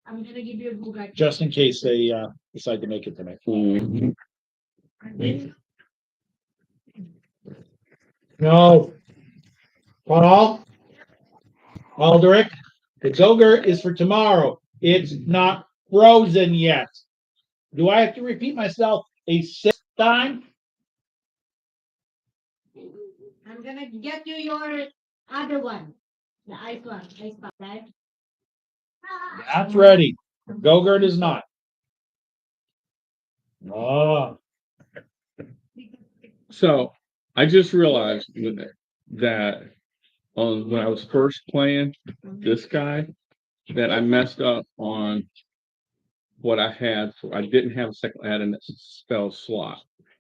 I'm gonna give you a Bugatti. just in case they decide to make it tonight. No. Paul? Aldrich? The Go-Gurt is for tomorrow. It's not frozen yet. Do I have to repeat myself a sixth time? I'm gonna get you your other one. The ice one. Ice pop, right? That's ready. Go-Gurt is not. Oh, So I just realized that when I was first playing this guy, that I messed up on what I had. I didn't have a second add in spell slot.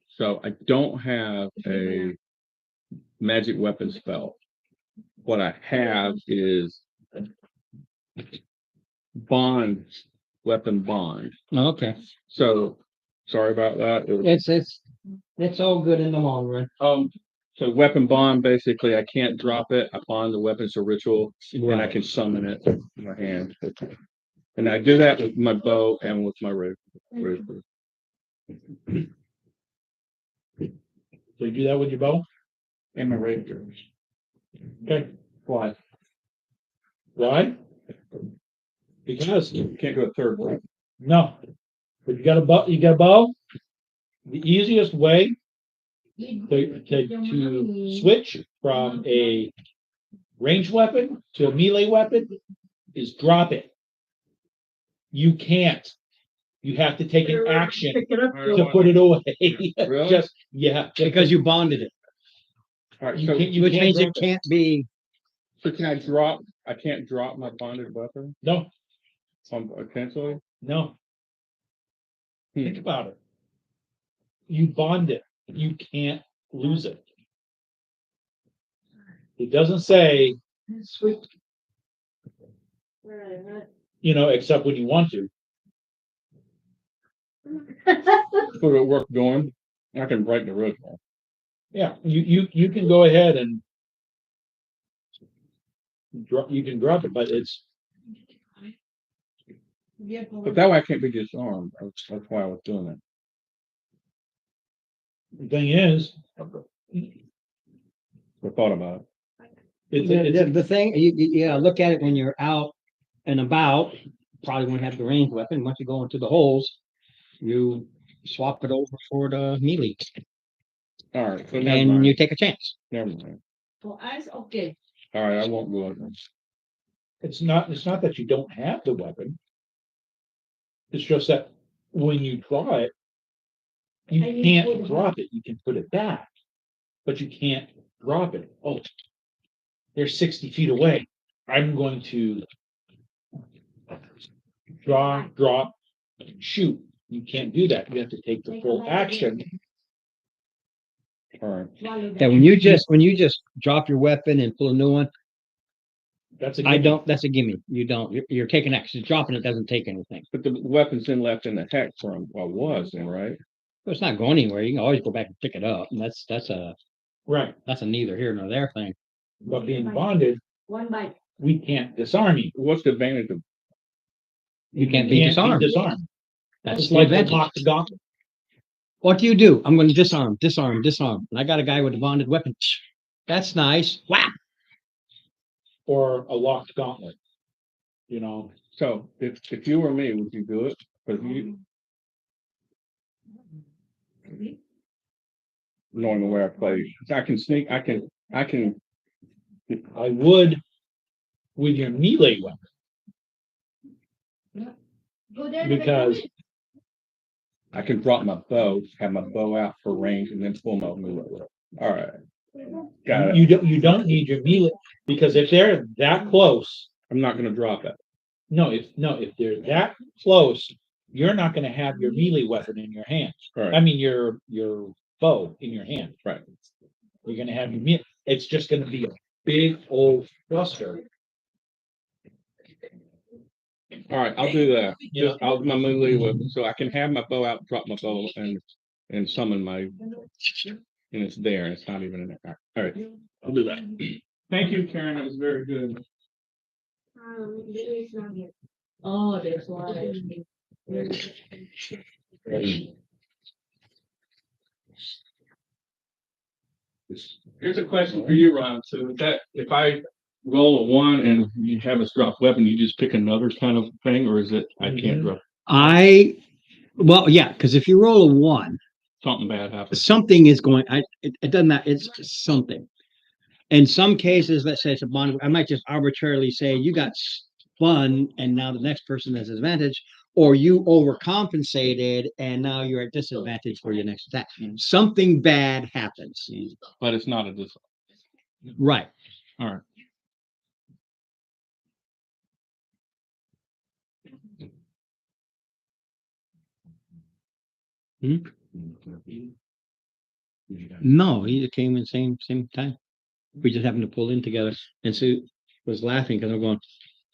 So I don't have a magic weapon spell. What I have is bond, weapon bond. Okay, So sorry about that. it's all good in the long run. So weapon bond, basically, I can't drop it upon the weapons or ritual, and I can summon it in my hand. And I do that with my bow and with my razor. so you do that with your bow? And my razor. Okay. Why? Why? Because You can't go a third way. no. But you got a bow. You got a bow. The easiest way to switch from a ranged weapon to a melee weapon is drop it. You can't. You have to take an action to put it away. Really? Just yeah, Because you bonded it, All right, you so, can't. You which can't means drop it can't be. so can I drop? I can't drop my bonded weapon No, potentially. no. Hmm. Think about it. You bond it. You can't lose it. It doesn't say, except when you want to. So it work going. I can break the ritual. Yeah, you can go ahead and drop. You can drop it, but it's But that way I can't be disarmed. That's why I was doing it. the thing is, I thought about The thing, you look at it when you're out and about. Probably won't have the ranged weapon. Once you go into the holes, you swap it over for the melee, it. All right, so never and you mind. take a chance. Never mind. For us, okay. All right, I won't go. it's not that you don't have the weapon. It's just that when you draw it, you And you can't put it drop it. You can put it back, but you can't drop it. Oh, they're 60 feet away. I'm going to draw, drop, shoot. You can't do that. You have to take the full action. All right. Yeah, when you just drop your weapon and pull a new one, That's a I gimme. don't. That's a gimme. You don't. You're taking action. Dropping it doesn't take anything. But the weapon's then left in the hex from what was then, right? So it's not going anywhere. You can always go back and pick it up, and that's Right. a neither here nor there thing. But being bonded, One bite. we can't disarm you. What's the advantage of? You can't be disarmed. That's It's the like advantage. lock the gauntlet. What do you do? I'm going to disarm. And I got a guy with a bonded weapon. That's nice. Whap! Or a locked gauntlet. You know, So if you were me, would you do it? Because you knowing the way I play, I can sneak. I can. I would with your melee weapon Go there. because I can drop my bow, have my bow out for range, and then pull my melee. All right, got it. you don't need your melee because if they're that close, I'm not going to drop it. if they're that close, you're not going to have your melee weapon in your hand. Right. I mean your bow in your hand. Right. You're going to have your melee. It's just going to be a big old cluster. All right, I'll do that. Yeah. I'll do my melee weapon, so I can have my bow out, drop my bow, and summon my, and it's there, and it's not even in there. All right, I'll do that. Thank you, Karen. That was very good. There is not yet. Oh, that's why. Here's a question for you, Ron. So that if I roll a one and you have us drop weapon, you just pick another kind of thing, or is it I can't drop Well, yeah, because if you roll a one, something bad happens? something is going, it doesn't matter, it's just something. In some cases, let's say it's a bond, I might just arbitrarily say you got spun and now the next person has advantage, or you overcompensated and now you're at disadvantage for your next attack. Something bad happens. But it's not a dis. Right. All right. No, he came in same time. We just happened to pull in together, and Sue was laughing because I'm going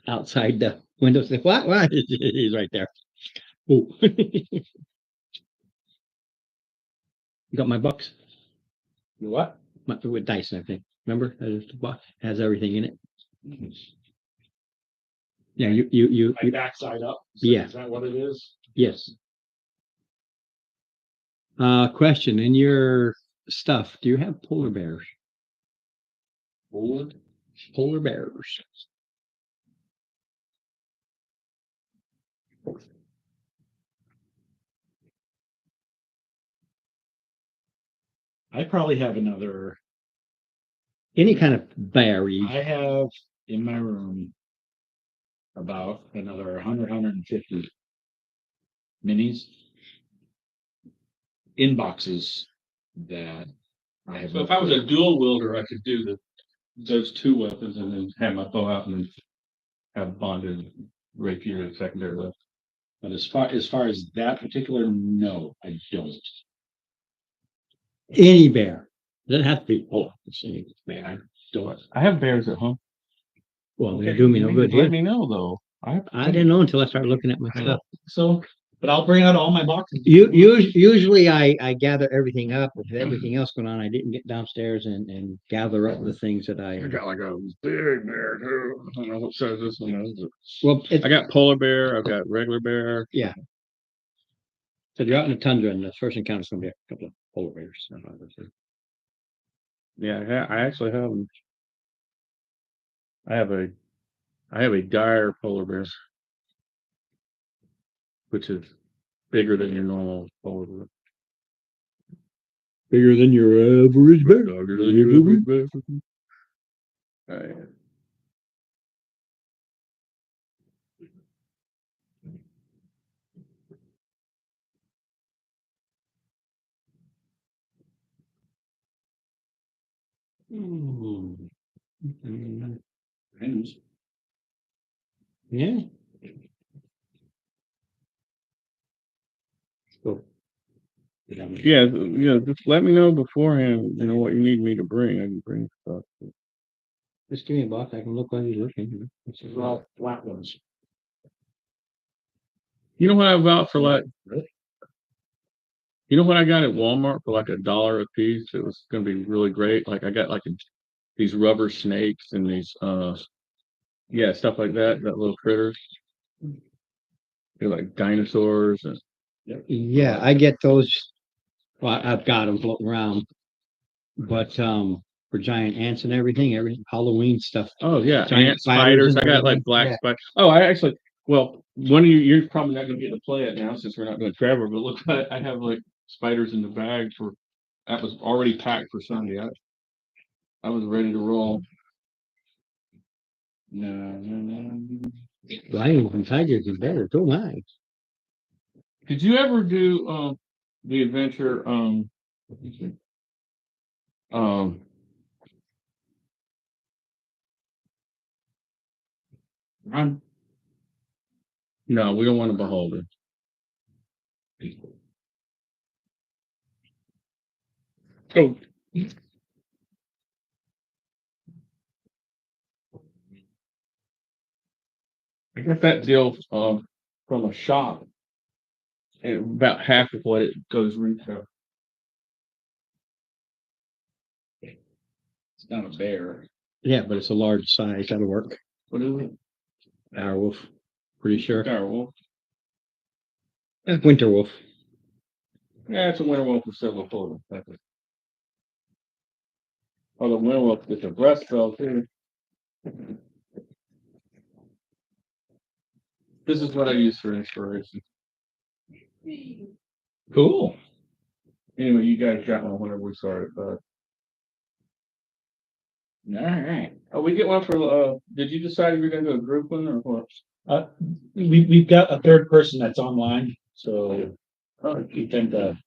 outside the window. Say, what? What? He's right there. Oh, you got my box? You what? With dice, I think. Remember, the box has everything in it. Yeah, My backside up? Yeah. Is that what it is? Yes. Question, in your stuff, do you have polar bears? Polar bears. I probably have another, Any kind of bear. I have in my room about another 150 minis in boxes that I have. So if I was a dual wielder, I could do those two weapons and then have my bow out and then have bonded rapier secondary weapon. But as far as that particular, no, I don't. Any bear. Doesn't have to be polar. It's any bear. I don't. I have bears at home. Well, they do me no good Let here. me know though. I didn't know until I started looking at my stuff. So, but I'll bring out all my boxes. Usually I gather everything up. With everything else going on, I didn't get downstairs and gather up the things that I I. got like a big bear too. I don't know what size this one is. Well, I got polar bear. I've got regular bear. so you're out in the tundra, and the first encounter is going to be a couple of polar bears. Yeah, I actually have them. I have a dire polar bear, which is bigger than your normal polar bear. Bigger than your average bear. Bigger than your average bear. All right. Yeah. Cool. Yeah, just let me know beforehand, what you need me to bring. I can bring stuff. Just give me a box. I can look while you're looking. Well, flat ones. You know what I bought for like, Really? you know what I got at Walmart for like $1 a piece? It was gonna be really great. Like I got like these rubber snakes and these yeah, stuff like that little critters. They're like dinosaurs and Yeah, I get those. Well, I've got them floating around, but for giant ants and everything Halloween stuff. oh yeah, Giant ant spiders. spiders I and got like everything. black Yeah. spider. Oh, I actually, well, one of you're probably not gonna get to play it now since we're not gonna travel, but look, I have like spiders in the bag that was already packed for Sunday. I was ready to roll. No. Lions and tigers and bears. Oh my. Did you ever do the adventure um Run. no, we don't want a beholder. Oh, I got that deal from a shop. And about half of what it goes retail. It's not a bear. Yeah, but it's a large size. That'll work. What is it? Werewolf. Pretty sure. Direwolf. Winter wolf. Yeah, it's a winter wolf with silver photo. Oh, the winter wolf gets a breast spell too. This is what I use for inspiration. Cool. Anyway, you guys got one whenever we started, but All right. oh, we get one for did you decide if you're gonna do a group one or what? We've got a third person that's online, so we tend to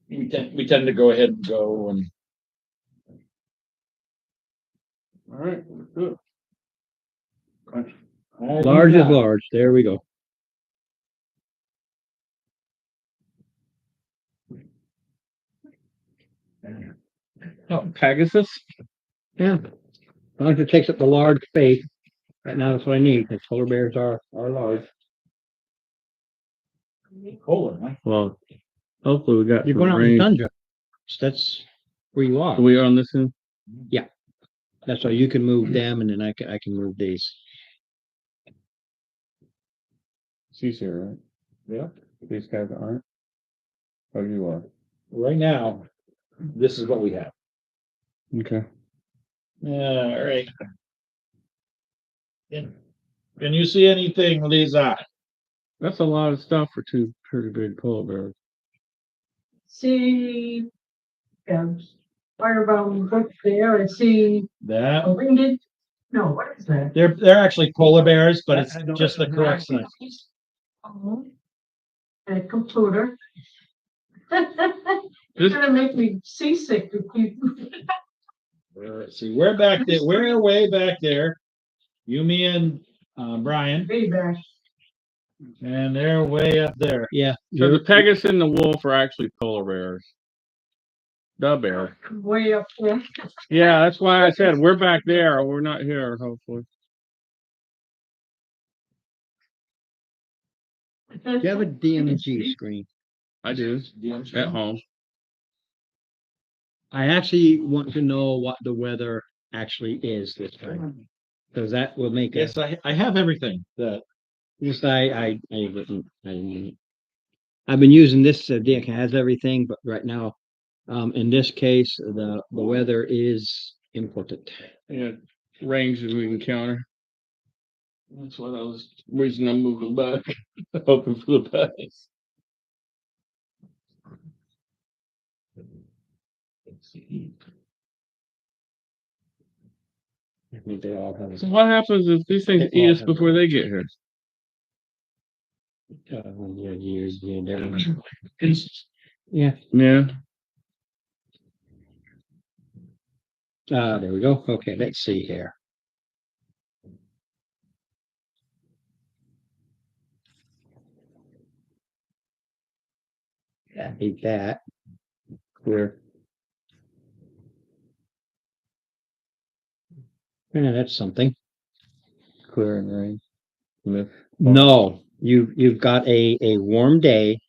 we tend to go ahead and go and All right, good. Large is large. There we go. Oh, Pegasus? Yeah. As long as it takes up the large space. Right now, that's what I need, because polar bears are large. polar, huh? Well, hopefully we got You're some going out in the rain. tundra. That's where you are. Are we on this end? That's why you can move them, and then I can move these. She's here, right? Yeah. These guys aren't. Oh, you are. Right now, this is what we have. Okay. All right. Can you see anything, Lisa? That's a lot of stuff for two pretty big polar bears. See, firebound book there, I see That a winged, no, what is that? they're actually polar bears, but it's I don't just the correct size. Oh, and a computer. This- It's gonna make me seasick to keep. Let's see, we're back there. We're way back there. You, me, and Brian, Be back. and they're way up there. Yeah. So the Pegasus and the wolf are actually polar bears. The bear. Way up there. Yeah, that's why I said we're back there. We're not here, hopefully. Do you have a DMG screen? I do. At home. I actually want to know what the weather actually is this time. Because that will make Yes, I have everything. That Yes, I didn't. I've been using this, Dick has everything, but right now, in this case, the weather is important. Yeah, ranges we can counter. That's what I was reason I'm moving back, hoping for the best. I think they all have. So what happens if these things eat us before they get here? Years, yeah, Yeah. there we go. Okay, let's see here. I hate that. Clear. Yeah, that's something. Clear and rain. Lift. No, you've got a warm day,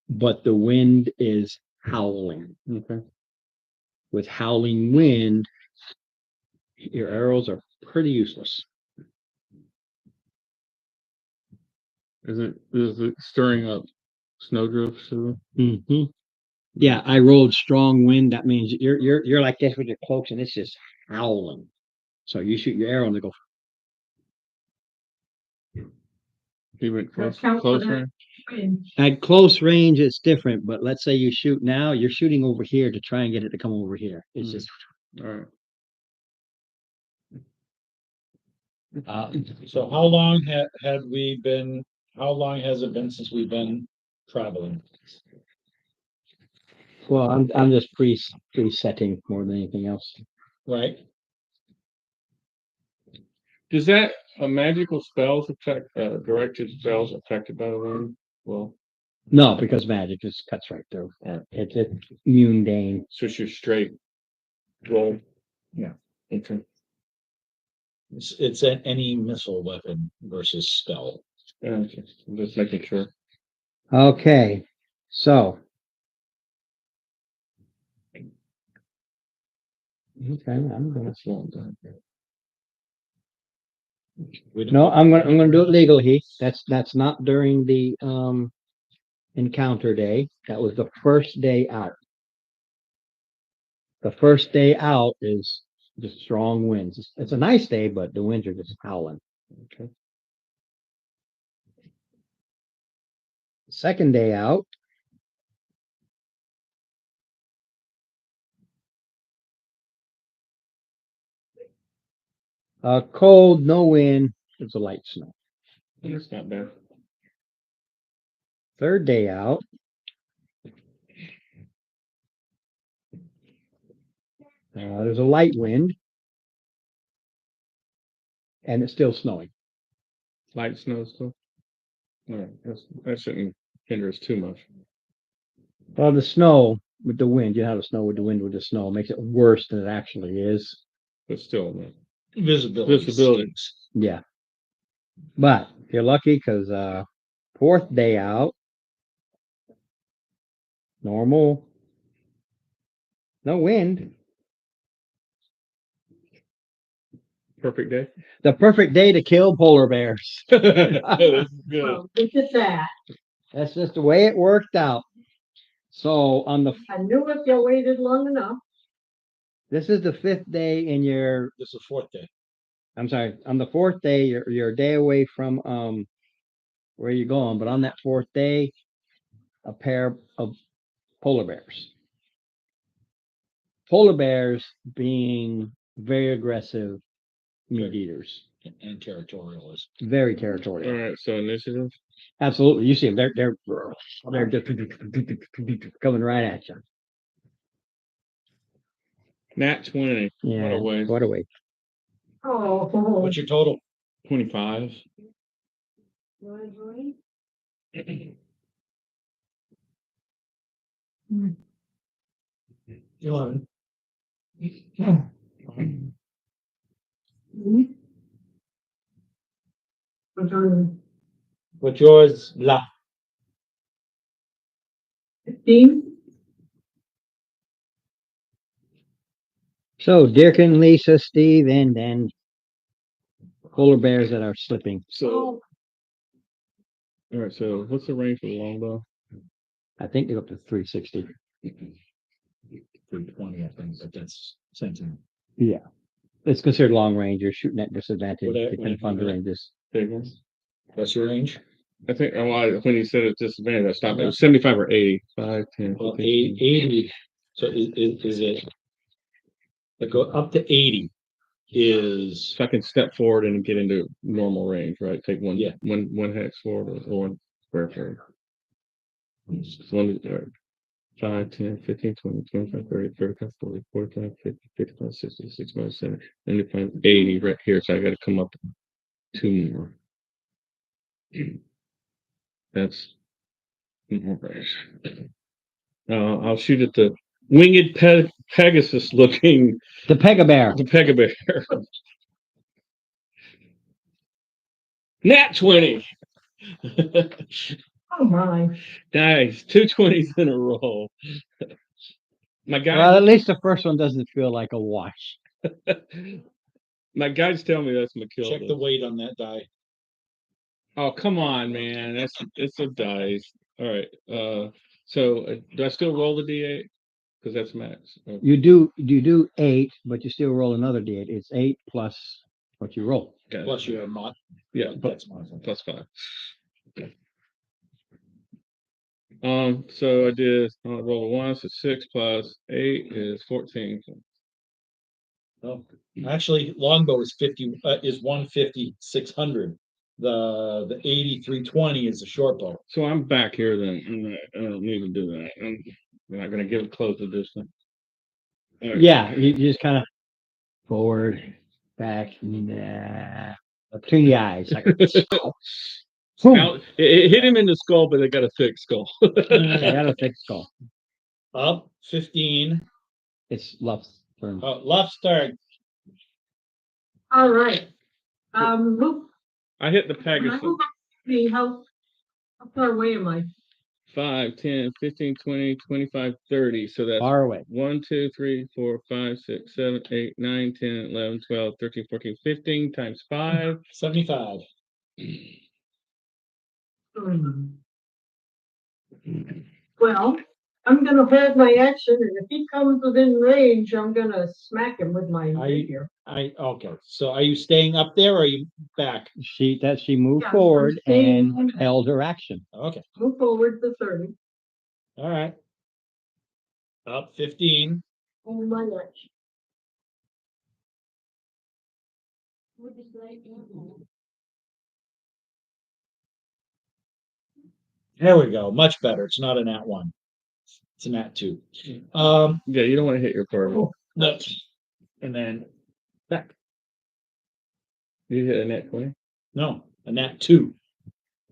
but the wind is howling. Okay. With howling wind, your arrows are pretty useless. Is it stirring up snowdrifts? Mm-hmm. Yeah, I rolled strong wind. That means you're like this with your cloaks, and it's just howling. So you shoot your arrow and they go. Even close, Count for closer. that. At close range, it's different. But let's say you shoot now, you're shooting over here to try and get it to come over here. It's just All right. so how long had we been? How long has it been since we've been traveling? well, I'm just presetting more than anything else. Right. Does that magical spells affect directed spells affected by the wind? Well, No, because magic just cuts right through. It's mundane. so it's your straight roll. Yeah. Okay. It's any missile weapon versus spell. Yeah, okay. I'm just making sure. Okay, so. Okay, I'm gonna. No, I'm gonna do it legally. That's not during the encounter day. That was the first day out. The first day out is just strong winds. It's a nice day, but the winds are just howling. Okay. Second day out. Cold, no wind. It's a light snow. It's not bad. Third day out. There's a light wind. And it's still snowing. Light snow still. All right, that shouldn't hinder us too much. Well, the snow with the wind, you know how the snow with the wind with the snow makes it worse than it actually is. But still, man. Visibility. Yeah. But you're lucky because fourth day out, normal, no wind. Perfect day. The perfect day to kill polar bears. This is good. Well, look at that. That's just the way it worked out. So on the I knew if you waited long enough. this is the fifth day in your This is the fourth day. I'm sorry, on the fourth day, you're a day away from where you're going, but on that fourth day, a pair of polar bears. Polar bears being very aggressive meat eaters, And territorialist. very All territorial. right, so initiative. Absolutely, you see them. They're just coming right at you. Nat 20. Yeah, What a waste. what a way. Oh. What's your total? 25. Hmm. 11. What's yours? La. 15. So Dirkin, Lisa, Steve, and then polar bears that are slipping. So, all right, so what's the range for the longbow? I think they go up to 360. 320, I think, but that's same thing. Yeah. It's considered long range. You're shooting at disadvantage What- depending upon the ranges. Big ones. That's your range? I think when you said it's disadvantage, I stopped. It was 75 or 80. 5, 10, Well, 15. 80. So is it? Like go up to 80 is So I can step forward and get into normal range, right? Take one, Yeah. one hex forward or one square forward. So 5, 10, 15, 20, 25, 30, 35, 40, 45, 50, 55, 60, 65, 70. Then you find 80 right here. So I got to come up 2 more. That's more range. I'll shoot at the winged Pegasus looking The Pega-Bear. the Pegabear. Nat 20. Oh my. Nice. 2 20s in a row. My Well, guys, at least the first one doesn't feel like a wash. my guys tell me that's Matilda. check the weight on that die. Oh, come on, man. It's a dice. All right. So do I still roll the D8? Because that's max. Okay. You do 8, but you still roll another d8. It's 8 plus what you roll. Got it. Plus you have mod. Yeah, That's modified. plus 5. Okay. So I did roll a 1, so 6 plus 8 is 14. Oh, actually, longbow is 50 is 150 600. The 80 320 is a short bow. So I'm back here then. I don't need to do that. I'm not gonna give it close to distance. All right. Yeah, you just kind of forward, back, between the eyes. Like, boom. Now, it hit him in the skull, but they got a thick skull. I got a thick skull. Up 15. It's Luff's turn. Left start. All right. Move. I hit the When I Pegasus. move up to me, how far away am I? 5, 10, 15, 20, 25, 30. So that's Far away. 1, 2, 3, 4, 5, 6, 7, 8, 9, 10, 11, 12, 13, 14, 15 times 5. 75. Well, I'm gonna hold my action, and if he comes within range, I'm gonna smack him with my I- rapier. Okay, so are you staying up there or are you back? She moved Yeah, I'm forward and staying- held her action. Okay, Move forward to 30. all right. Up 15. Hold my action. There we go. Much better. It's not an at one. It's an at two. Yeah, you don't want to hit your target. Look. And then back. You hit a net 20. No, an at two.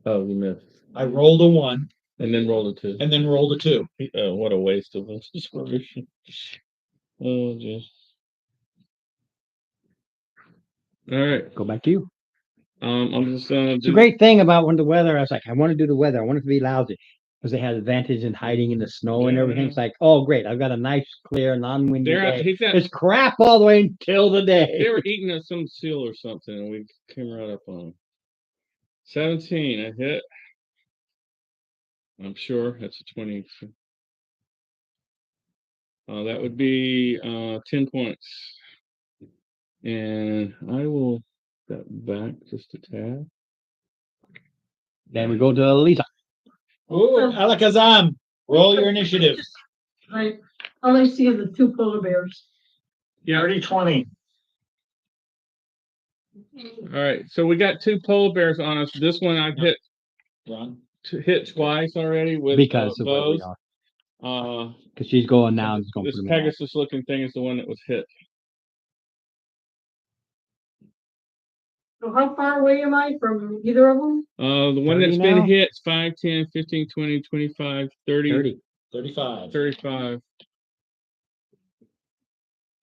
Oh, you missed. I rolled a one And then rolled a 2. and then rolled a two. What a waste of inspiration. Oh, just. All right. Go back to you. I'm just gonna It's a do. great thing about when the weather, I was like, I want to do the weather. I want it to be lousy. Because they had advantage in hiding in the snow and everything. It's like, oh, great. I've got a nice, clear, non-windy day. He's at. It's crap all the way until the day. They were eating at some seal or something, and we came right up on them. 17, I hit. I'm sure that's a 20. That would be 10 points. And I will step back just a tad. Then we go to Lisa. Ooh, Alakazam. Roll your initiative. Right, all I see are the two polar bears. Yeah. 30-20. All right. So we got 2 polar bears on us. This one I've Ron. hit twice already with Because of where we bows. are. Because she's going now. It's going This for the minute. Pegasus looking thing is the one that was hit. So how far away am I from either of them? The one 30 that's been now? hit is 5, 10, 15, 20, 25, 30, 30. 35. 35.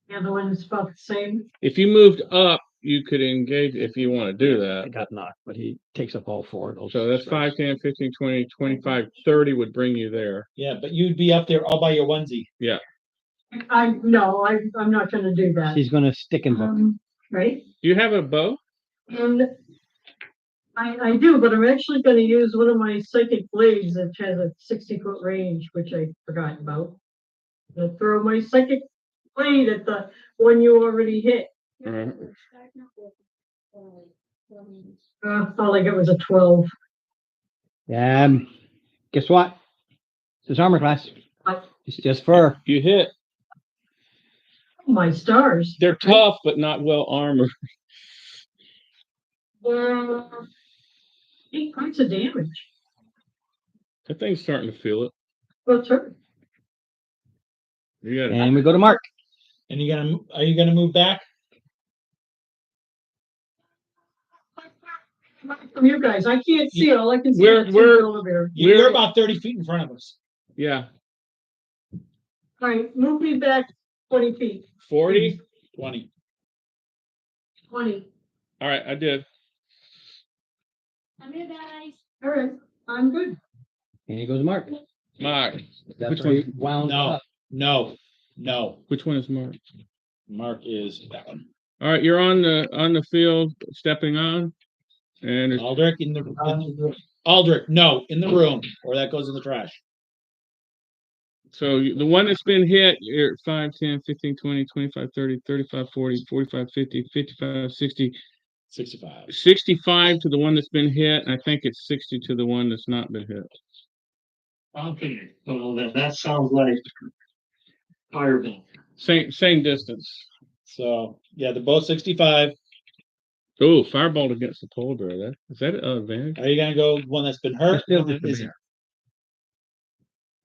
The other one is about the same. If you moved up, you could engage if you want to do I that. got knocked, but he takes up all 4 of those. So that's 5, 10, 15, 20, 25, 30 would bring you there. Yeah, but you'd be up there all by your onesie. I'm not gonna do that. She's going to stick and hook. Right, Do you have a bow? and I do, but I'm actually gonna use one of my psychic blades that has a 60-foot range, which I forgot about. I'm gonna throw my psychic blade at the one you already hit. Alright. All I got was a 12. Guess what? It's armor class. What? It's just fur. You hit. Oh, my stars. They're tough, but not well armored. 8 points of damage. That thing's starting to feel it. What's her? You got it. And we go to Mark. And are you gonna move back? From you guys, I can't see. All I can see We're- is we're- two polar bears. You're about 30 feet in front of us. Yeah. All right, move me back 20 feet. 40. 20. 20. All right, I did. Come here, guys. All right, I'm good. And he goes Mark. Mark. That's Which where one? he wound No, up. no. Which one is Mark? Mark is that one. All right, you're on the field, stepping on, and there's Aldrich Aldrich, no, in the room, or that goes in the trash. so the one that's been hit, you're at 5, 10, 15, 20, 25, 30, 35, 40, 45, 50, 55, 60, 65. 65 to the one that's been hit, and I think it's 60 to the one that's not been hit. Okay, well then that sounds like fireball. Same distance. So yeah, they're both 65. Oh, fireball against the polar bear. Is that an advantage? Are you gonna go one that's been hurt? Still just a Isn't-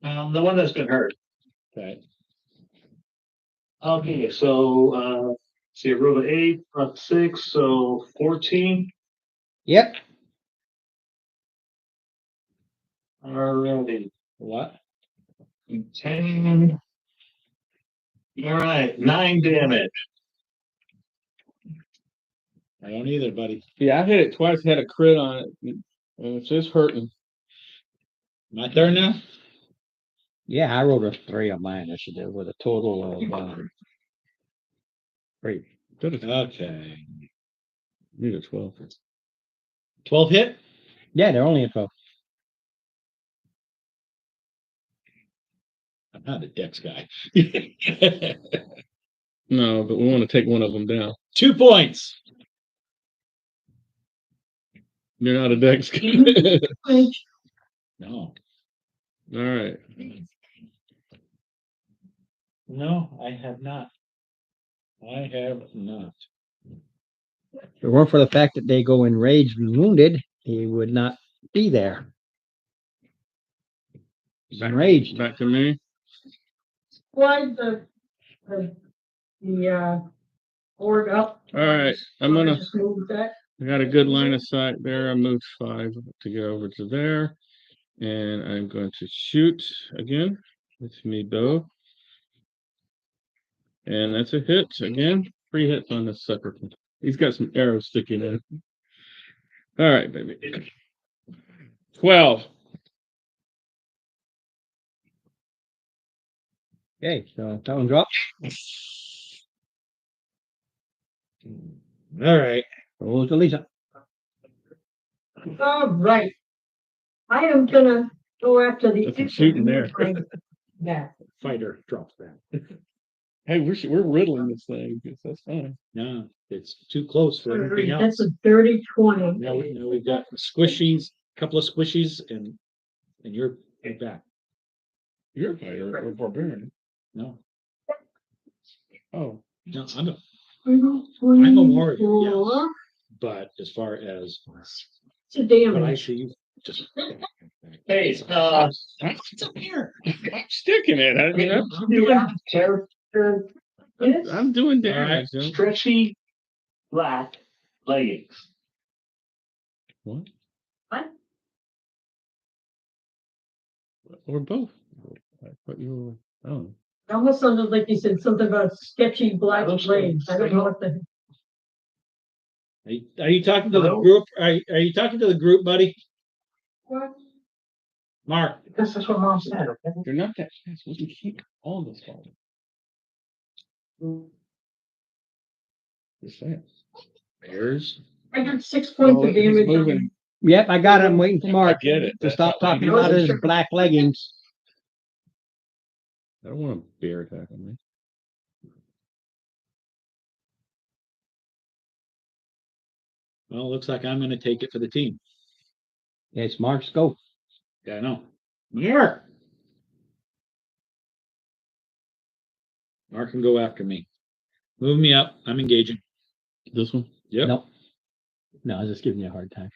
The one that's been hurt. Okay. Okay, so see, I rolled an 8, plus 6, so 14. Yep. Alrighty, What? 10. All right, 9 damage. I don't either, buddy. Yeah, I hit it twice. Had a crit on it, and it's just hurting. My turn now? Yeah, I wrote a 3 on my initiative with a total of 3. Okay. Need a 12. 12 hit? Yeah, they're only at 12. I'm not a dex guy. No, but we want to take one of them down. 2 points. You're not a dex guy. Range. No. All right. No, I have not. I have not. If it weren't for the fact that they go enraged and wounded, he would not be there. He's enraged. Back to me. Slide the board up. All right. I'm gonna. Just move that. I got a good line of sight there. I moved 5 to get over to there, and I'm going to shoot again with me bow, and that's a hit again. 3 hits on this sucker. He's got some arrows sticking in. All right, baby. 12. Okay, so that one dropped. All right. Goes to Lisa. All right. I am gonna go after the. That's some shooting there. Yeah. Fighter drops that. Hey, we're riddling this thing. That's fine. No, it's too close for anything else. That's a dirty 20. Now we've got squishies, couple of squishies, and you're back. You're a fighter or barbarian. No, Oh, no, I'm a, I'm a warrior, yes. But as far as It's a what I damage. see, you just. Hey, It's up here. I'm sticking it. I mean, yeah, character, I'm doing All right. damage. Huh? stretchy black leggings. What? What? Or both. I thought you were. Oh, It almost sounded like you said something about sketchy black blades. I don't know what the. Are you talking to the Hello? group? Are you talking to the group, buddy? What? Mark, This is what mom said, okay? you're not that fast. We can keep all this falling. Just saying. bears. I got 6 points Oh, of he's damage. moving. Yep, I got it. I'm waiting for I Mark get it. to stop That's- talking about his black leggings. I don't want a bear attacking me. Well, looks like I'm going to take it for the team. Yeah, it's Mark's go. Yeah, I know. Mark. Mark can go after me. Move me up. I'm engaging. This one? Yep. No. No, I was just giving you a hard time.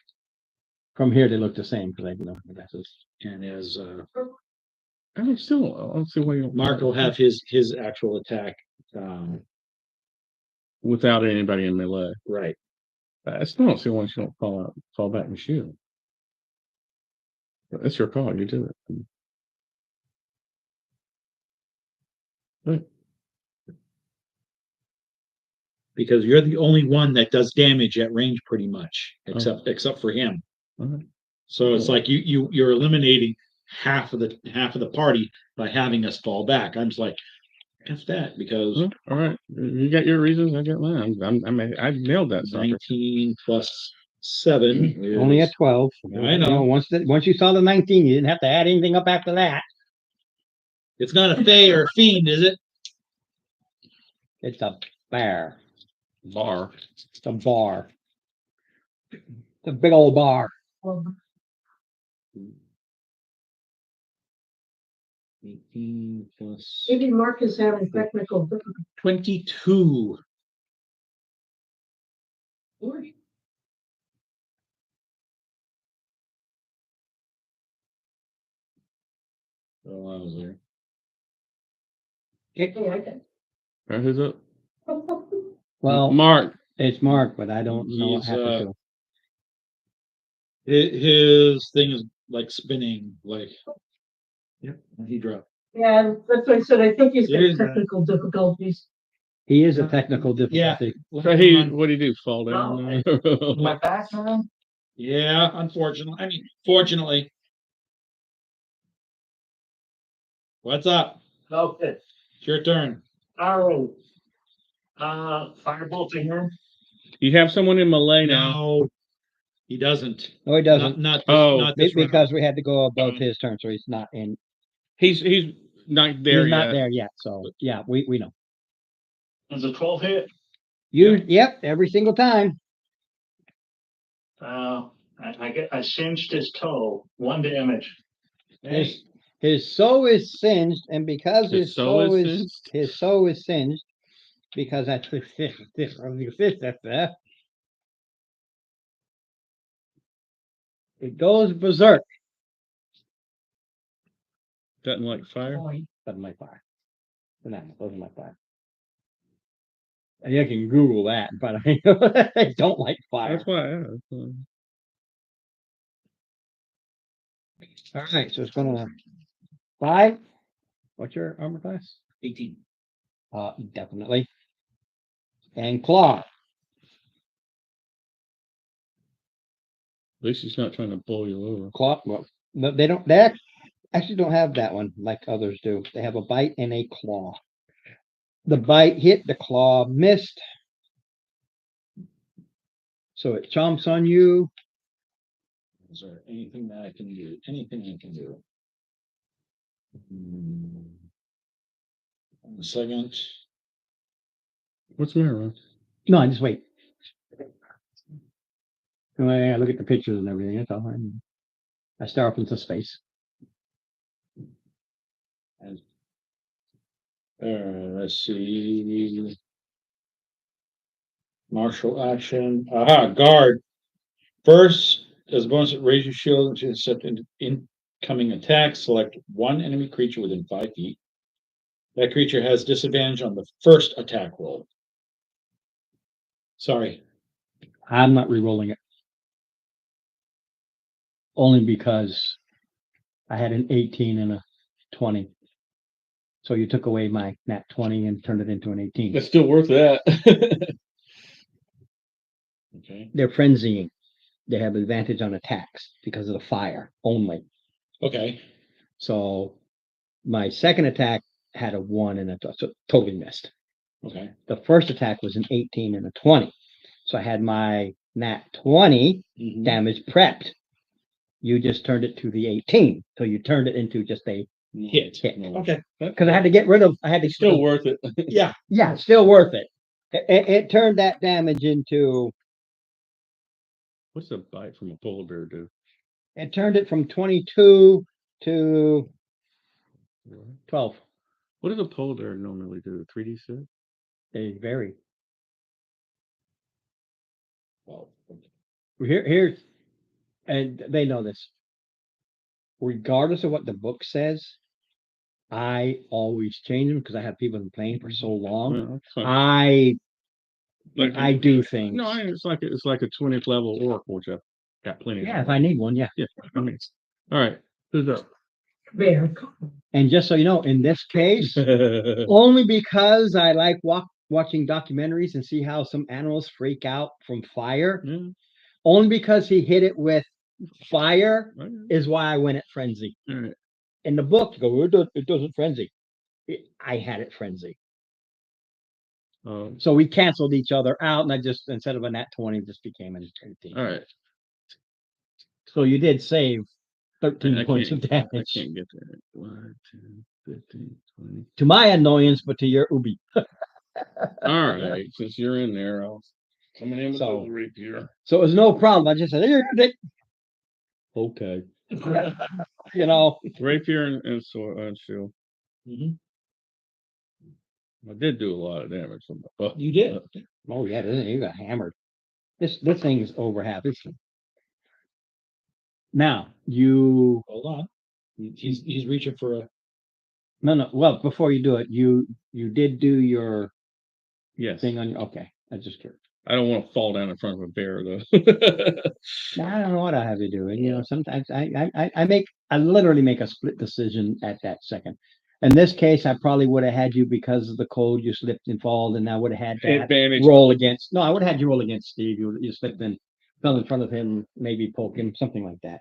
From here, they look the same because I know the glasses. And as I don't see why you. Mark will have his actual attack. Without anybody in melee. Right. I still don't see why you don't fall back and shoot. But that's your call. You do it. Right. Because you're the only one that does damage at range pretty much, except for him. Okay. So it's like you're eliminating half of the party by having us fall back. I'm just like, F that, because All right. You got your reasons. I got mine. I nailed that. Sucker. 19 plus 7 is Only at 12. I know. Once you saw the 19, you didn't have to add anything up after that. It's not a fey or a fiend, is it? It's a bear. Bar. It's a bar. It's a big old bar. 18 plus Maybe Mark is having technical difficulties. 22. Oh, I was there. Hey, I got- All right, who's up? Well, Mark. it's Mark, but I don't know what He's, happened to him. His thing is like spinning, like. Yep, and he dropped. Yeah, that's what I said. I think he's It is got that. technical difficulties. He is a technical difficulty. What do you do? Fall down? My back, man? Yeah, unfortunately. I mean, fortunately. What's up? Okay, It's your turn. arrow. Firebolt to him. You have someone in Malay now. No, he doesn't. No, he doesn't. Not this, Oh, not this round. Because we had to go above his turn, so he's not in. He's not there He's yet. not there yet. So yeah, we know. Is a 12 hit? Yep, every single time. I singed his toe. 1 damage. His soul is singed, and because his soul is singed? his soul is singed, because that's it goes berserk. Doesn't like fire. Doesn't like fire. Doesn't like fire. And you can Google that, but I don't like fire. That's why. Yeah, that's why. All right, so it's gonna 5. What's your armor class? 18. Definitely. And claw. At least he's not trying to blow you over. Claw. Well, no, they don't. They actually don't have that one like others do. They have a bite and a claw. The bite hit, the claw missed. So it chomps on you. Is there anything that I can do? Anything I can do? On the second. What's the matter, Ron? No, I just wait. I look at the pictures and everything. That's all. I stare up into space. Let's see. Martial action. Aha, guard. First, as a bonus, raise your shield to accept incoming attack. Select one enemy creature within 5 feet. That creature has disadvantage on the first attack roll. Sorry. I'm not re-rolling it. Only because I had an 18 and a 20. So you took away my nat 20 and turned it into an 18. It's still worth that. Okay. They're frenzying. They have advantage on attacks because of the fire only. Okay. So my second attack had a 1 and so totally missed. Okay. The first attack was an 18 and a 20. So I had my nat 20 Mhm. damage prepped. You just turned it to the 18. So you turned it into just a Hit. hit. Okay. Because I had to get rid of, I had to Still worth it. Yeah. yeah, still worth it. It turned that damage into, What's a bite from a polar bear do? it turned it from 22 to 12. What does a polar bear normally do? 3d6? They vary. Well, Here's, and they know this. Regardless of what the book says, I always change them because I have people been playing for so long. Well, it's fine. I do things. No, it's like a 20th level oracle, which I've got plenty of. Yeah, if I need one, yeah. Yeah, I mean, all right. Who's up? Bear. And just so you know, in this case, Yeah. only because I like watching documentaries and see how some animals freak out from fire, only because he hit it with fire All right. is why I went at frenzy. All right. In the book, you go, it doesn't frenzy. I had it frenzy. So we canceled each other out, and I just, instead of a nat 20, just became an 18. All right. So you did save 13 I points of can't- I damage. can't get there. 1, 2, 15, 20. To my annoyance, but to your ubi. All right. Since you're in there, I'll coming in with So- the rapier. So it was no problem. I just said, okay. You know, Rapier and sword and shield. Mhm. I did do a lot of damage from the butt. You did. oh yeah, you got hammered. This thing is over half. Now you Hold on. He's reaching for a. no. Well, before you do it, you did do your Yes. thing on your. Okay, I just curious. I don't want to fall down in front of a bear though. Now, I don't know what I have you do. You know, sometimes I literally make a split decision at that second. In this case, I probably would have had you because of the code. You slipped and fall, and I would have had that Advantage. roll against. No, I would have had you roll against Steve. You slipped and fell in front of him, maybe poke him, something like that.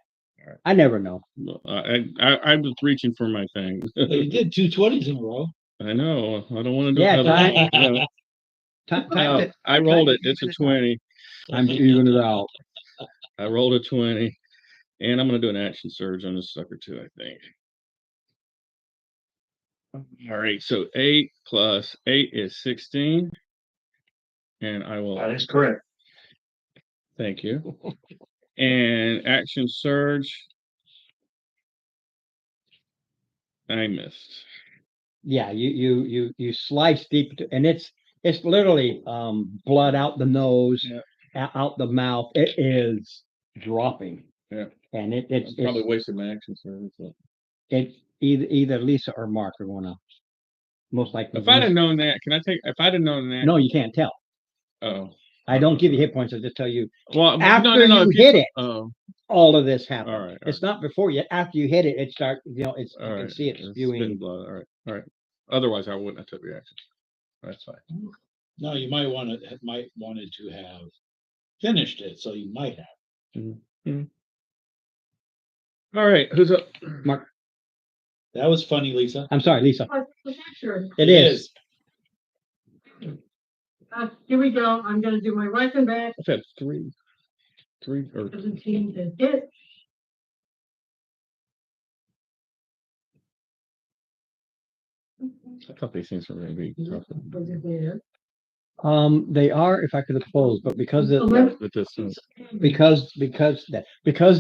I never know. I was reaching for my thing. You did 220s in a row. I know. I don't want to do Yeah, another time- one. No, Time I rolled it. It's a 20. I'm even it out. I rolled a 20. And I'm going to do an action surge on this sucker too, I think. All right. So 8 plus 8 is 16. And I will. That is correct. Thank you. And action surge. I missed. Yeah, you slice deep, and it's literally blood out the nose, Yeah. out the mouth. It is dropping. Yeah. And I probably wasted my action surge. But it either Lisa or Mark are gonna most likely. if I'd have lose. known that, if I'd have known that. No, you can't tell. Oh. I don't give you hit points. I just tell you Well, after you if hit it, Oh, all of this happens. all right. It's not before yet. After you hit it, it starts. It's All you right. can see it It's spewing. spitting blood. All right. All right. Otherwise, I wouldn't have took the action. That's fine. No, you might wanted to have finished it, so you might have. All right. Who's up? Mark, That was funny, Lisa. I'm sorry, Lisa. Sure. It is. Here we go. I'm gonna do my weapon back. I've had three or 17 to hit. I thought these things were going to be tough. Was it there? They are if I could oppose, but because it, Eleven. But this is, because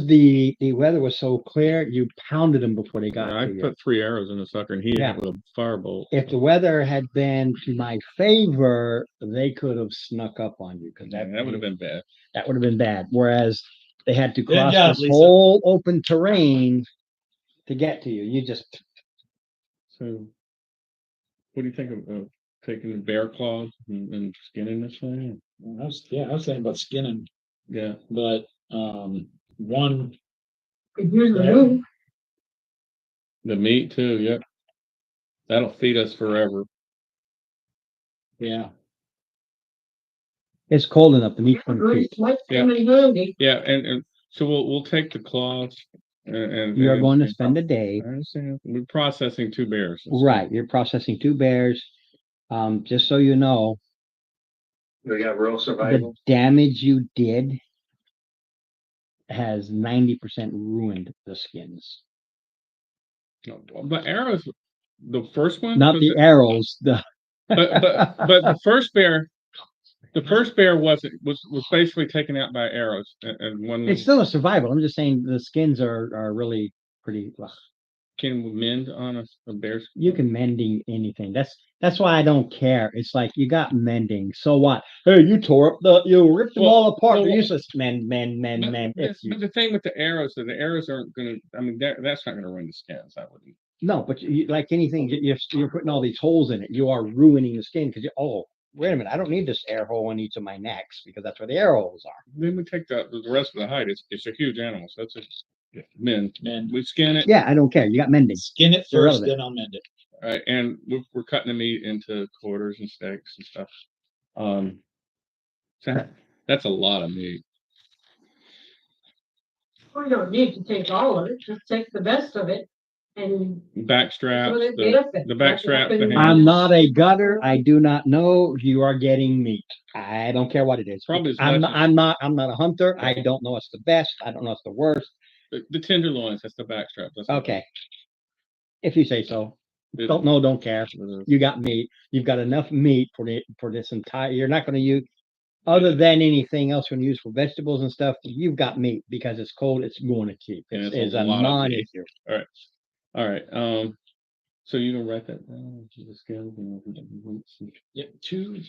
the weather was so clear, you pounded them before they got I to you. put 3 arrows in the sucker and he Yeah. hit with a firebolt. If the weather had been to my favor, they could have snuck up on you because That would have been bad. that would have been bad. Whereas they had to Good cross job, this Lisa. whole open terrain to get to you. You just So, what do you think of taking the bear claws and skinning this thing? I was thinking about skinning, Yeah. but one Could use the Yeah. move. The meat too. Yep. That'll feed us forever. yeah. it's cold enough. The meat's going to Really creep. might come in handy. Yeah. And so we'll take the claws and You're going to and- spend a day. I understand. We're processing 2 bears. Right. You're processing 2 bears. Just so you know, We got rural the survival. damage you did has 90% ruined the skins. But arrows, the first one, Not was the it- arrows. The but the first bear was basically taken out by arrows and one it's still a survival. I'm just saying the skins are really pretty. Ugh. can mend on a bear's. You can mending anything. That's why I don't care. It's like you got mending. So what? Hey, you you ripped them Well, all apart. They're well, useless. Mend. But, If you, but the thing with the arrows, that the arrows aren't gonna. I mean, that's not gonna ruin the skins. I wouldn't. no, but like anything, you're putting all these holes in it. You are ruining the skin because wait a minute. I don't need this air hole on each of my necks because that's where the air holes are. Then we take the rest of the hide. It's a huge animal, so that's a mend. And We skin it. Yeah, I don't care. You got mending. skin it first, Irrelevant. then I'll mend it. Right, and we're cutting the meat into quarters and steaks and stuff. So that's a lot of meat. We don't need to take all of it, just take the best of it and. Back straps, Put it the different. back strap, the Wrap it up in- hand. I'm not a gutter. I do not know. You are getting meat. I don't care what it is. Probably as I'm much not. I'm not a hunter. I don't know what's the best. I don't know what's the worst. the tenderloins. That's the back strap. That's the- Okay. If you say so. it- Don't know. Don't care. it- You got meat. You've got enough meat for this entire. You're not going to use other than anything else when you use for vegetables and stuff. You've got meat because it's cold. It's going to keep. And It's, it's it's a a lot of meat. non-issue. All right. So you can write that down. The skins and the boots Yep, 2.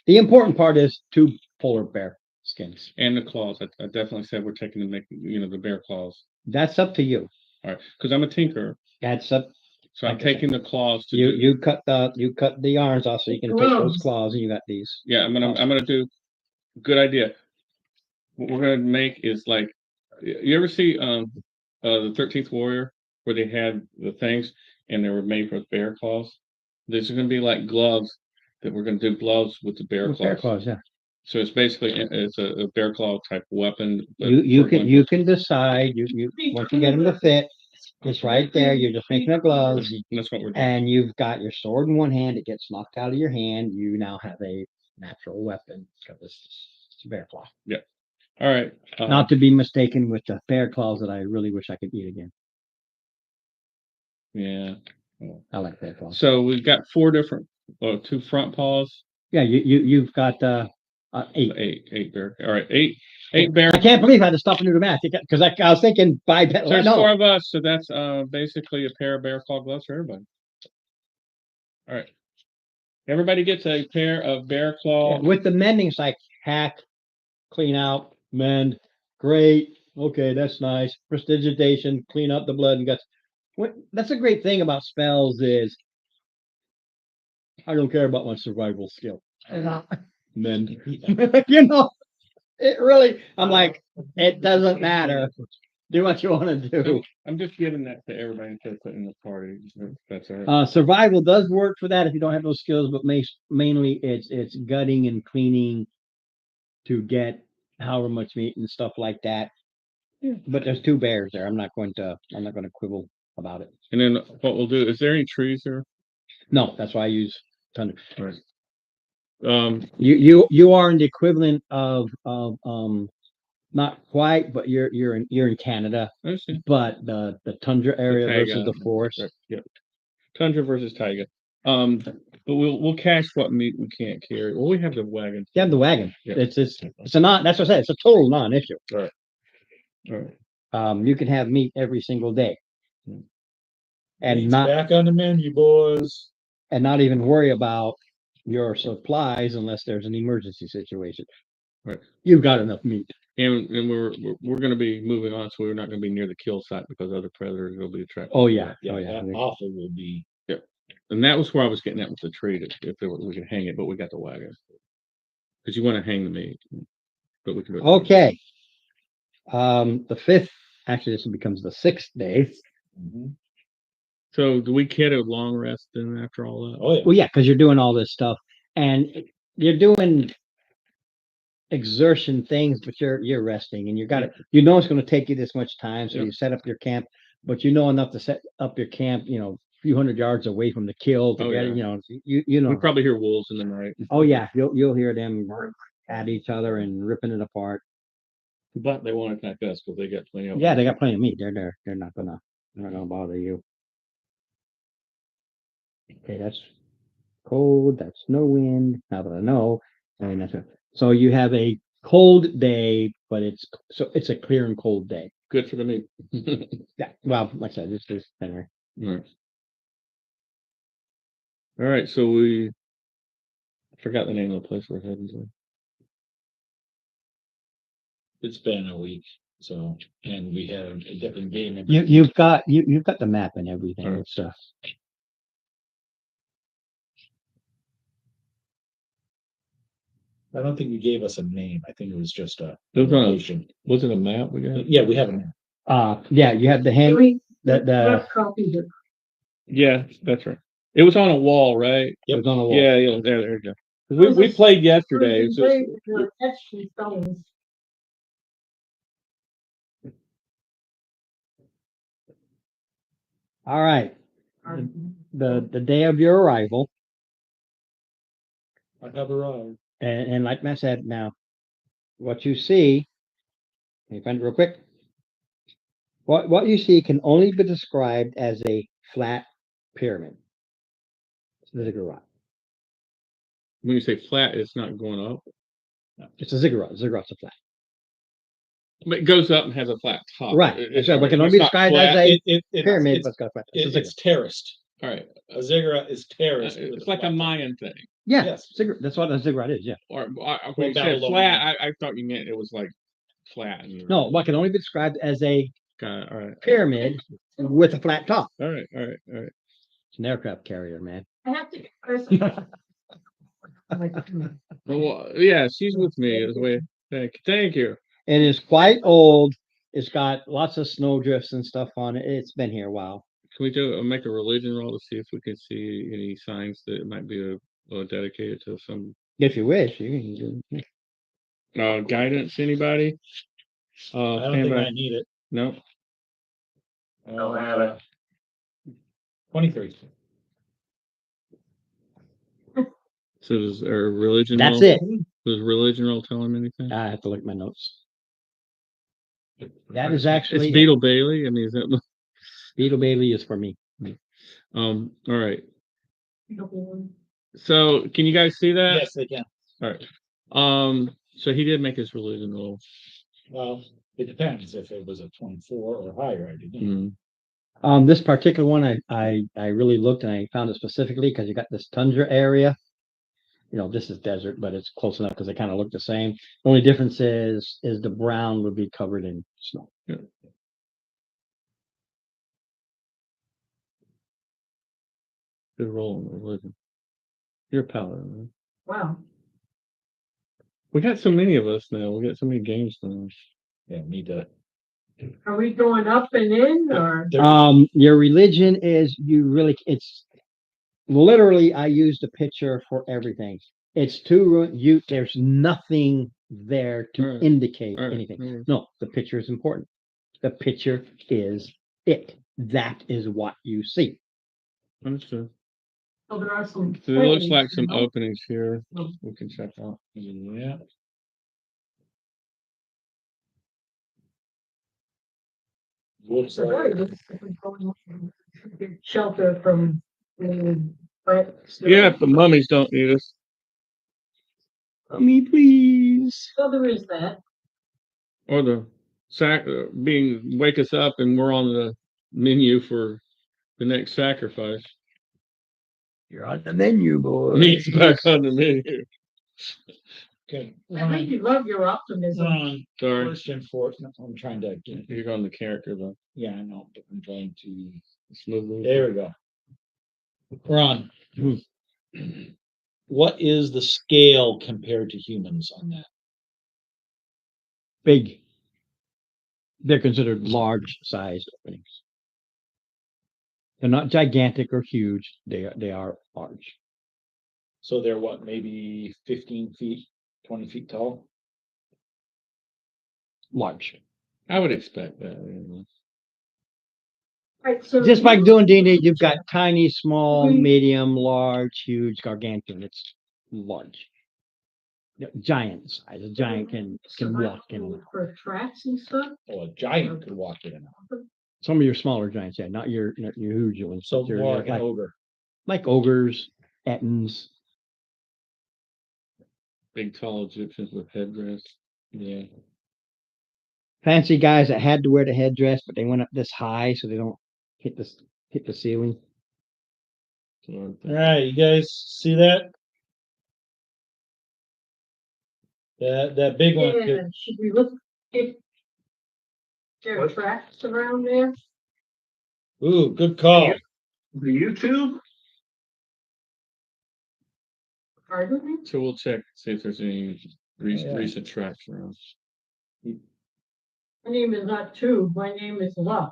The important part is 2 polar bear skins. and the claws. I definitely said we're taking the bear claws. That's up to you. All right, because I'm a tinker, That's up. so I'm Like I said, taking the claws to do. You cut the arms off so you can take those Gloves. claws and you got these. Yeah, I'm gonna do. Good idea. What we're gonna make is like, you ever see the 13th Warrior where they had the things and they were made with bear claws? These are gonna be like gloves that we're gonna do gloves with the bear With bear claws. claws, yeah. So it's basically, it's a bear claw type weapon. but You for can, gun- you can decide, once you get them to fit, it's right there. You're just making a glove. That's what we're doing. And you've got your sword in one hand, it gets knocked out of your hand, you now have a natural weapon, because it's a bear claw. All right. Not to be mistaken with the bear claws that I really wish I could eat again. Yeah. I like bear claws. So we've got 4 different, 2 front paws, Yeah, you've got, 8. 8 bear. All right, 8 bear. I can't believe I had to stop and do the math, because I was thinking There's 4 no, of us, so that's basically a pair of bear claw gloves for everybody. All right. Everybody gets a pair of bear claw. with the mending, it's like hack, clean out, mend, great, okay, that's nice, prestidigitation, clean up the blood and guts. That's a great thing about spells is I don't care about my survival skill. Mend. You know, it really, I'm like, it doesn't matter. Do what you want to do. I'm just giving that to everybody instead of putting in the party. That's all right. Survival does work for that if you don't have those skills, but mainly it's gutting and cleaning to get however much meat and stuff like that. But there's 2 bears there. I'm not going to quibble about it. And then what we'll do, is there any trees here? No, that's why I use thunder. Um, You are in the equivalent of not quite, but you're in Canada, I see. but the tundra area versus taiga. the forest. Yep. Tundra versus taiga. But we'll cache what meat we can't carry. Well, we have the wagon. You have the wagon. Yeah. It's a that's what I said. It's a total non-issue. All right. You can have meat every single day. And Meat's not back on the menu, boys. not even worry about your supplies unless there's an emergency situation. Right. You've got enough meat. And we're going to be moving on, so we're not going to be near the kill site because other predators will be attracted. Oh yeah. Yeah, Oh yeah. that awful will be. And that was where I was getting at with the tree, if we could hang it, but we got the wagon. Because you want to hang the meat, but we can. Okay. The 5th, actually this becomes the 6th day. So do we get a long rest then after all that? Oh, yeah. Well, yeah, because you're doing all this stuff and you're doing exertion things, but you're resting and you know it's going to take you this much time. So Yeah. you set up your camp, but you know enough to set up your camp, a few hundred yards away from the kill to Oh, get it, yeah. you know. We probably hear wolves in the night. Oh yeah, you'll hear them at each other and ripping it apart. But they won't attack us because they got plenty of. Yeah, they got plenty of meat. They're not gonna bother you. Okay, that's cold. That's no wind. Now that I know, and so you have a cold day, but it's a clear and cold day. Good for the meat. Yeah. Well, like I said, this is anyway. All right. So I forgot the name of the place we're heading to. It's been a week, so, and we have a different game. You've got the map and everything. Alright. It's I don't think you gave us a name. I think it was just a It was on a- location. Was it a map we got? Yeah, we have a name. yeah, you have the hand. The Rough copies of Yeah, that's right. It was on a wall, right? it was on the wall. Yeah, there you go. 'Cause we played yesterday. It's just- etched in stones. All right. The day of your arrival, I have arrived. and like I said, now what you see, can you find it real quick? What you see can only be described as a flat pyramid. It's a ziggurat. When you say flat, it's not going up. It's a ziggurat. Ziggurat's a flat. But it goes up and has a flat top. Right. It's So, but can only be it's not described as flat. a pyramid, It's, but it's got a flat. It's a it's terraced. All right. A ziggurat is terraced. with It's a like a flat top. Mayan thing. Yeah, Yes. ziggurat. That's what a ziggurat is. Yeah. Or when Well, you said Babylonian. flat, I thought you meant it was like flat. And, No, what can only be described as a All right. pyramid with a flat top. All right. It's an aircraft carrier, man. I have to. Well, yeah, she's with me. As way. Thank you. It is quite old. It's got lots of snowdrifts and stuff on it. It's been here a while. Can we make a religion roll to see if we can see any signs that it might be dedicated to some? If you wish, you can do. Guidance, anybody? I don't think standby. I need it. No, Don't have it. 23. so does our religion? That's roll- it. Does religion roll tell him anything? I have to look at my notes. That is It's actually it. Beetle Bailey. I mean, is that, Beetle Bailey is for me. all right. So can you guys see that? Yes, they can. All right. So he did make his religion roll. Well, it depends if it was a 24 or higher. I didn't know. Mm. This particular one, I really looked and I found it specifically because you got this tundra area. You know, this is desert, but it's close enough because they kind of look the same. The only difference is the brown would be covered in snow. Good roll in religion. You're a paladin. Right? Wow. We got so many of us now. We got so many games now. Yeah, need to. Are we going up and in or? Your religion is it's literally I used a picture for everything. It's there's nothing there to Alright. indicate All right. anything. No, the picture is important. The picture is it. That is what you see. Understood. Oh, there are some. So it looks plays, like some you know? openings here. Oh. We can check out. Yeah. Looks They're very like, good. Shelter from. But. Yeah, if the mummies don't need us. Me, please. So there is that. Or the wake us up and we're on the menu for the next sacrifice. You're on the menu, boy. Meat's back on the menu. okay. I think you love your optimism. Ron, Sorry. first and fourth. I'm trying to. You're on the character though. Yeah, I know, but I'm trying to. Smoothly. There we go. Ron, what is the scale compared to humans on that? Big. They're considered large sized openings. They're not gigantic or huge. They are large. So they're what, maybe 15 feet, 20 feet tall? Large. I would expect that. Anyway. Right, so. Just like doing D&D, you've got tiny, small, Mhm. medium, large, huge, gargantuan. It's large. Yeah, giant size. A giant can walk in. For tracks and stuff. Oh, a giant could walk in and out. Some of your smaller giants, yeah, not your huge ones. So but your- more like an like, ogre. like ogres, ettins. Big tall Egyptians with headdress. Yeah. Fancy guys that had to wear the headdress, but they went up this high so they don't hit the ceiling. All right, you guys see that? That big one. could- And should we look if there are tracks around there? Ooh, good call. The YouTube? Pardon me? So we'll check, see if there's any Yeah. recent tracks around. My name is not Tube, my name is Love.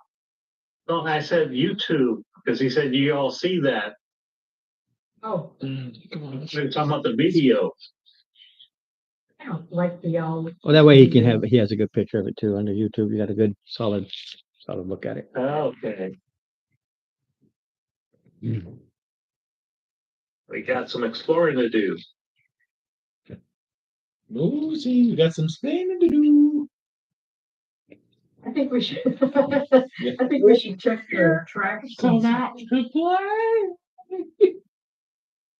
No, I said YouTube, because he said you all see that. Oh, Come on. We're talking about the video. I don't like the Well, that way he has a good picture of it too. Under YouTube, you got a good solid look at it. Okay. We got some exploring to do. Ooh, see, we got some explaining to do. I think we should, I think we should check the tracks. Come out to play.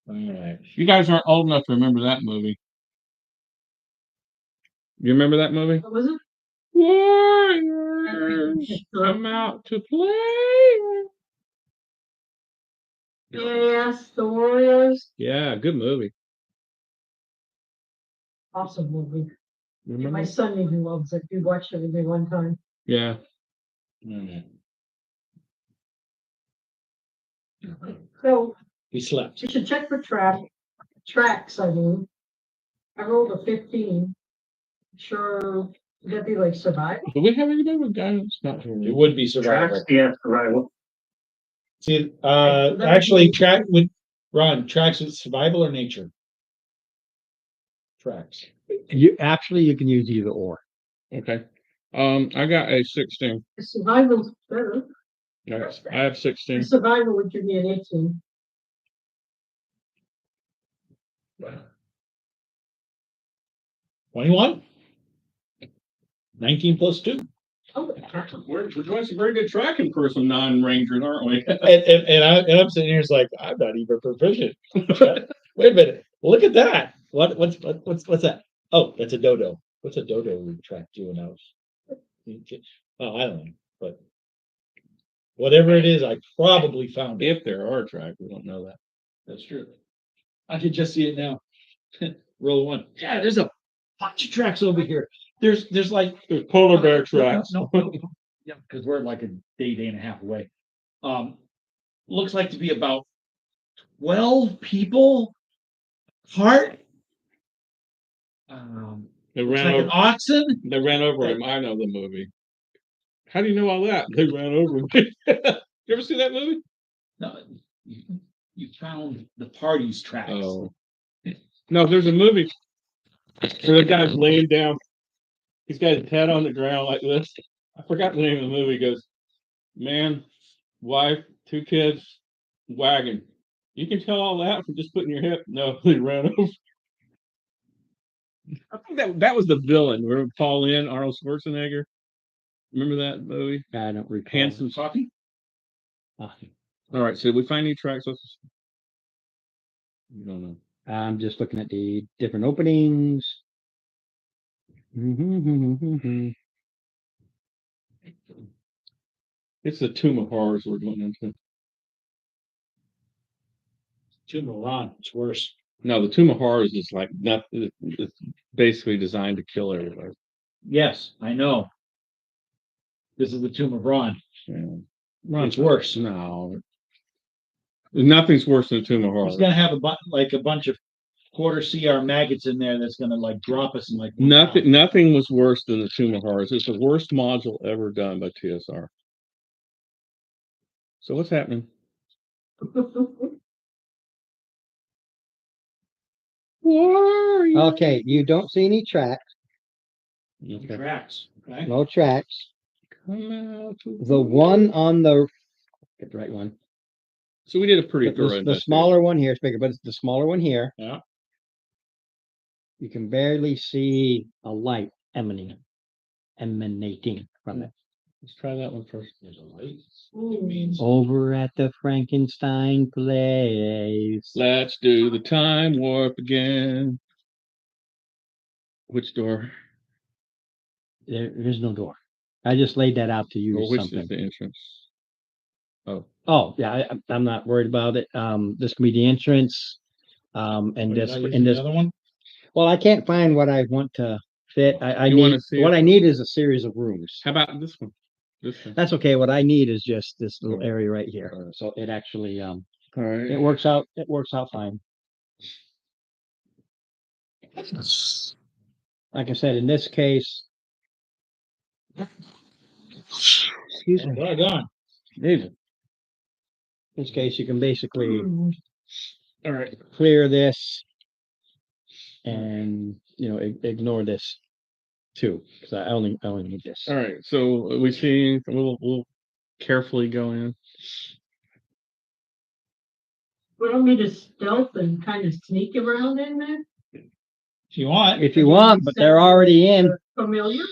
All right. You guys aren't old enough to remember that movie. You remember that movie? What was it? Warriors, come out to play. Yes, the Warriors, Yeah, good movie. awesome movie. You My remember? son even loves it. We watched it with me one time. Yeah. All right. So We slept. you should check for tracks, I mean. I rolled a 15. Sure, that'd be like survival. Do we have anybody with guidance? Not It here. would be survival. Tracks, yeah, survival. See, actually, tracks with survival or nature? Tracks. You can use either or. Okay. I got a 16. The survival's better. Yes, I have The 16. survival would give me an 18. 21? 19 plus 2. Oh, We're doing some very good tracking for some non-rangers, aren't we? And I'm sitting here, it's like, I'm not even proficient. Wait a minute. Look at that. What's that? Oh, that's a dodo. What's a dodo we track juveniles? Oh, I don't know, but whatever it is, I probably found it. If there are tracks, we don't know that. That's true. I could just see it now. Roll one. Yeah, there's a bunch of tracks over here. There's like There's polar bear tracks. No. Yeah, because we're like a day and a half away. Looks like to be about 12 people. Heart. They Looks ran like over. an oxen. They ran over him. I know the movie. How do you know all that? They ran over him. You ever see that movie? No, you found the party's tracks. Oh. No, there's a movie where the guy's laying down. He's got his head on the ground like this. I forgot the name of the movie. He goes, man, wife, 2 kids, wagon. You can tell all that from just putting your hip. No, they ran over. I think that was the villain. Where Paul Lynn, Arnold Schwarzenegger. Remember that movie? I don't recall. Handsome Coffee. Ah, All right. So did we find any tracks? You don't know. I'm just looking at the different openings. It's the Tomb of Horrors we're going into. Tomb of Ron, it's worse. No, the Tomb of Horrors is like nothing. It's basically designed to kill everybody. Yes, I know. This is the Tomb of Ron. Yeah. It's worse. No, nothing's worse than the Tomb of He's Horrors. gonna have a bunch of quarter CR maggots in there that's gonna like drop us in like 1 hour. Nothing was worse than the Tomb of Horrors. It's the worst module ever done by TSR. So what's happening? Okay, you don't see any tracks, Okay. Tracks. Okay. no tracks. Come out. The one on the, get the right one. So we did a pretty The, thorough the investigation. smaller one here is bigger, but it's the smaller one here. Yeah. You can barely see a light emanating from it. Let's try that one first. There's a light. Ooh. It means Over at the Frankenstein place. Let's do the time warp again. Which door? There is no door. I just laid that out to Or use which something. is the entrance? Oh, yeah, I'm not worried about it. This can be the entrance. And What, this, did I use and the this, other one. well, I can't find what I want to fit. I You need, wanna see what it? I need is a series of rooms. How about this one? This one. That's okay. What I need is just this little Okay. area right here. Alright. So it actually, All right. it works out fine. Like I said, in this case. Excuse me. Well done. In this case, you can basically All right. clear this and, ignore this too, because I only need this. All right. So we see. We'll carefully go in. Want me to stealth and kind of sneak around in there? If you want. If you want, but they're already in. Familiar?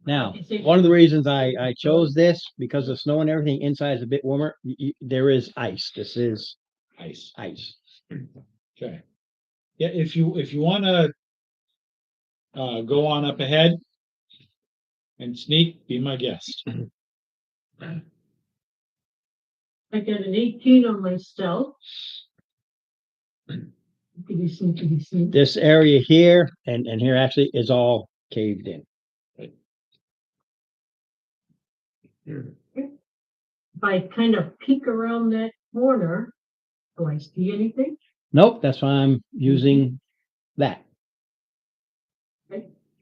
Now, one of the reasons I chose this, because the snow and everything inside is a bit warmer, there is ice. This is Ice. ice. Okay. Yeah, if you wanna go on up ahead and sneak, be my guest. I got an 18 on my stealth. Sneaky. This area here and here actually is all caved in. If I kind of peek around that corner, do I see anything? Nope, that's why I'm using that.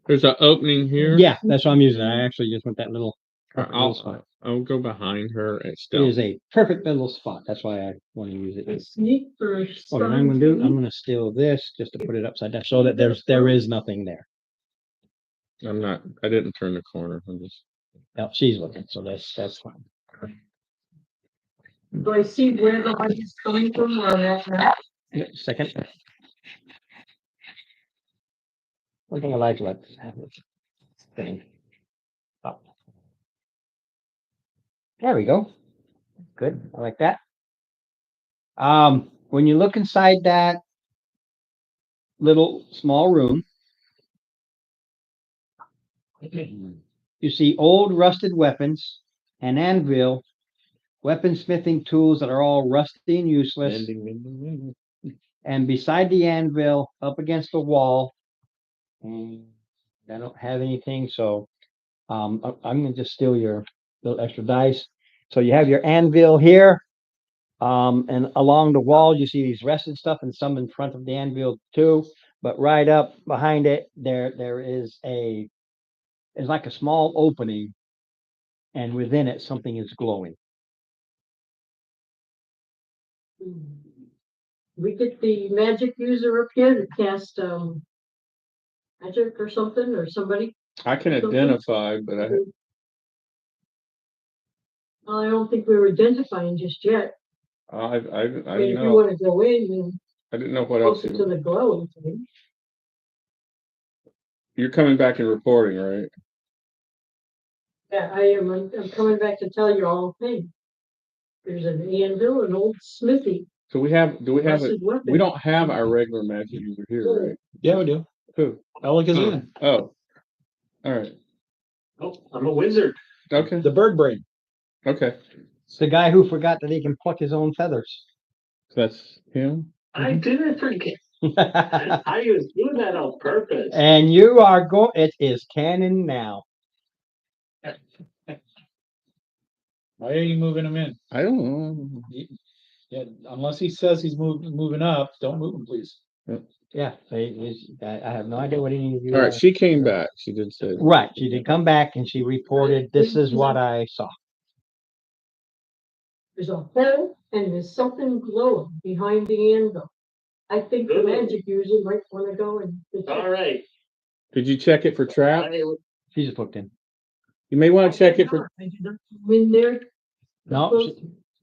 There's an opening here. Yeah, that's what I'm using. I actually just want that little perfect little spot. I'll go behind her and It still. is a perfect little spot. That's why I want to use it. Sneak for. What I'm gonna do, I'm gonna steal this just to put it upside down so that there is nothing there. I didn't turn the corner. I'm just. No, she's looking, so that's fine. Do I see where the light is coming from or that map? Yeah, second. One thing I like about this have this thing. Up. There we go. Good. I like that. When you look inside that little small room, you see old rusted weapons, an anvil, weaponsmithing tools that are all rusty and useless. And beside the anvil, up against the wall, and I don't have anything, so I'm gonna just steal your little extra dice. So you have your anvil here, and along the wall you see these rested stuff, and some in front of the anvil too. But right up behind it, there is it's like a small opening, and within it something is glowing. We get the magic user up here to cast, magic or something, or somebody. I can Something. identify, but I I don't think we were identifying just yet. I If don't you know. wanna go in and I didn't know what else. closer to the glowing thing. You're coming back and reporting, right? Yeah, I am, I'm coming back to tell you all the things. There's an anvil, an old smithy, So do we have it? rusted weapon. We don't have our regular magic user here, right? Yeah, we do. Who? Alakazam, Oh. All right. Oh, I'm a wizard. Okay. the bird brain. Okay. It's the guy who forgot that he can pluck his own feathers. That's him. I didn't forget. I was doing that on purpose. And you are it is canon now. Why are you moving him in? I don't know. Yeah, unless he says he's moving up, don't move him, please. Yeah, I have no idea what any of you. All right. She came back. She did say. Right, she did come back and she reported, this is what I saw. There's a hole and there's something glowing behind the anvil. I think the Ooh. magic user might wanna go and. All right. Did you check it for trap? She just looked in. You may want to check it for. I did not go in there. No,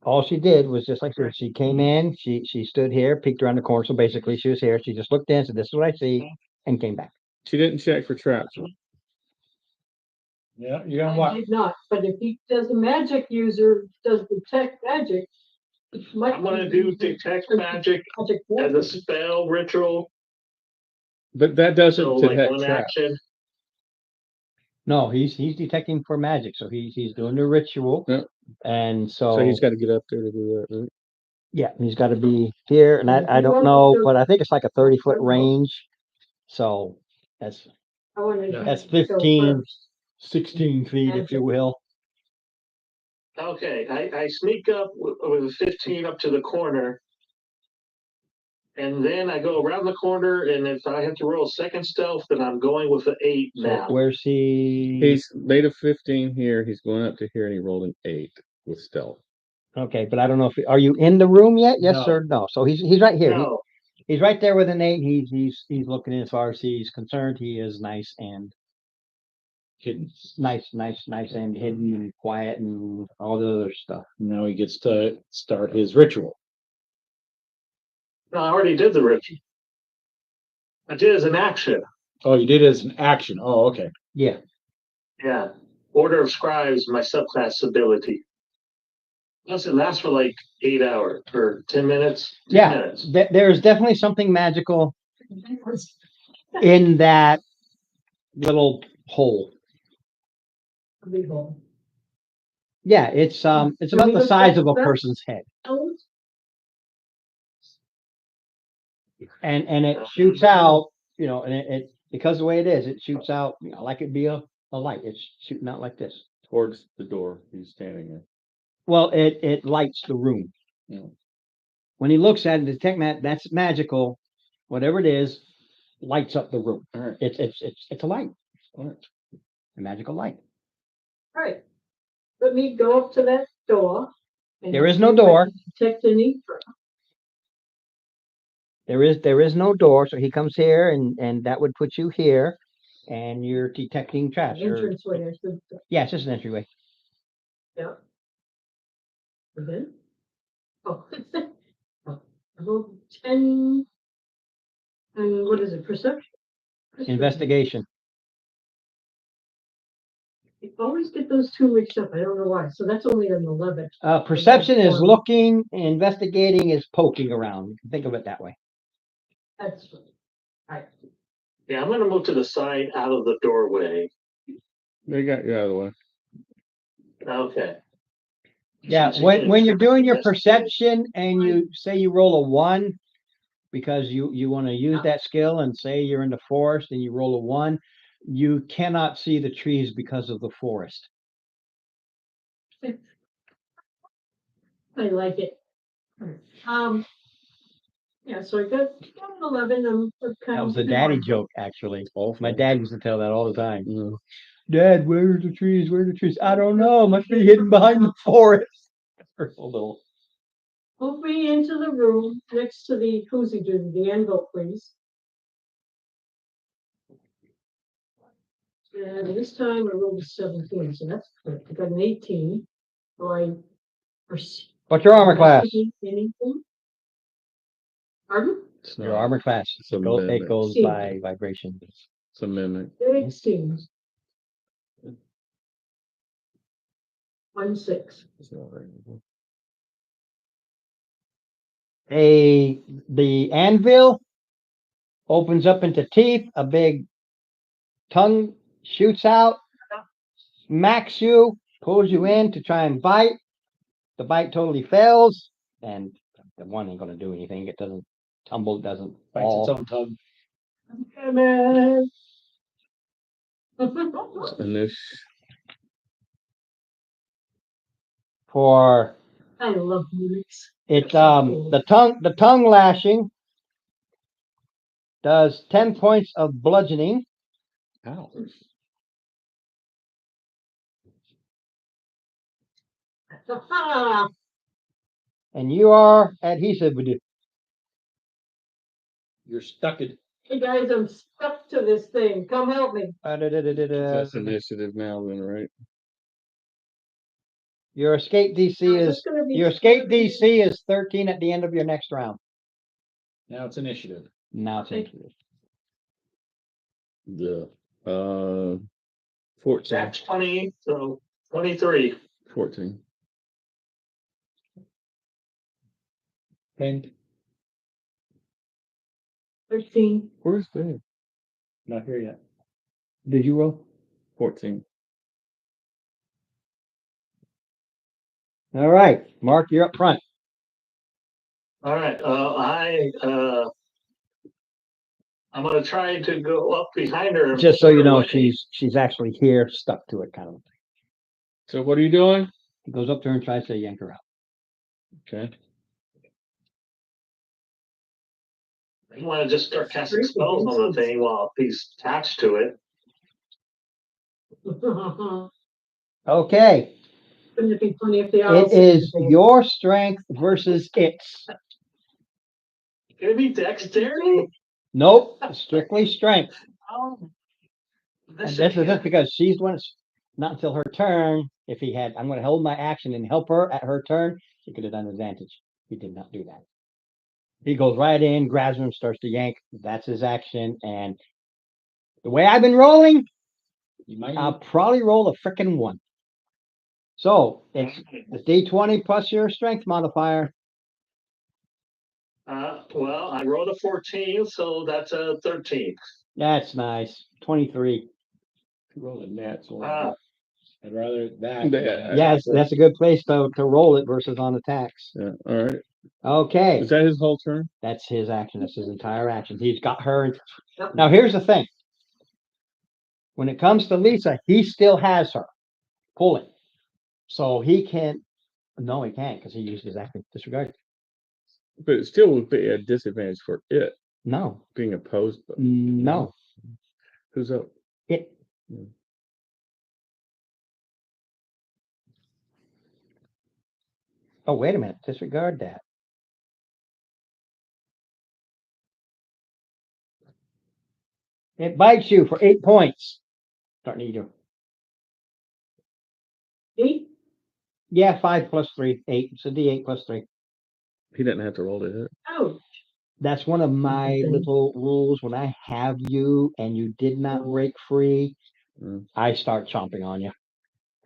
all she did was just like this. She came in, she stood here, peeked around the corner. So basically she was here. She just looked in, said, this is what I see, and came back. She didn't check for traps. Yeah, you're gonna I what? did not, but if he does a magic user, does detect magic. it might I'm gonna be do detect magic magic as a weapon. spell ritual. But that doesn't So like detect one traps. action. No, he's detecting for magic. So he's doing the ritual. Yeah. And So he's got to get up there to do that, right? yeah, he's got to be here. And I don't know, but I think it's like a 30-foot range. So that's I wanted to That's go 15. first. 16 feet, if you will. Okay, I sneak up with a 15 up to the corner. And then I go around the corner, and if I have to roll a second stealth, then I'm going with an 8 So now. where's he? He's made a 15 here. He's going up to here and he rolled an 8 with stealth. Okay, but I don't know if are you in the room yet? Yes No. or no? So he's right here. No, He's right there with an 8. He's looking in as far as he's concerned. He is nice and Hidden. nice and hidden and quiet and all the other stuff. Now he gets to start his ritual. no, I already did the ritual. I did as an action. Oh, you did it as an action. Oh, okay. Yeah. Yeah. Order of Scribes, my subclass ability. Plus, it lasts for like 8 hours or 10 minutes. 10 Yeah. minutes. There's definitely something magical in that little hole. Big hole. Yeah, it's about the size of a person's head. And it shoots out, and it because the way it is, it shoots out, like it'd be a light. It's shooting out like this. Towards the door he's standing in. Well, it lights the room. Yeah. When he looks at it, detect that's magical. Whatever it is, lights up the room. All right. It's a light. All right. A magical light. Right, let me go up to that door. and There is see no if I door. can Detect any. There is no door, so he comes here and that would put you here and you're detecting trash. Entrance way, I should, Yeah, it's just an entryway. yeah. And then, oh. Oh, About 10, and what is it, perception? Investigation. I always get those two mixed up, I don't know why, so that's only an 11. Perception is One. looking, investigating is poking around. You can think of it that way. That's right. Yeah, I'm gonna move to the side out of the doorway. They got you out of the way. Okay. Yeah, So when you're doing your investigate. perception and you say you roll a 1, because you want to use that skill and say you're in the forest and you roll a 1, you cannot see the trees because of the forest. I like it. Yeah, so I got an 11, I'm kind That of. was a daddy joke, actually. Awful. My dad used to tell that all the time. Yeah. Dad, where's the trees? Where's the trees? I don't know. Must be hidden behind the forest. Or a little. Move me into the room next to the koozie duty, the anvil, please. And this time I rolled a 17, so that's good. I got an 18. So I perceive What's your armor class? anything. Pardon? It's Your not- armor class. It's a It mimic. goes See. by vibration. It's a mimic. 16. 1-6. It's not very- The anvil opens up into teeth, a big tongue shoots out, smacks you, pulls you in to try and bite. The bite totally fails, and the one ain't gonna do anything. It doesn't tumble, it doesn't Bites its fall. own tongue. Come on. And this, For I love mimics. it, the tongue lashing does 10 points of bludgeoning. ow. And you are adhesive with it. You're stuck in. Hey guys, I'm stuck to this thing. Come help me. That's initiative now then, right? Your escape DC Now, is this gonna be- your escape DC is 13 at the end of your next round. Now it's initiative. Now it's Okay. initiative. The 14. That's 20, so 23. 14. And 13. Where's Dave? not here yet. Did you roll? 14. All right, Mark, you're up front. All right, I'm gonna try to go up behind her. and Just so pull you her know, away. she's actually here, stuck to it, kind of. So what are you doing? He goes up to her and tries to yank her out. Okay. You wanna just start casting spells on the thing while he's attached to it. Okay, Couldn't it be funny if they all? it is your strength versus its. Gonna be dexterity? Nope, strictly strength. Oh. And this is just because she's one. Not until her turn. If he had, I'm going to hold my action and help her at her turn. He could have done advantage. He did not do that. He goes right in, grabs him, starts to yank. That's his action. And the way I've been rolling, You might. I'll probably roll a frickin' 1. So it's the D20 plus your strength modifier. Well, I rolled a 14, so that's a 13. That's nice. 23. Roll a net. So Uh, I'd rather that. Yeah. Yes, that's a good place to roll it versus on attacks. Yeah. All right. Okay, Is that his whole turn? that's his action. That's his entire action. He's got her. Now here's the thing. When it comes to Lisa, he still has her pulling. So he can't. No, he can't because he used his action disregard. But it still would be a disadvantage for it No, being opposed. But no. who's up? It. Oh, wait a minute, disregard that. It bites you for 8 points. Starting to eat you. 8? Yeah, 5 plus 3, 8. It's a D8 plus 3. He didn't have to roll to hit. Oh, That's one of my Okay. little rules. When I have you and you did not break free, Mm. I start chomping on you.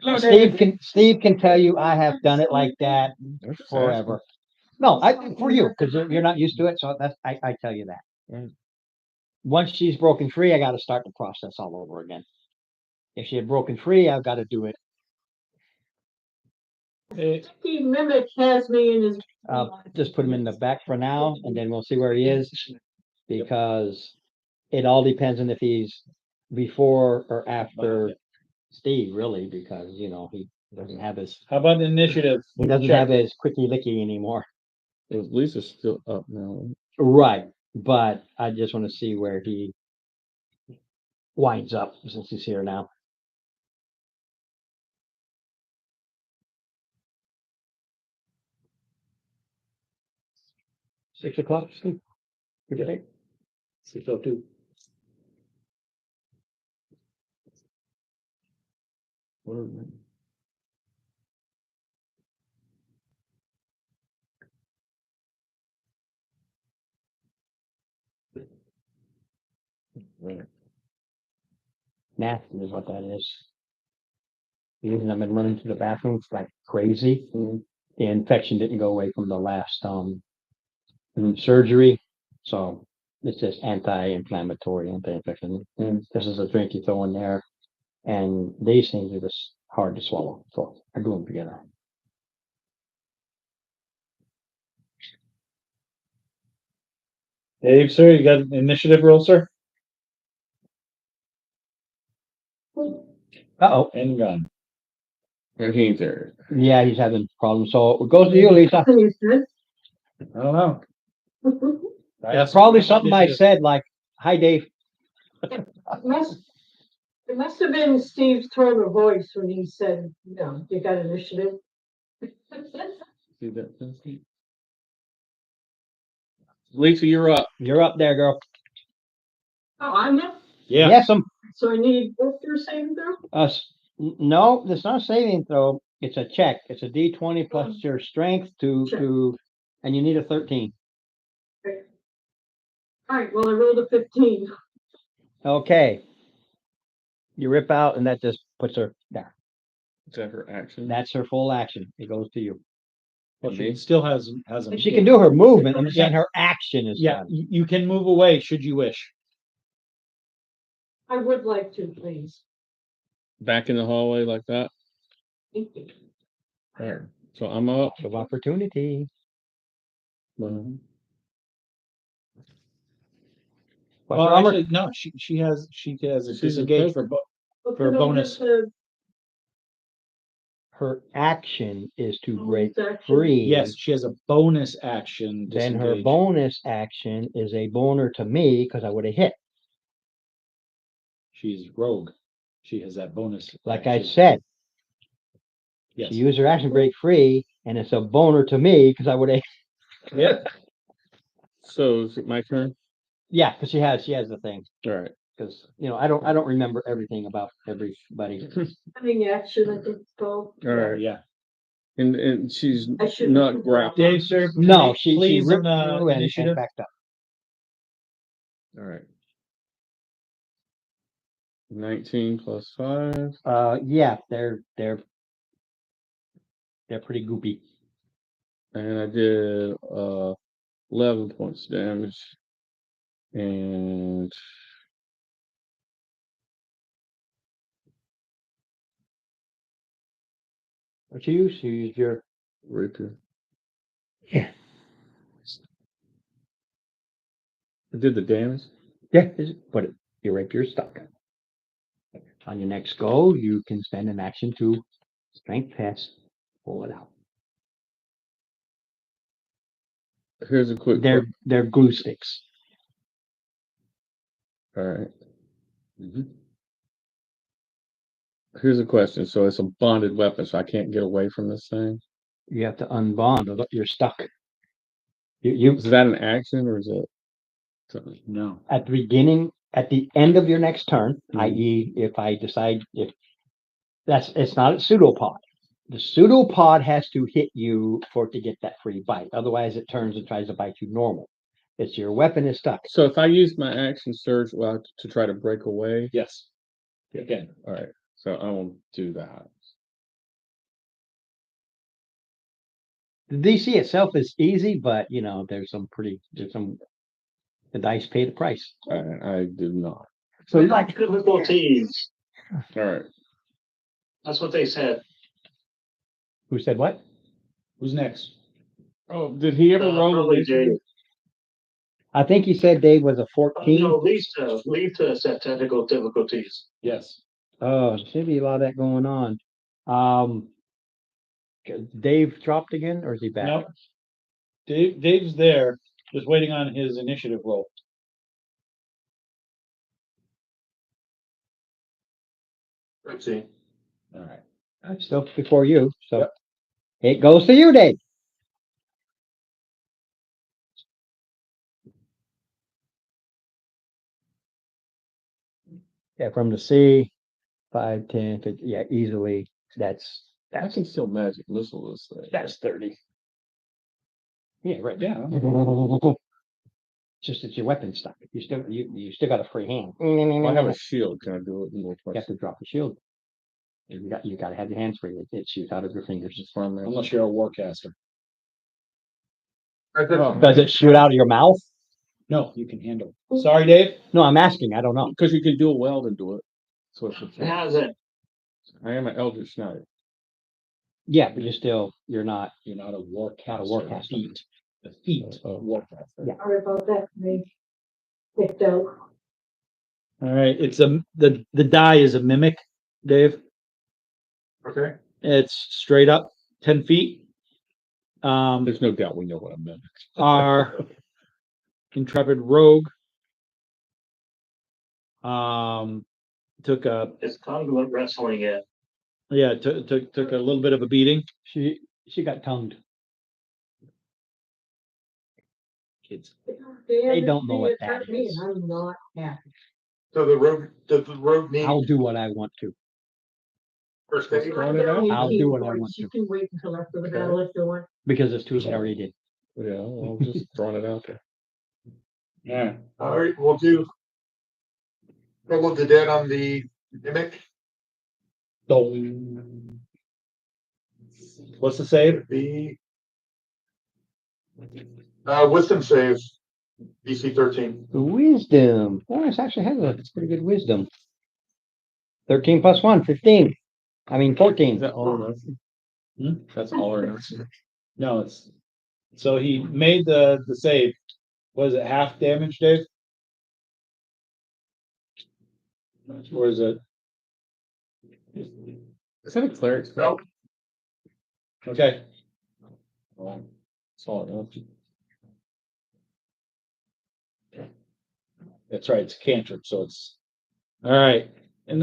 Hello, Steve can tell you I have done it like that That's just forever. No, for you, because you're not used to it, so I tell you that. Right. Once she's broken free, I gotta start the process all over again. If she had broken free, I've got to do it. He mimic has me in his. Just put him in the back for now, and then we'll see where he is. Because it all depends on if he's before or after Steve, really, because he doesn't have his How about initiative? have his quicky licky anymore. Lisa's still up now. Right, but I just want to see where he winds up since he's here now. $6 Steve? Give or take? 6:02. Right. Nasty is what that is. The reason I've been running to the bathroom like crazy. The infection didn't go away from the last surgery, so it's just anti-inflammatory, anti-infection. And this is a drink you throw in there, and these things are just hard to swallow. So I do them together. Dave, sir, you got an initiative roll, sir? Uh-oh. And gone. And he ain't there. Yeah, he's having problems. So it goes to you, Lisa. I don't know. It's probably something I said like, "Hi, Dave." It must have been Steve's tone of voice when he said, you got initiative. See that? Lisa, you're up. You're up there, girl. Oh, I'm not, Yeah. Yes, so I need both your saving throw? no, it's not a saving throw. It's a check. It's a D20 plus your strength Check. and you need a 13. All right, well, I rolled a 15. Okay. You rip out, and that just puts her there. Is that her action? That's her full action. It goes to you. Well, she still hasn't. She can do her movement. I'm just saying her action is Yeah, done. you can move away should you wish. I would like to, please. Back in the hallway like that. Thank you. There. So I'm up. Of opportunity. Mhm. What's Well, her armor? actually, no, she has a She's disengage a- for a bonus. Her action is to Oh, break it's action. free. Yes, she has a bonus action. Then her Disengage. bonus action is a boner to me because I would have hit. She's rogue. She has that bonus. Like I action. said, Yes. she used her action to break free, and it's a boner to me because I would have. Yeah. So is it my turn? Yeah, because she has the thing. All right. Because I don't remember everything about everybody. Having action, I think, so. All right. Yeah. And she's I should. not grappled. Dave, sir. No, she please ripped on the through and initiative. backed up. All right. 19 plus 5. Yeah, they're pretty goopy. And I did 11 points damage. And What you use? You used your rapier. Yeah. I did the damage. yeah. Put it. Your rapier's stuck. On your next go, you can spend an action to strength test. Pull it out. Here's a quick. They're glue sticks. All right. Here's a question. So it's a bonded weapon, so I can't get away from this thing. you have to unbond, or you're stuck. You, Is that an action or is it? something? No. at the beginning, at the end of your next turn, Mhm. i.e. if I decide if it's not a pseudopod. The pseudopod has to hit you for it to get that free bite. Otherwise it turns and tries to bite you normal. It's your weapon is stuck. So if I use my action surge to try to break away, Yes. Again. all right. So I won't do that. The DC itself is easy, but there's some the dice pay the price. I did not. So you like difficulties. All right. That's what they said. Who said what? Who's next? Oh, did he ever roll Probably initiative? Dave. I think he said Dave was a 14. No, Lisa said technical difficulties. Yes. Oh, there should be a lot of that going on. Dave dropped again, or is he back? No. Dave's there, just waiting on his initiative roll. Let's see. All right. I'm still before you, so Yep. it goes to you, Dave. Yeah, from the sea, 5, 10, 50, yeah, easily. I can still magic missile this thing. That's 30. Yeah, right. Yeah. Just it's your weapon stuck. You still got a free hand. Well, I have a shield. Can I do it in more You have to drop the shield. You got to have your hands free. It shoots out of your fingers. Just farm that. Unless you're a warcaster. Oh, Does it shoot out of your mouth? No, you can handle. Sorry, Dave. No, I'm asking. I don't know. because you can do a weld into it. So it's It has it. I am an Eldritch Knight. Yeah, but you're not. You're not a warcaster. Not a warcaster. The feet Oh. of warcaster. Yeah. Sorry about that, they picked out. All right. It's the die is a mimic, Dave. Okay. It's straight up 10 feet. There's no doubt we know what I meant. Our intrepid rogue took a It's congruent wrestling it. took a little bit of a beating. She got tongued. Kids. They don't know what that is. I'm not happy. So does the road need I'll do what I want to. first aid? Throwing it out? I'll do what I want You to. can wait until after the battle if you want. Because it's too late. I already did. Yeah, well, just throwing it out there. Yeah. All right, we'll do. Roll of the dead on the mimic. So what's the save? The wisdom save, DC 13. Wisdom. Oh, it actually has it's pretty good wisdom. 13 plus 1, 15. I mean, 14. Is that all or nothing? That's all or nothing. No, it's so he made the save. Was it half damage, Dave? Or is it Is that a cleric spell? okay? Oh, it's all or nothing. That's right, it's a cantrip, so it's all right. And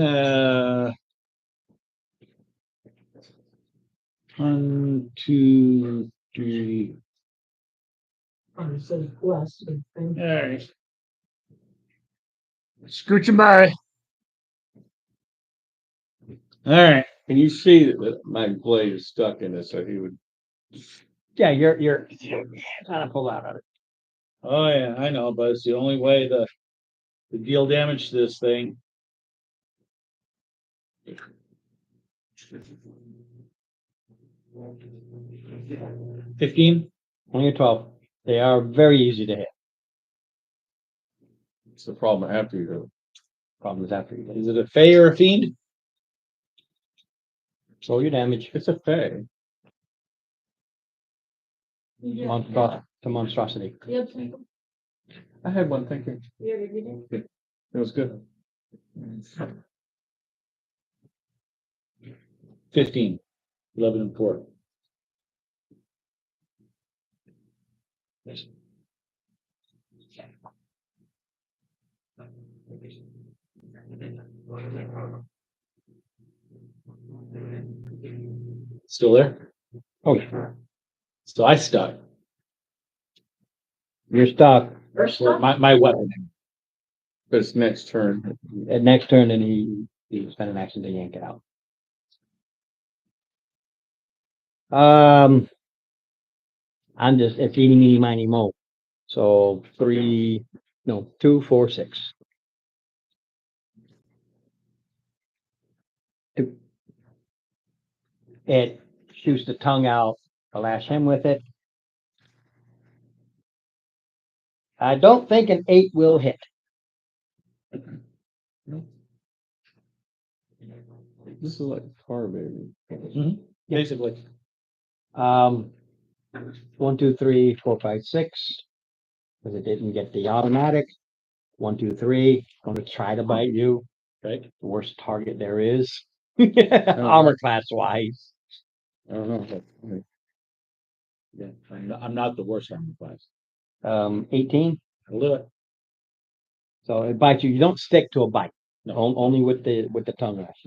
1, 2, 3. I'm so blessed. All right. Scooching by. All right. And you see that my blade is stuck in it, so he would. Yeah, you're trying to pull out of it. Oh yeah, I know, but it's the only way to deal damage to this thing. 15. 20 or 12. They are very easy to hit. It's the problem after you do. Problem is after you hit. Is it a fey or a fiend? Roll your damage. It's a fey. The monstrosity. Yep. I had one thinking. Yeah, you did. It was good. 15. 11 and 4. Still there? Oh, yeah. So I stuck. You're stuck. My weapon. But it's next turn. At next turn, then he spent an action to yank it out. I'm just, it's eeny, meeny, miny, mo. So 2, 4, 6. It shoots the tongue out. I lash him with it. I don't think an 8 will hit. This is like car baby. Basically. 1, 2, 3, 4, 5, 6. Because it didn't get the automatic. 1, 2, 3. Going to try to bite you. Right. The worst target there is. Armor class wise. I don't know. Yeah, I'm not the worst armor class. 18. I'll do it. So it bites you. You don't stick to a bite. No. Only with the tongue lash.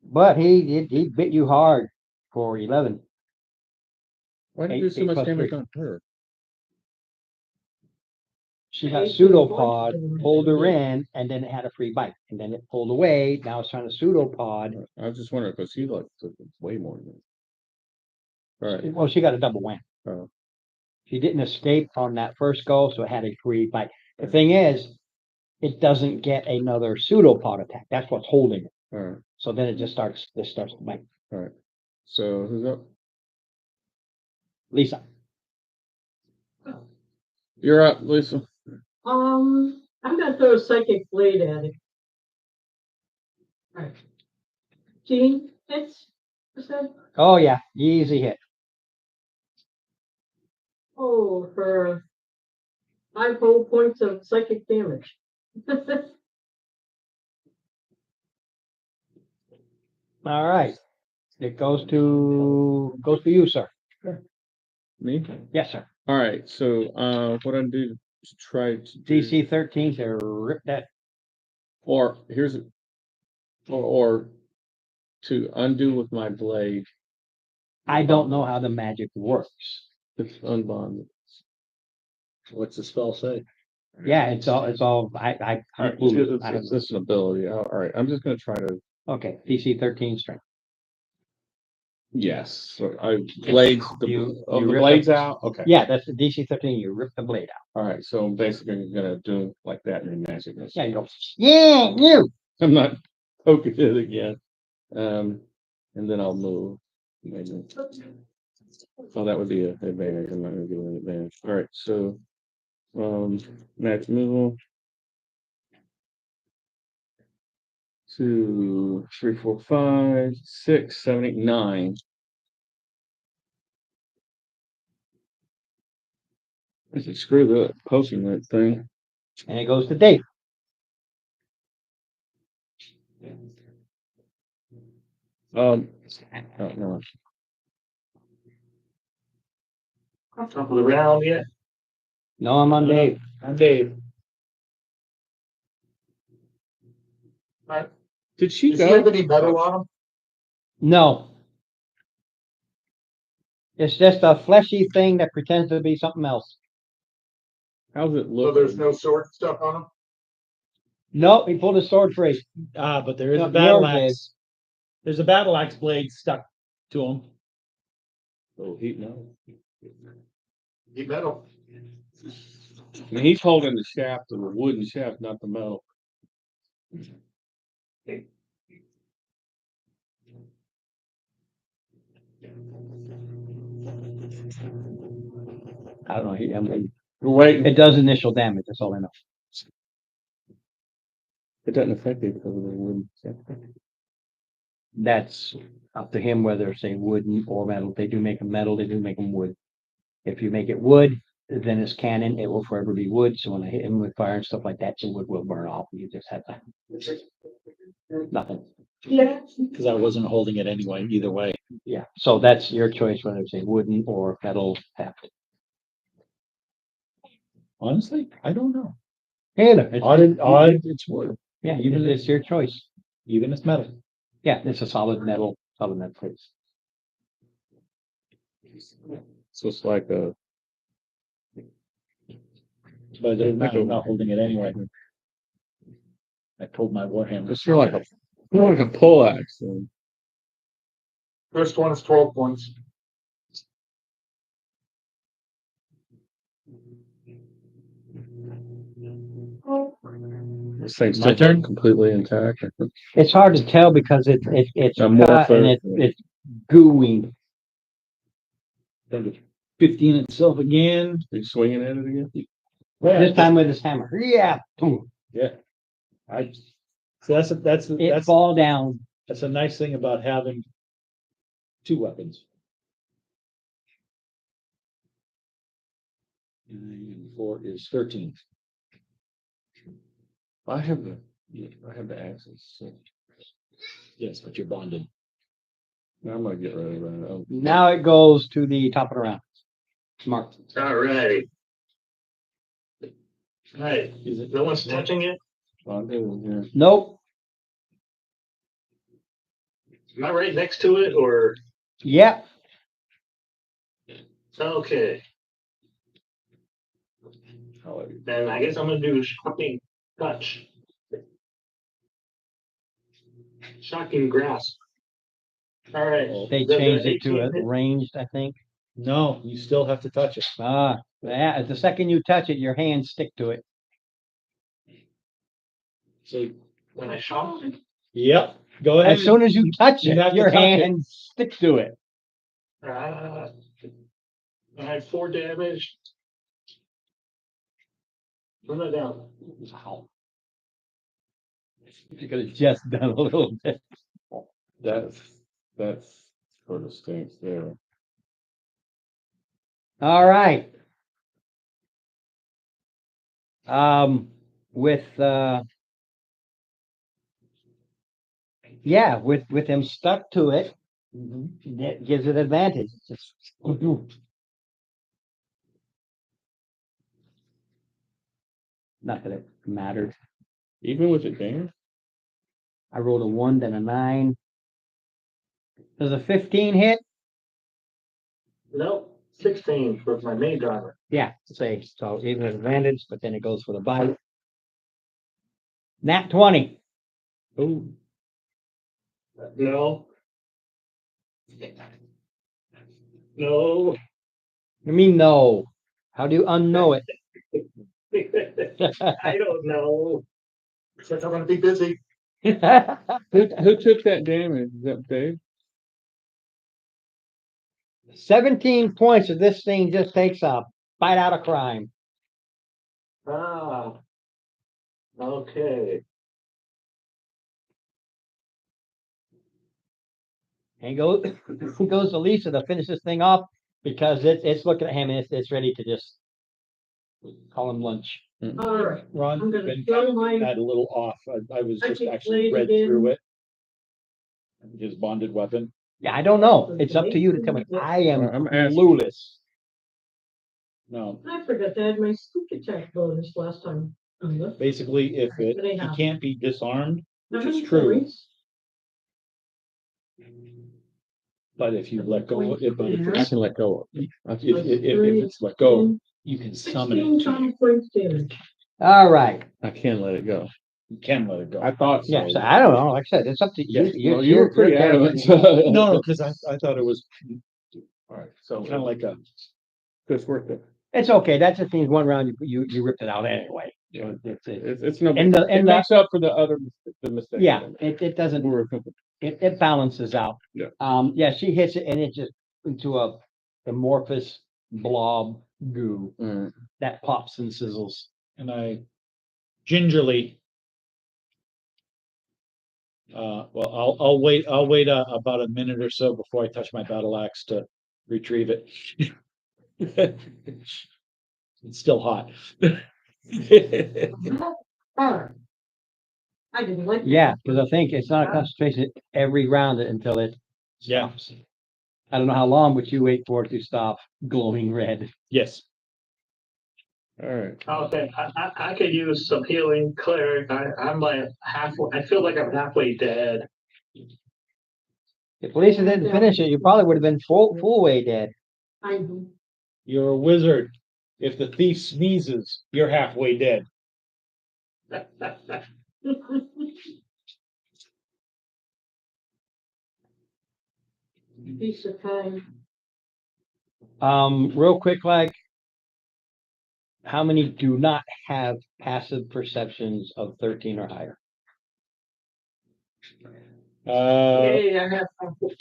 But he bit you hard for 11. Why did Eight- you do so eight much plus damage 3. on her? She got pseudopod, pulled her in, and then it had a free bite. And then it pulled away. Now it's trying to pseudopod. I was just wondering because he like took way more than me. All right. Well, she got a double whammy. Oh. She didn't escape on that first go, so it had a free bite. The thing is, it doesn't get another pseudopod attack. That's what's holding it. All right. So then it just starts to bite. All right. So who's up? Lisa. You're up, Lisa. I'm gonna throw a psychic blade at it. Alright. Gene, hits, percent, Oh yeah, easy hit. for 5 whole points of psychic damage. All right. It goes to you, sir. Me? Yes, sir. All right. So what I do to try to do, DC 13 to rip that. or here's or to undo with my blade. I don't know how the magic works. It's unbonded. What's the spell say? Yeah, it's all I All right, it's an ability. All right, I'm just gonna try to. okay, DC 13 strength. Yes, so I blades the You the rip blades the- out. Okay. Yeah, that's the DC 13, you rip the blade out. All right, so I'm basically gonna do like that in magic. Yeah, you go, yeah, you. I'm not poking it again. And then I'll move. Maybe. Oh, that would be an advantage. I'm not gonna give it an advantage. All right, so match move. 2, 3, 4, 5, 6, 7, 8, 9. I said, screw the posting that thing. And it goes to Dave. Oh, no. Top of the round yet? No, I'm on Dave. I'm Dave. Did she Does he have go? any metal on him? No. It's just a fleshy thing that pretends to be something else. How's it So look? there's no sword stuff on him? No, he pulled his sword free. But there is No, a battle yours axe. is. There's a battle axe blade stuck to him. Oh, he no. He metal. I mean, he's holding the shaft, the wooden shaft, not the metal. I don't know. Wait, It does initial damage. That's all I know. it doesn't affect it because of the wooden shaft. That's up to him whether say wooden or metal. They do make them metal. They do make them wood. If you make it wood, then it's canon. It will forever be wood. So when I hit him with fire and stuff like that, the wood will burn off. You just have to nothing. Yeah. Because I wasn't holding it anyway, either way. Yeah. So that's your choice whether it's a wooden or metal haft. Honestly, I don't know. Either. It's wood. Yeah, it's your choice. Even it's metal. Yeah, it's a solid metal piece. So it's like a. But I'm not holding it anyway. I pulled my Warhammer. It's more like a pull axe. First one is 12 points. This thing's My still turn? completely intact. It's hard to tell because it's cut and Amorphous. it's gooey. Think it's 15 itself again. Are you swinging at it again? This time with his hammer. Yeah. Yeah. So that's It fall down. a nice thing about having two weapons. And 4 is 13. I have the axes. So Yes, but you're bonded. I'm gonna get rid of that. Oh, Now it goes to the top of the round. Mark. All right. Right, Is it? no one's touching it? I'll do it, yeah. Nope. Am I right next to it or? Yep. Okay, I'll let you- then I guess I'm gonna do shocking touch. Shocking grasp. All right. They The changed it to 18 a ranged, I think. No, you still have to touch it. Yeah, the second you touch it, your hands stick to it. So, When I shock, yep, go ahead. As soon as you touch You it, have to your touch it. hands stick to it. I had 4 damage. Put that down. Wow. You could have just done a little bit. That's sort of stinks there. All right. With with him stuck to it, that gives it advantage. It's just not that it mattered. Even with it damaged? I rolled a 1, then a 9. Does a 15 hit? Nope, 16 with my main driver. Yeah, say so. Even an advantage, but then it goes for the bite. Nat 20. Oh, No. No. I mean, no. How do you unknow it? I don't know. Looks like I'm gonna be busy. who took that damage? Is that Dave? 17 points of this thing just takes a bite out of crime. Ah. Okay. And goes he goes to Lisa to finish this thing off because it's looking at him and it's ready to just call him lunch. All right, Ron, I'm gonna been throw my- that a little off. I was I just keep actually playing read again. through it. His bonded weapon. Yeah, I don't know. It's up to you to tell me. I am I'm asking. clueless. No, I forgot to add my sneak attack bonus last time. on this. basically, if But he anyhow. can't be disarmed, which is Seven true, points. but if you let go, if I can let go of it. if it's let go, you can summon 16 it. to you. total points damage. All right. I can let it go. You can let it go. I thought so. Yeah, so I don't know. Like I said, it's up to you. Yeah, Well, you were pretty adamant. No, because I thought it was All right, so kind of like a, it's worth it. It's okay. That just means one round you ripped it out anyway. So it's It's no. And the- It and the- makes up for the mistake. yeah, it doesn't, it balances out. Yeah. Yeah, she hits it and it just into a amorphous blob goo Mm. that pops and sizzles. and I gingerly. Well, I'll wait about a minute or so before I touch my battle axe to retrieve it. It's still hot. Fire. I didn't like. Yeah, because I think it's not a concentration every round until it Yeah. stops. I don't know how long, but you wait for it to stop glowing red. Yes. All right. Okay, I could use some healing cleric. I'm like halfway, I feel like I'm halfway dead. If Lisa didn't finish it, you probably would have been full way dead. I do. You're a wizard. If the thief sneezes, you're halfway dead. Piece of time. Real quick, like, how many do not have passive perceptions of 13 or higher? Yeah, I have.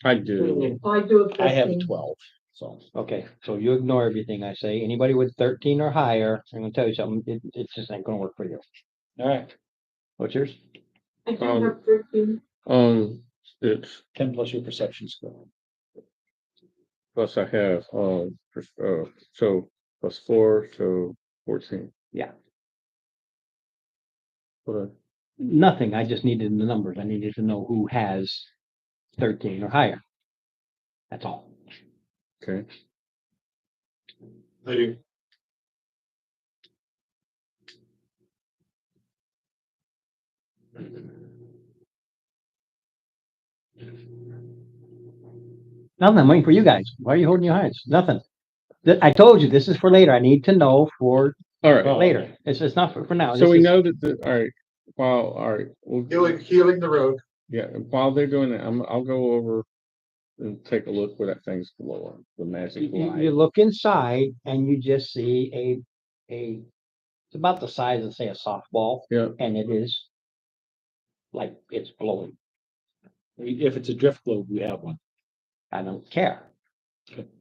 I do. I do it. I have 15. 12, so. Okay, so you ignore everything I say. Anybody with 13 or higher, I'm gonna tell you something, it just ain't gonna work for you. All right, What's yours? I do have 13. It's 10 plus your perception score. plus I have, so plus 4, so 14. Yeah. What Nothing, I just needed the numbers. I needed to know who has 13 or higher. That's all. Okay. I do. Nothing, I'm waiting for you guys. Why are you holding your hands? Nothing. I told you, this is for later. I need to know for All right. later. It's not for now. So This we is- know that all right. All right. Healing the road. Yeah. While they're doing that, I'll go over and take a look where that thing's below the magic You light. look inside and you just see it's about the size of, say, a softball, Yeah. and it is like it's glowing. If it's a drift globe, we have one. I don't care.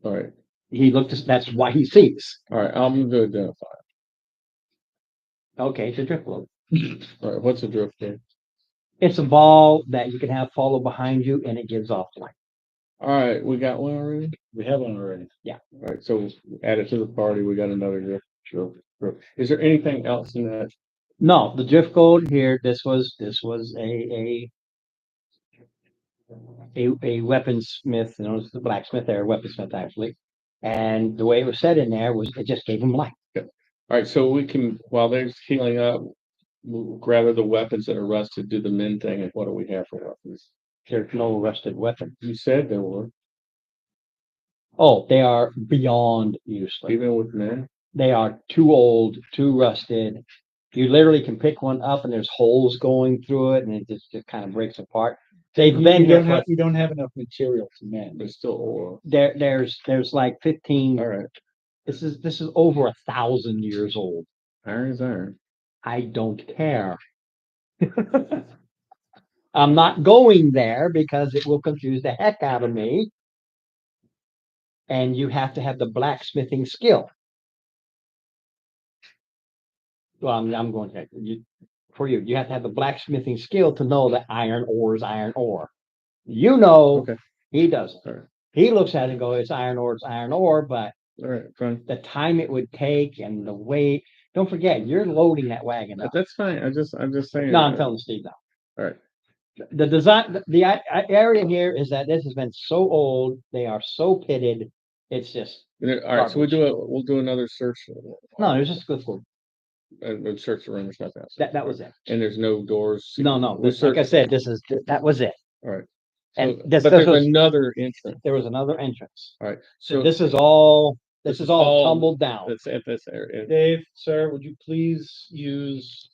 All right. He looked, that's why he sees. All right. I'm going to identify. Okay, it's a drift globe. All right. What's a drift there? It's a ball that you can have follow behind you and it gives off light. All right. We got one already. We have one already. All right. So add it to the party. We got another drift. Is there anything else in that? No, the drift gold here, this was a weaponsmith, you know, it's the blacksmith there, weaponsmith actually. And the way it was set in there was, it just gave him light. All right. So we can, while they're healing up, we'll gather the weapons that are rusted, do the men thing, and what do we have for weapons? There's no rusted weapon. You said there were, Oh, they are beyond useless. even with men. They are too old, too rusted. You literally can pick one up and there's holes going through it and it just kind of breaks apart. They've been here for, We don't have enough material to mend. There's still ore. there's like 15, All right. this is over 1,000 years old. Iron is iron. I don't care. I'm not going there because it will confuse the heck out of me. And you have to have the blacksmithing skill. Well, I'm going to, you have to have the blacksmithing skill to know that iron ore is iron ore. You know, Okay. he doesn't. All right. He looks at it and goes, it's iron ore, but All right. Fine. the time it would take and the weight, don't forget, you're loading that wagon up. That's fine. I'm just saying. No, I'm telling Steve now. All right. The design, the area here is that this has been so old, they are so pitted, it's just, All right. So we'll do another search. no, it's just good for, And search the room. There's nothing else. that was it. And there's no doors. No, We'll like I search- said, that was it. All right. And So, this but there's was, another entrance. there was another entrance. All right. So So this is all this is all- tumbled down. that's at this area. Dave, sir, would you please use,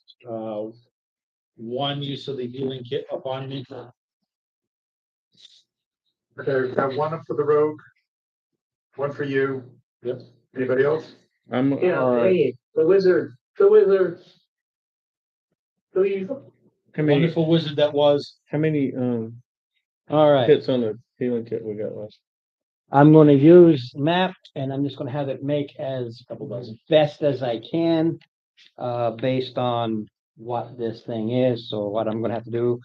one use of the healing kit up on me? Okay, got one up for the rogue. One for you. Yep. Anybody else? I'm all Yeah, right. hey, the wizard. Please. How many Wonderful wizard that was. All right, hits on the healing kit we got left? I'm gonna use map and I'm just gonna have it make as best as I can, based on what this thing is. So what I'm gonna have to do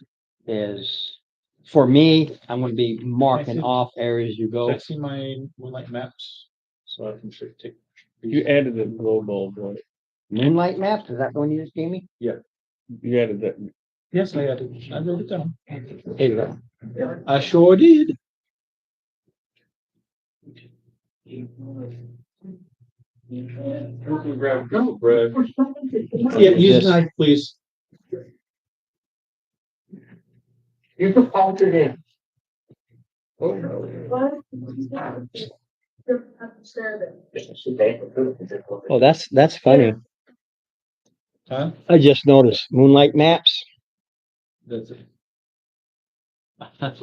is, for me, I'm gonna be marking see. off areas you go. I see my moonlight maps, so I can take. You added the glow bulb, right? Moonlight map, is that the one you just gave me? You added that. Yes, I had it. I wrote it down. Here you go. I sure did. Red. Yeah, use the knife, please. You can alter it. Oh, that's funny. Huh? I just noticed Moonlight Maps. That's it. That's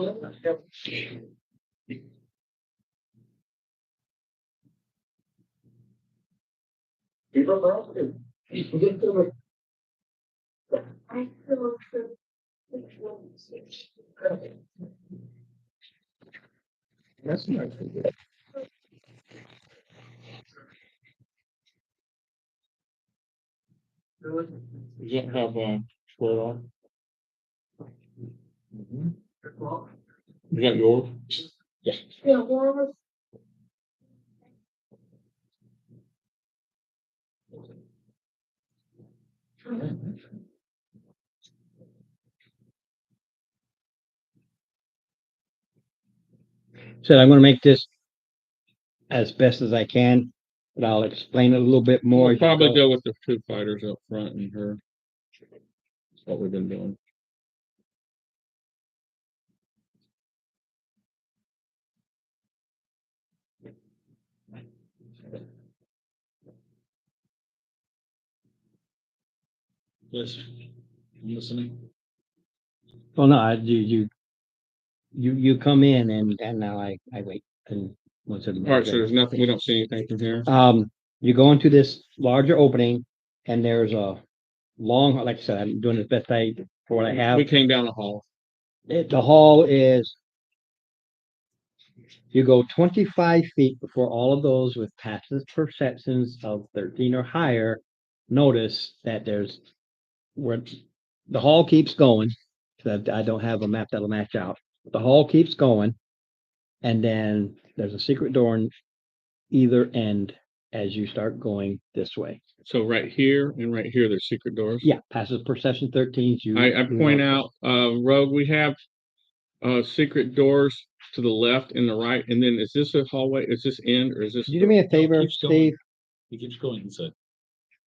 nice. Does it have square on? You got yours? Said I'm gonna make this as best as I can, but I'll explain it a little bit more. We'll probably go with the two fighters up front and her. That's what we've been doing. Yes. I'm listening. Well, no, you come in and now I wait and once it. All right, so there's nothing, we don't see anything from here. You go into this larger opening and there's a long, like I said, I'm doing the best for what I have. We came down the hall. The hall is, you go 25 feet before all of those with passive perceptions of 13 or higher. Notice that there's where the hall keeps going. 'Cause I don't have a map that'll match out. The hall keeps going. And then there's a secret door on either end as you start going this way. So right here and right here, there's secret doors. Yeah, passive perception 13. I point out, Rogue, we have secret doors to the left and the right, and then is this a hallway? Is this end or is this? Could you do me a favor, keeps going. Steve? He keeps going, he said.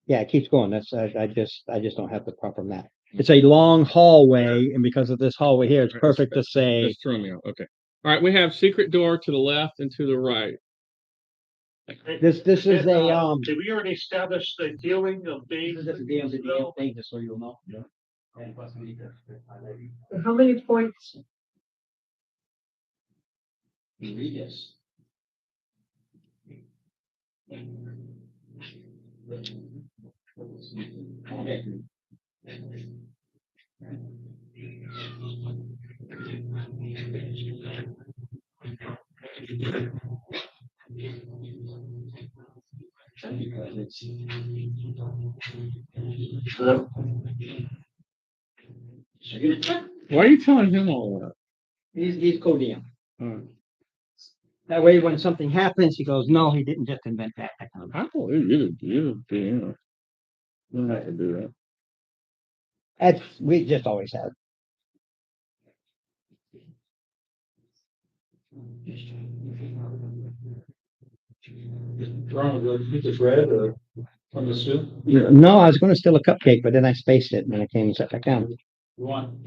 Yeah, it keeps going. That's I just don't have the proper map. It's a long hallway, and because of this hallway here, it's perfect to say. That's throwing me out. Okay. All right, we have secret door to the left and to the right. This is a Did we already establish the healing of Dave? thing, just so you'll know. How many points? Read this. Why are you telling him all that? He's Codium. All right. That way, when something happens, he goes, "No, he didn't just invent that technology." I believe you. You don't have to do that. We just always have. Ronald, do you this red or from the soup? No, I was going to steal a cupcake, but then I spaced it and then I came and sat back down. You want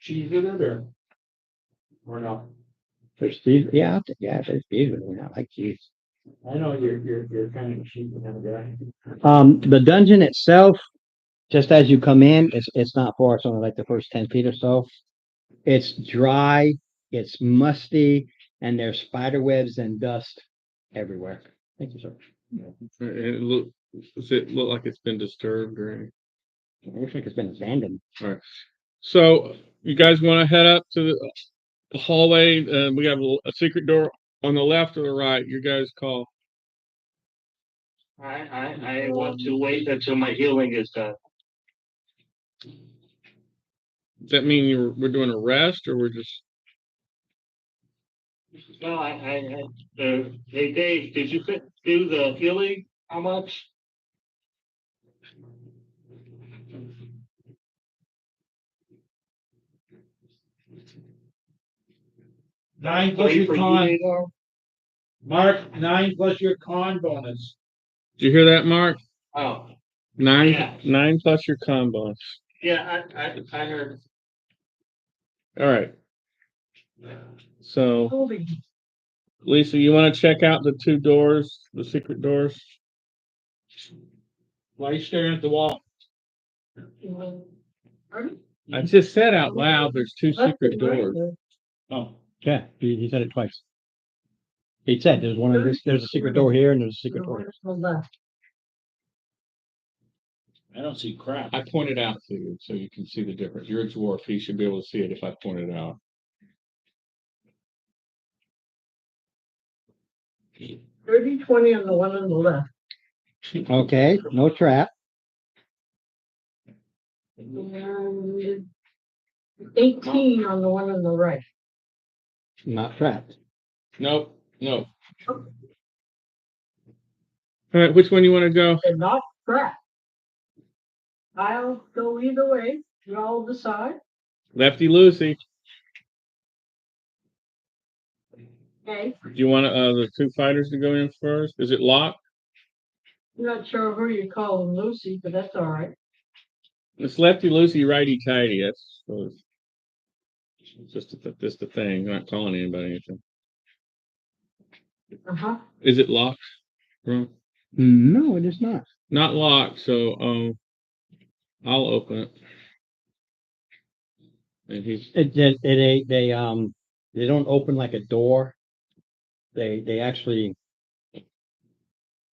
cheese with it or no? There's cheese. Yeah, there's cheese with it. I like cheese. I know you're kind of a cheese kind of guy. The dungeon itself, just as you come in, it's not far. It's only like the first 10 feet or so. It's dry, it's musty, and there's spider webs and dust everywhere. Thank you, sir. Does it look like it's been disturbed or anything? It looks like it's been abandoned. So you guys want to head up to the hallway? We have a secret door on the left or the right. You guys call. I want to wait until my healing is done. Does that mean we're doing a rest or we're just? No, hey Dave, did you do the healing? How much? Nine plus your con. Mark, 9 plus your con bonus. Did you hear that, Mark? Oh, 9, Yeah. 9 plus your con bonus. yeah, I heard. All right. So Holding. Lisa, you want to check out the two doors, the secret doors? Why are you staring at the wall? Pardon? I just said out loud, there's two Left secret and right doors. there. Oh, Yeah, he said it twice. He said there's one of this, there's a secret door here and there's a secret The door one here. on the left. I don't see crap. I pointed out to you so you can see the difference. You're a dwarf. You should be able to see it if I point it out. 30/20 on the one on the left. Okay, no trap. And 18 on the one on the right. Not trapped. Nope, no. All right, which one you want to go? They're not trapped. I'll go either way. You all decide. Lefty loosey. Okay. Do you want the two fighters to go in first? Is it locked? I'm not sure who you call them Lucy, but that's all right. It's lefty loosey, righty tighty. That's just the thing. I'm not calling anybody anything. Uh-huh. Is it locked? Ron? No, it is not. Not locked, so I'll open it. And he's They don't open like a door. They actually,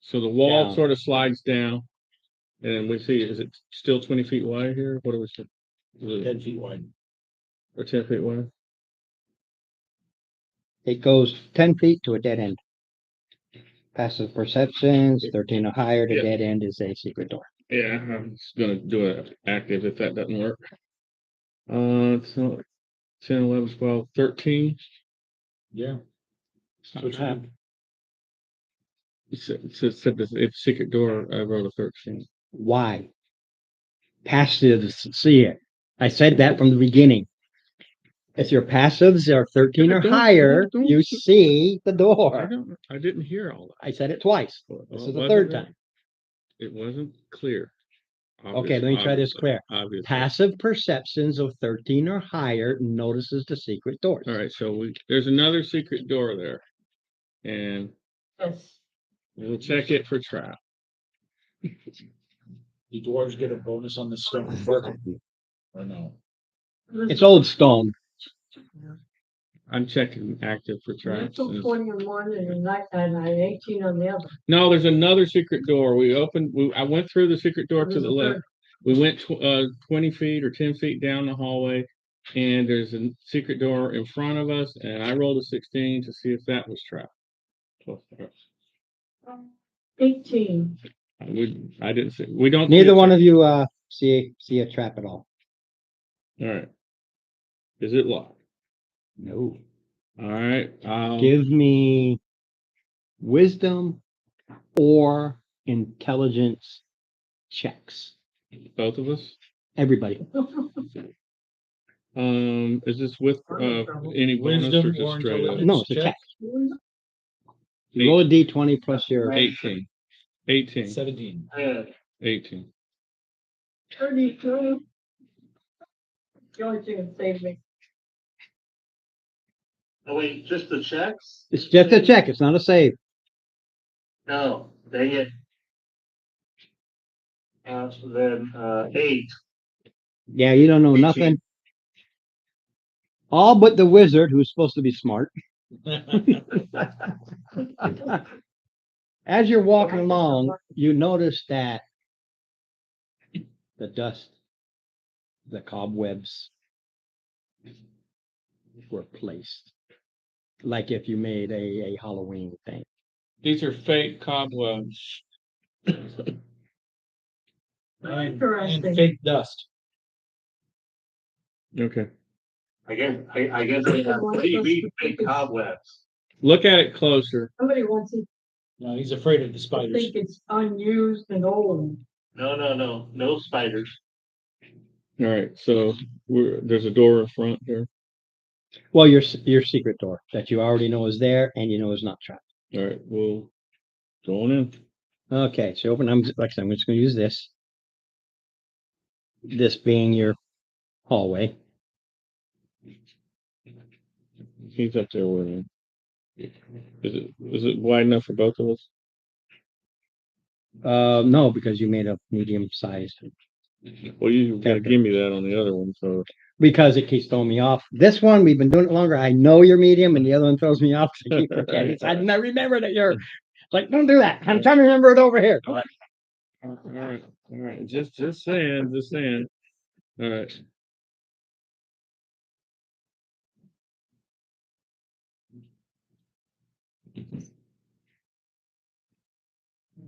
so the wall Down. sort of slides down, and we see, is it still 20 feet wide here? What do we say? Is it 10 feet wide. or 10 feet wide? it goes 10 feet to a dead end. Passive perceptions, 13 or higher, the Yeah. dead end is a secret door. Yeah, I'm just gonna do it active if that doesn't work. So 10, 11, 12, 13. Yeah. It's not Which trapped. one? Said it's secret door. I wrote a 13. Why? Passives see it. I said that from the beginning. If your passives are 13 or Don't- higher, don't- you see the I door. don't. I didn't hear all that. I said it twice. Well, This it is the wasn't third right. time. It wasn't clear. Okay, let me try this clear. Obviously. Passive perceptions of 13 or higher notices the secret doors. All right, so there's another secret door there, and Yes. we'll check it for trap. The dwarves get a bonus on the stone circle. Or no? It's old stone. I'm checking active for traps. Mental 20 on one and an 18 on the other. No, there's another secret door. I went through the secret door to There's the a left. third. We went 20 feet or 10 feet down the hallway, and there's a secret door in front of us, and I rolled a 16 to see if that was trapped. Plus traps. 18. I didn't see. We don't. see Neither a one trap. of you see a trap at all. All right. Is it locked? No. All right. Give me wisdom or intelligence checks. Both of us. Everybody. Is this with any bonus Wisdom or or just straight up? intelligence? No, it's a check. check. You roll a d20 plus your 18. 18. 17. 18. 32. The only thing that saved me. Oh, wait, just the checks? It's just a check. It's not a save. No, dang it. Then, 8. Yeah, you don't know 18. nothing. All but the wizard, who's supposed to be smart. As you're walking along, you notice that the dust, the cobwebs were placed. Like if you made a Halloween thing. These are fake cobwebs. And Interesting. fake dust. Okay. I guess they have big cobwebs. Look at it closer. Somebody wants to No, he's afraid of the spiders. think it's unused and old. No spiders. All right. So there's a door in front here. Well, your secret door that you already know is there and you know is not trapped. All right. We'll go on in. Okay, so open. Like I said, I'm just going to use this. This being your hallway. He's up there with him. Is it wide enough for both of us? No, because you made a medium sized, Well, you gotta give me that on the other one, so. because it keeps throwing me off. This one, we've been doing it longer. I know you're medium, and the other one throws me off. 'Cause I keep forgetting. I didn't remember that you're like, don't do that. I'm trying to remember it over here. All right, just saying, All right.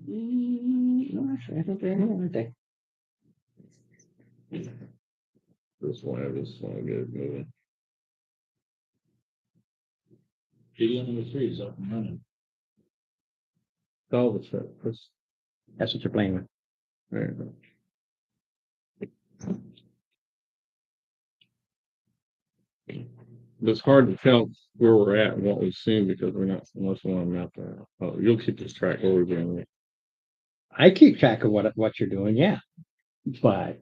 No, actually, I think they're here, aren't they? This one, I just wanna get it moving. Video number 3 is up and running. Oh, it's that, That's what you're playing with. there you go. It's hard to tell where we're at and what we've seen because we're not, unless we want to map that. Out. Oh, you'll keep this track where we're doing. I keep track of what you're doing, yeah. But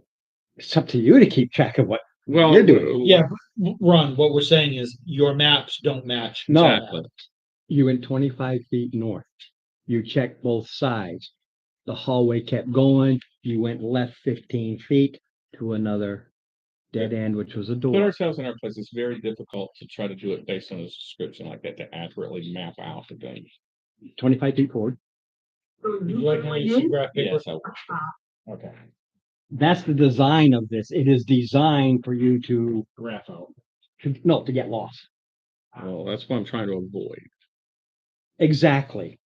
it's up to you to keep track of what Well, you're doing. Yeah, Ron, what we're saying is your maps don't match. No. Exactly. You went 25 feet north. You checked both sides. The hallway kept going. You went left 15 feet to another dead end, which was a Put door. ourselves in our place. It's very difficult to try to do it based on a description like that to accurately map out the gun. 25 feet forward. Would you like more you see graph paper? Yes, I Okay. That's the design of this. It is designed for you to Graph out. to get lost. well, that's what I'm trying to avoid. Exactly.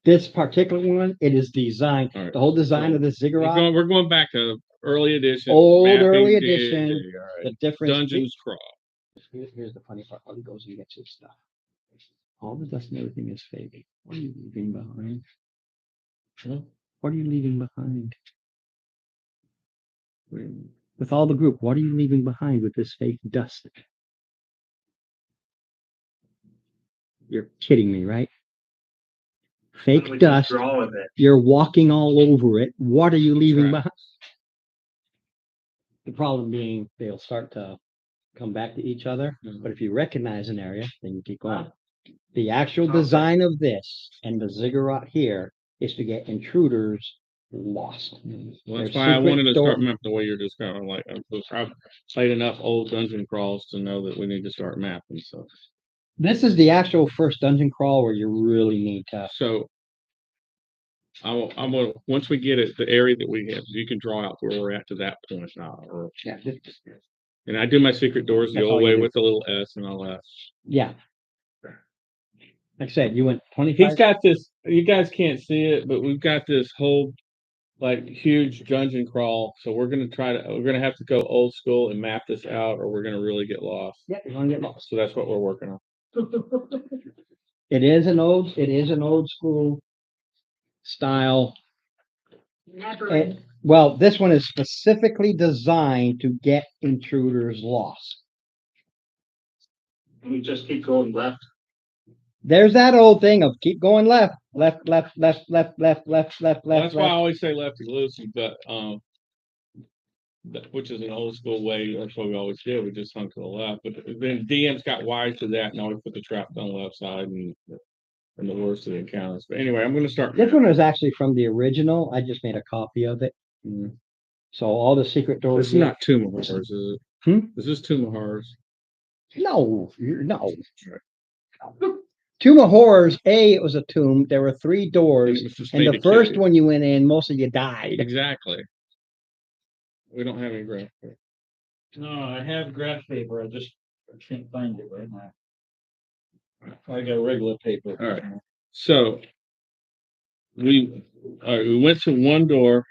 This particular one, it is designed. All right. The whole design of the ziggurat, We're going back to early edition. Old mapping early day, edition, all right. the difference. Dungeons Crawl. Here's the funny part. All he goes and gets his stuff. All the dust and everything is fake. What are you leaving behind? What are you leaving behind? With all the group, what are you leaving behind with this fake dust? You're kidding me, right? Fake dust. You're walking all over it. What are you leaving Right. behind? The problem being they'll start to come back to each other. But if you recognize an area, then you keep going. The actual design of this and the ziggurat here is to get intruders lost. Well, that's There's why I secret wanted to door- start mapping the way you're describing. Like I've played enough old dungeon crawls to know that we need to start mapping. So, This is the actual first dungeon crawl where you really need to. so I will once we get it, the area that we have, you can draw out where we're at to that point now. Or Yeah, and I do my secret doors the That's all old you way do. with the little S and all that. yeah. Like I said, you went 25. He's got this. You guys can't see it, but we've got this whole like huge dungeon crawl. So we're gonna have to go old school and map this out, or we're gonna really get lost. Yeah, you're gonna get lost. So that's what we're working on. It is an old school style. Labyrinth. Well, this one is specifically designed to get intruders lost. We just keep going left. There's that old thing of keep going left, left, left, left, left, left, left, left, Well, left, that's why I left. always say lefty loosey, but which is an old school way. That's what we always did. We just hung to the left. But then DM's got wise to that, and always put the trap on the left side and the worst of the encounters. But anyway, I'm going to start. This one is actually from the original. I just made a copy of it. Mm. So all the secret doors. This is not Tomb of Horrors, is it? Hmm? Is this Tomb of Horrors? No, no. Tomb of Horrors, it was a tomb. There were 3 doors. It was just And made the to first kill you. one you went in, most of you died. Exactly. We don't have any graph. No, I have graph paper. I can't find it right now. I got regular paper. All right. So we went to one door.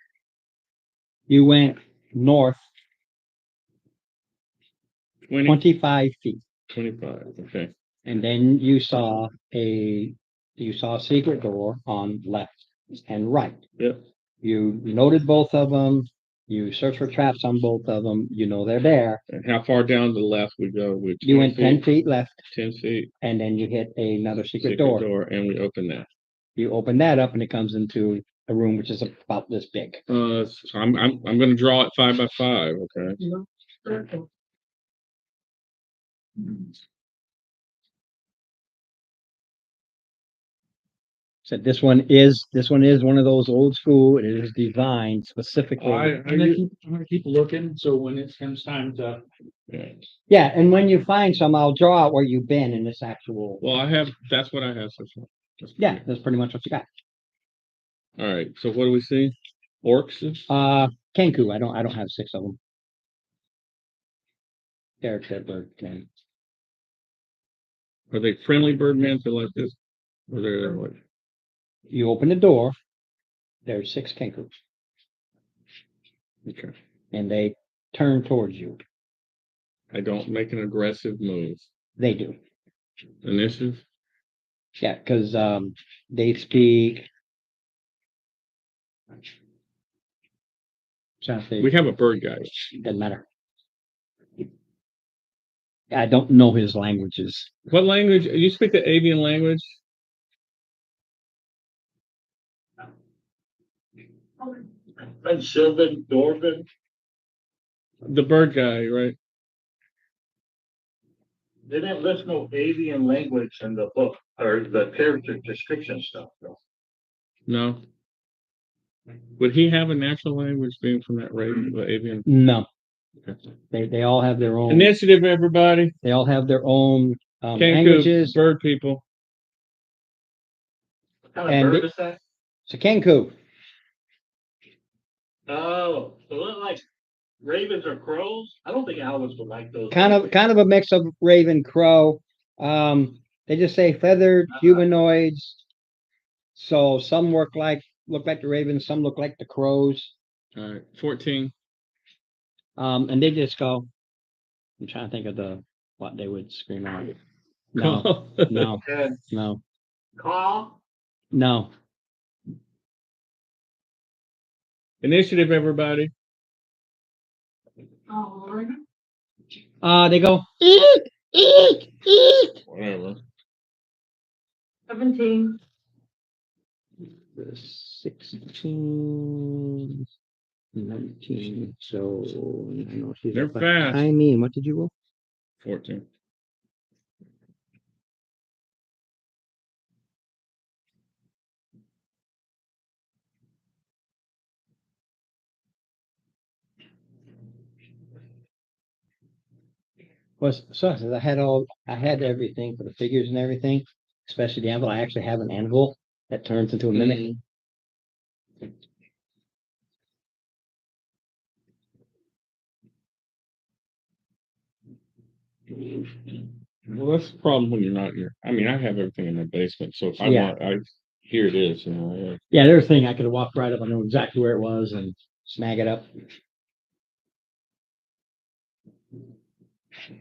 You went north 20, 25 feet. 25. Okay. And then you saw a secret door on left and right. Yep. You noted both of them. You searched for traps on both of them. You know they're there. And how far down to the left we go? With You went 10 feet left, 10 feet. and then you hit another secret Secret door. door, and we open that. You open that up, and it comes into a room which is about this big. So I'm going to draw it 5 by 5. Okay. Circle. So this one is one of those old school. It is designed specifically. I'm gonna keep looking, so when it comes time to. Yeah, and when you find some, I'll draw out where you've been in this actual. Well, that's what I have so far. Yeah, that's pretty much what you got. All right, so what do we see? Orcs? Kenku. I don't have 6 of them. Derek said bird. Ken. Are they friendly birdmen to like this? Or they're like, You open the door. There's 6 Kenkus, okay. and they turn towards you. I don't make an aggressive move. They do. Initiative? Yeah, because they speak. We have a bird guy. Doesn't matter. I don't know his languages. What language? You speak the avian language? And Sylvan, Dorvan, The bird guy, right? they didn't list no avian language in the book, or the character description stuff, though. No. Would he have a natural language being from that race, the avian? No, Okay. they all have their own. Initiative, everybody. They all have their own Kenku, languages. bird people. What kind And of bird it- is that? So Kenku. Oh, so look like ravens or crows? I don't think owls would like those. Kind of a mix of raven crow. They just say feathered humanoids. So some look like the ravens, some look like the crows. All right, 14. And they just go. I'm trying to think of what they would scream out. No, no, And no, call. no. Initiative, everybody. They go eek, eek, eek. Whatever. 17. 16, 19. So I know she's They're up fast. behind me. And what did you roll? 14. Was so I had everything for the figures and everything, especially the anvil. I actually have an anvil that turns into a mimic. Well, that's the problem when you're not here. I mean, I have everything in my basement, so if I Yeah. here it is, you know. Yeah, there's a thing I could have walked right up. I know exactly where it was and snag it up.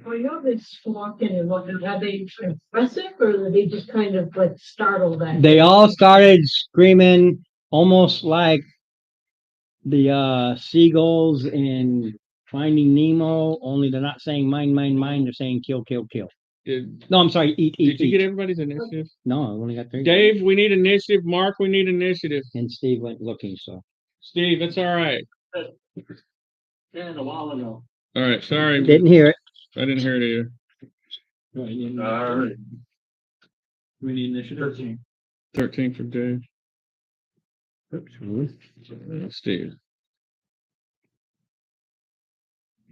Well, you know, they just walk in and look, are they impressive or are they just kind of like startled at? They all started screaming almost like the seagulls in Finding Nemo, only they're not saying mine, mine, mine, they're saying kill, kill, kill. Did No, I'm sorry, eat, eat, Did you get eat. everybody's initiative? No, I only got 3. Dave, we need initiative. Mark, we need initiative. And Steve went looking, so. Steve, it's all right. And a while ago. All right, sorry. Didn't hear it. I didn't hear it either. All right. We need initiative. 13 for Dave. Steve.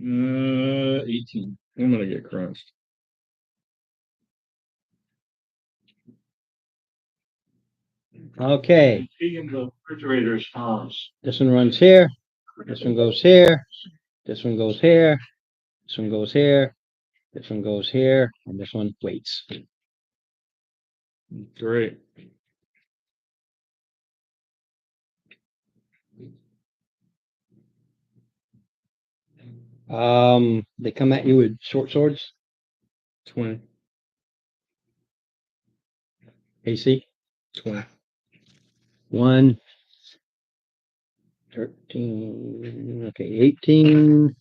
18. I'm gonna get crunched. Okay, Speaking of the refrigerators, this one runs here, this one goes here, this one goes here, this one goes here, this one goes here, and this one waits. Great. They come at you with short swords, 20. AC, 20. 1, 13, okay, 18,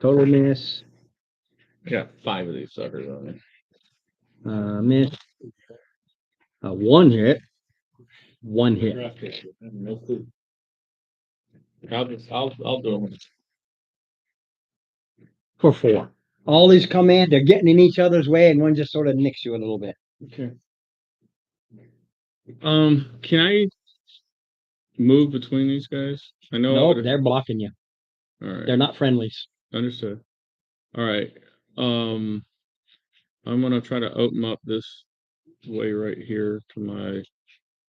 total miss, I got 5 of these suckers on it. miss, 1 hit, 1 hit. I'll do them. For 4. All these come in, they're getting in each other's way, and one just sort of nicks you a little bit. Okay. Can I move between these guys? I know. Nope, they're blocking you. All right. They're not friendlies. Understood. All right. I'm gonna try to open up this way right here to my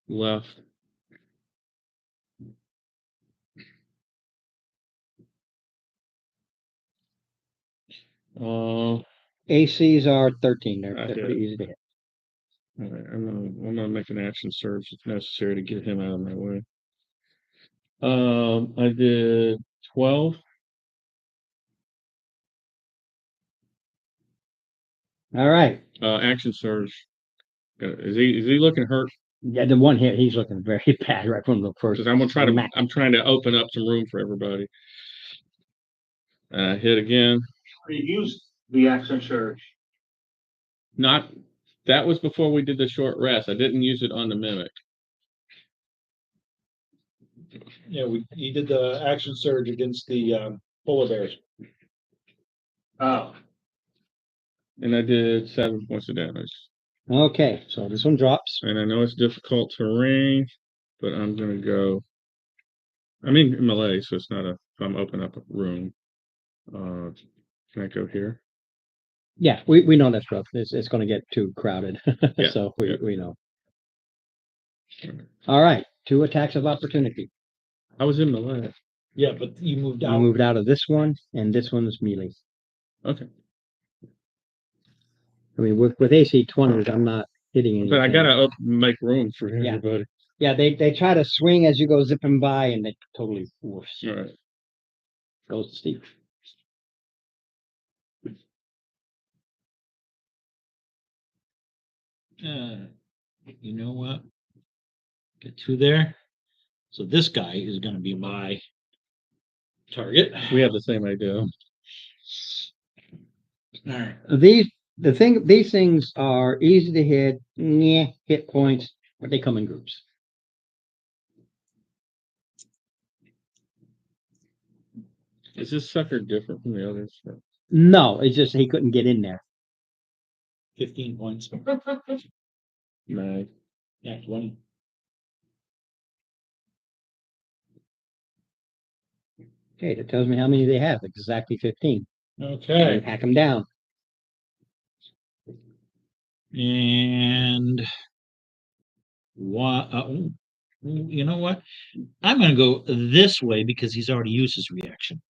left. Uh, ACs are 13. They're I pretty did. easy to hit. all right, I'm gonna make an action surge if necessary to get him out of my way. I did 12. All right. Action surge. Is he looking hurt? Yeah, the one hit, he's looking very bad right from the first. Because I'm gonna try to. smack. I'm trying to open up some room for everybody. Hit again. You used the action surge. Not. That was before we did the short rest. I didn't use it on the mimic. Yeah, he did the action surge against the polar bears. Oh. And I did 7 points of damage. Okay, so this one drops. And I know it's difficult terrain, but I'm gonna go. I mean melee, so it's not a. If I'm open up a room. Can I go here? Yeah, we know that's rough. It's going to get too crowded. Yeah, So yeah. we know. All right, 2 attacks of opportunity. I was in melee. Yeah, but you moved You out. moved out of this one, and this one's melee. Okay. I mean, with AC 20s, I'm not hitting anything. But I gotta make room for Yeah. everybody. Yeah, they try to swing as you go zipping by, and they totally woofs. All right. Goes to Steve. You know what? Get 2 there. So this guy is gonna be my target. We have the same idea. All right. These things are easy to hit, hit points, but they come in groups. Is this sucker different from the others? No, it's just he couldn't get in there. 15 points. No. Yeah, 20. Okay, that tells me how many they have. Exactly 15. Okay. Hack them down. And you know what? I'm going to go this way because he's already used his reaction.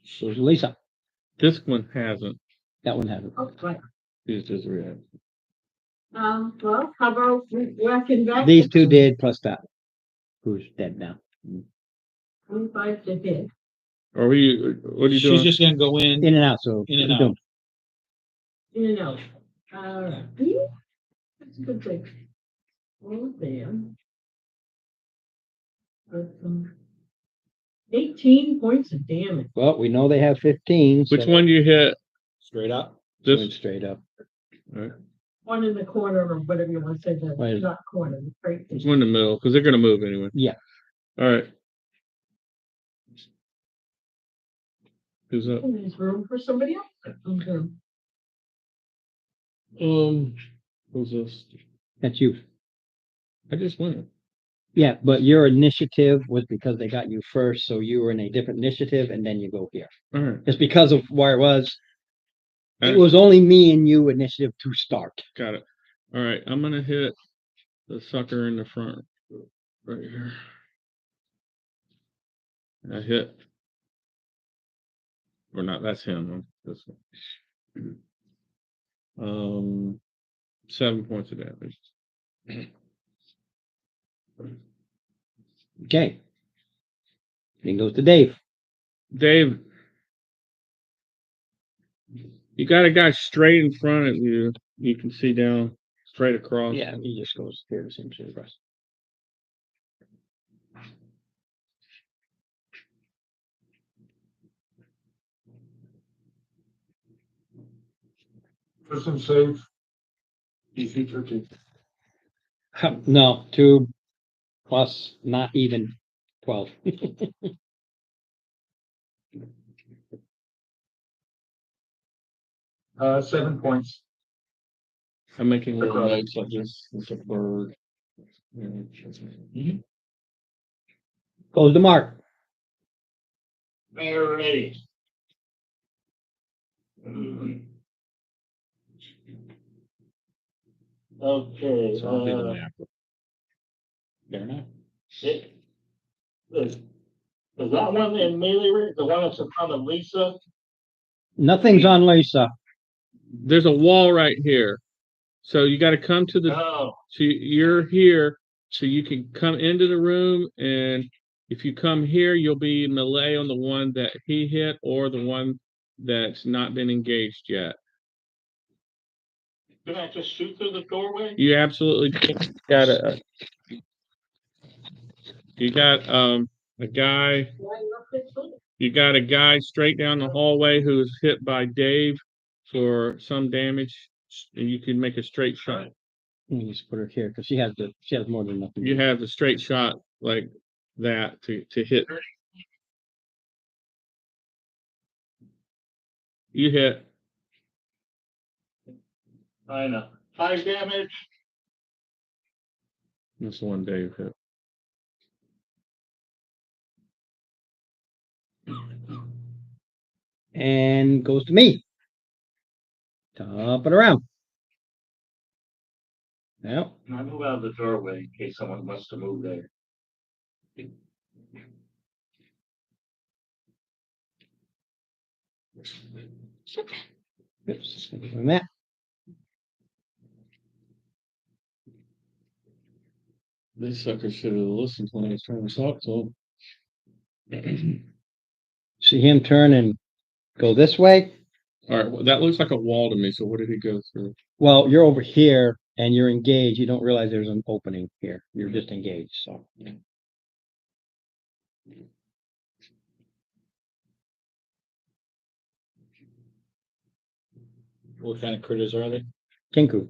So Lisa, This one hasn't that one hasn't. Oh, right. used his reaction. Well, how about whacking back? These 2 did plus that. Who's dead now? 25 to hit. What are you She's doing? just going to go in. In and out. So In and keep out. them. In and out. All right. That's a good thing. Oh, there. 18 points of damage. Well, we know they have 15. Which so one do you hit? Straight up. went This. straight up. One in the corner or whatever you want to say, Right. not corner, right? It's one in the middle because they're gonna move anyway. Yeah. All right. Who's up? There's room for somebody else. Okay. Who's this? That's you. I just went. Yeah, but your initiative was because they got you first, so you were in a different initiative, and then you go here. All right. It's because of where it was. I It was only me and you initiative to start. got it. All right. I'm gonna hit the sucker in the front right here. I hit. Or not, that's him. This one. 7 points of damage. Okay. Then goes to Dave. Dave, you got a guy straight in front of you. You can see down straight across. Yeah, he just goes here to same shit across. Person save. DC 13. No, 2 plus not even 12. 7 points. I'm making little notes like this. It's a bird. Goes to Mark. Alrighty. Okay, So I'll do the map. Fair enough. is that one in Mealy, the one that's in front of Lisa? Nothing's on Lisa. There's a wall right here. So you got to come to the, Oh, so you're here, so you can come into the room, and if you come here, you'll be melee on the one that he hit or the one that's not been engaged yet. can I just shoot through the doorway? You absolutely got a guy. You got a guy straight down the hallway who was hit by Dave for some damage, and you can make a straight shot. Let me just put her here because she has more than enough. You have a straight shot like that to hit. You hit. I know. 5 damage. That's the one Dave hit. And goes to me. Top it around. Now, I move out of the doorway in case someone wants to move there. oops, doing that. This sucker should have listened when I was trying to talk to him. See him turn and go this way. All right, well, that looks like a wall to me. So what did he go through? Well, you're over here and you're engaged. You don't realize there's an opening here. You're just engaged. So What kind of critters are they? Kinku.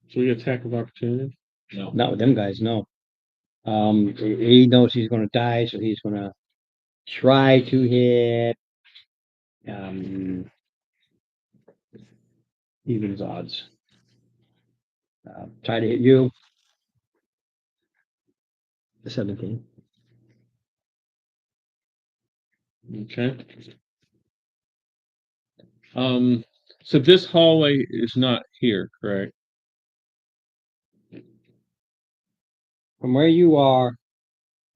So we attack of opportunity. No. Not with them guys, no. He knows he's gonna die, so he's gonna try to hit evens odds. Try to hit you. 17. Okay. So this hallway is not here, correct? From where you are,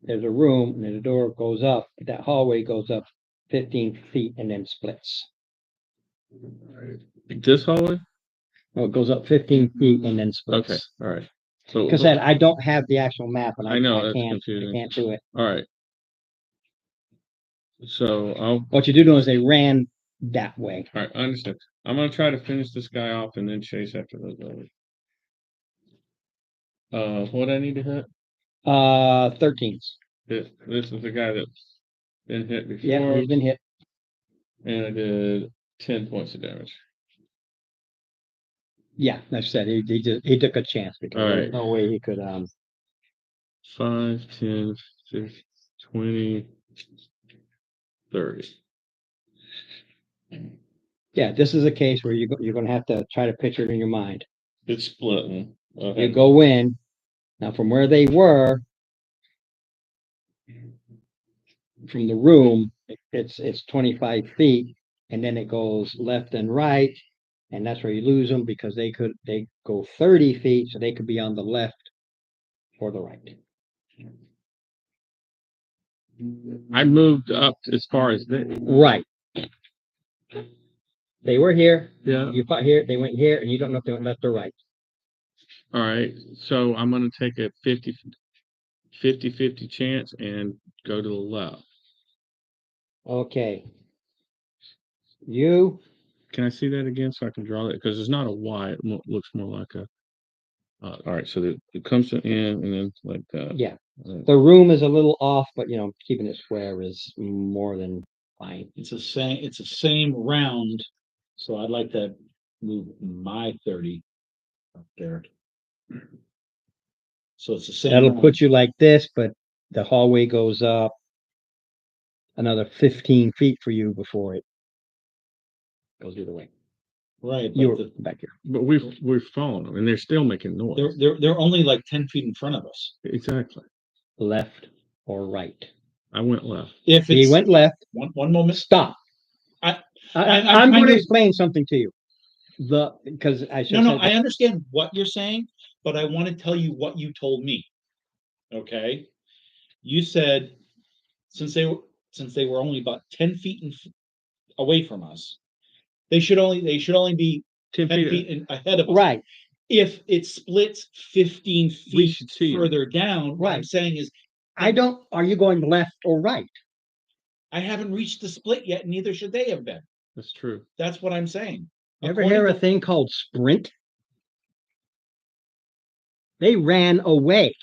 there's a room and the door goes up. That hallway goes up 15 feet and then splits. This hallway? Well, it goes up 15 feet and then splits. Okay, all right. So Because I don't have the actual map and I know I that's can't confusing. do it. All right. So What you do is they ran that way. all right, I understand. I'm gonna try to finish this guy off and then chase after those others. What I need to hit? 13s. This is the guy that's been hit before. Yeah, he's been hit. And I did 10 points of damage. Yeah, I said he took a chance because All there's right. no way he could 5, 10, 15, 20, 30. Yeah, this is a case where you're gonna have to try to picture it in your mind. It's splitting. You go in now from where they were from the room. It's 25 feet, and then it goes left and right, and that's where you lose them because they go 30 feet, so they could be on the left or the right. I moved up as far as this. Right. They were here. Yeah. You fought here. They went here, and you don't know if they went left or right. All right. So I'm going to take a 50-50 chance and go to the left. Okay. You. Can I see that again so I can draw that? Because it's not a Y. It looks more like a. All right. So it comes to N and then like that. Yeah. The room is a little off, but keeping it square is more than fine. It's the same round, so I'd like to move my 30 up there. So it's the same. That'll round. put you like this, but the hallway goes up another 15 feet for you before it goes the other way. Right, You're but back here. But we've followed them and they're still making noise. they're only like 10 feet in front of us. Exactly. Left or right. I went left. If He it's went left. one moment, Stop. I- I'm I'm going kind to of- explain something to you. Because I should no, have I understand what you're saying, but I want to tell you what you told me. Okay? You said since they were only about 10 feet away from us, they should only be 10 10 feet. feet ahead of us. right. If it splits 15 We feet should see 'em. further down, what I'm Right. saying is Are you going left or right? I haven't reached the split yet, neither should they have been. That's true. That's what I'm saying. Ever hear a thing called sprint? They ran away.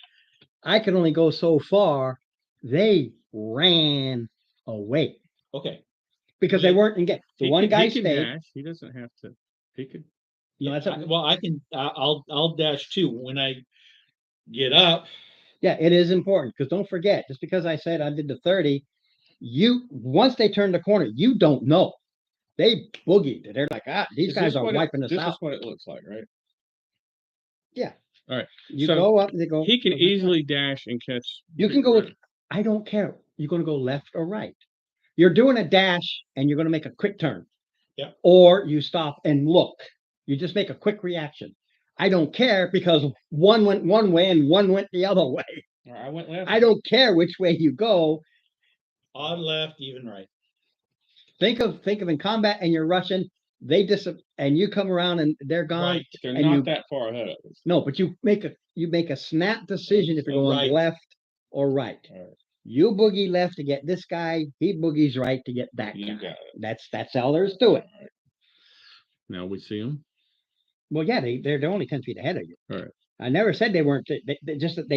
I could only go so far. They ran away Okay, because they weren't engaged. The He one can- guy he can stayed. dash. He doesn't have to. He could. No, that's a- well, I can. I'll dash too when I get up. Yeah, it is important because don't forget, just because I said I did the 30, once they turn the corner, you don't know. They boogied. They're like, these Is guys this are what it- wiping us This out. is what it looks like, right? You so go up, they go. He can easily dash and catch. You can go with, I don't care. You're going to go left or right. You're doing a dash and you're going to make a quick turn. Yeah. Or you stop and look. You just make a quick reaction. I don't care because one went one way and one went the other way. I went left. I don't care which way you go. Odd left, even right. Think of in combat and you're rushing, and you come around and they're gone. Right. They're and not you- that far ahead of us. No, but you make a snap decision if you're going Right. left or right. Right. You boogie left to get this guy, he boogies right to get that You guy. got it. That's all there is to it. Now we see them. Well, yeah, they're only 10 feet ahead of you. Right. I never said they weren't. They just that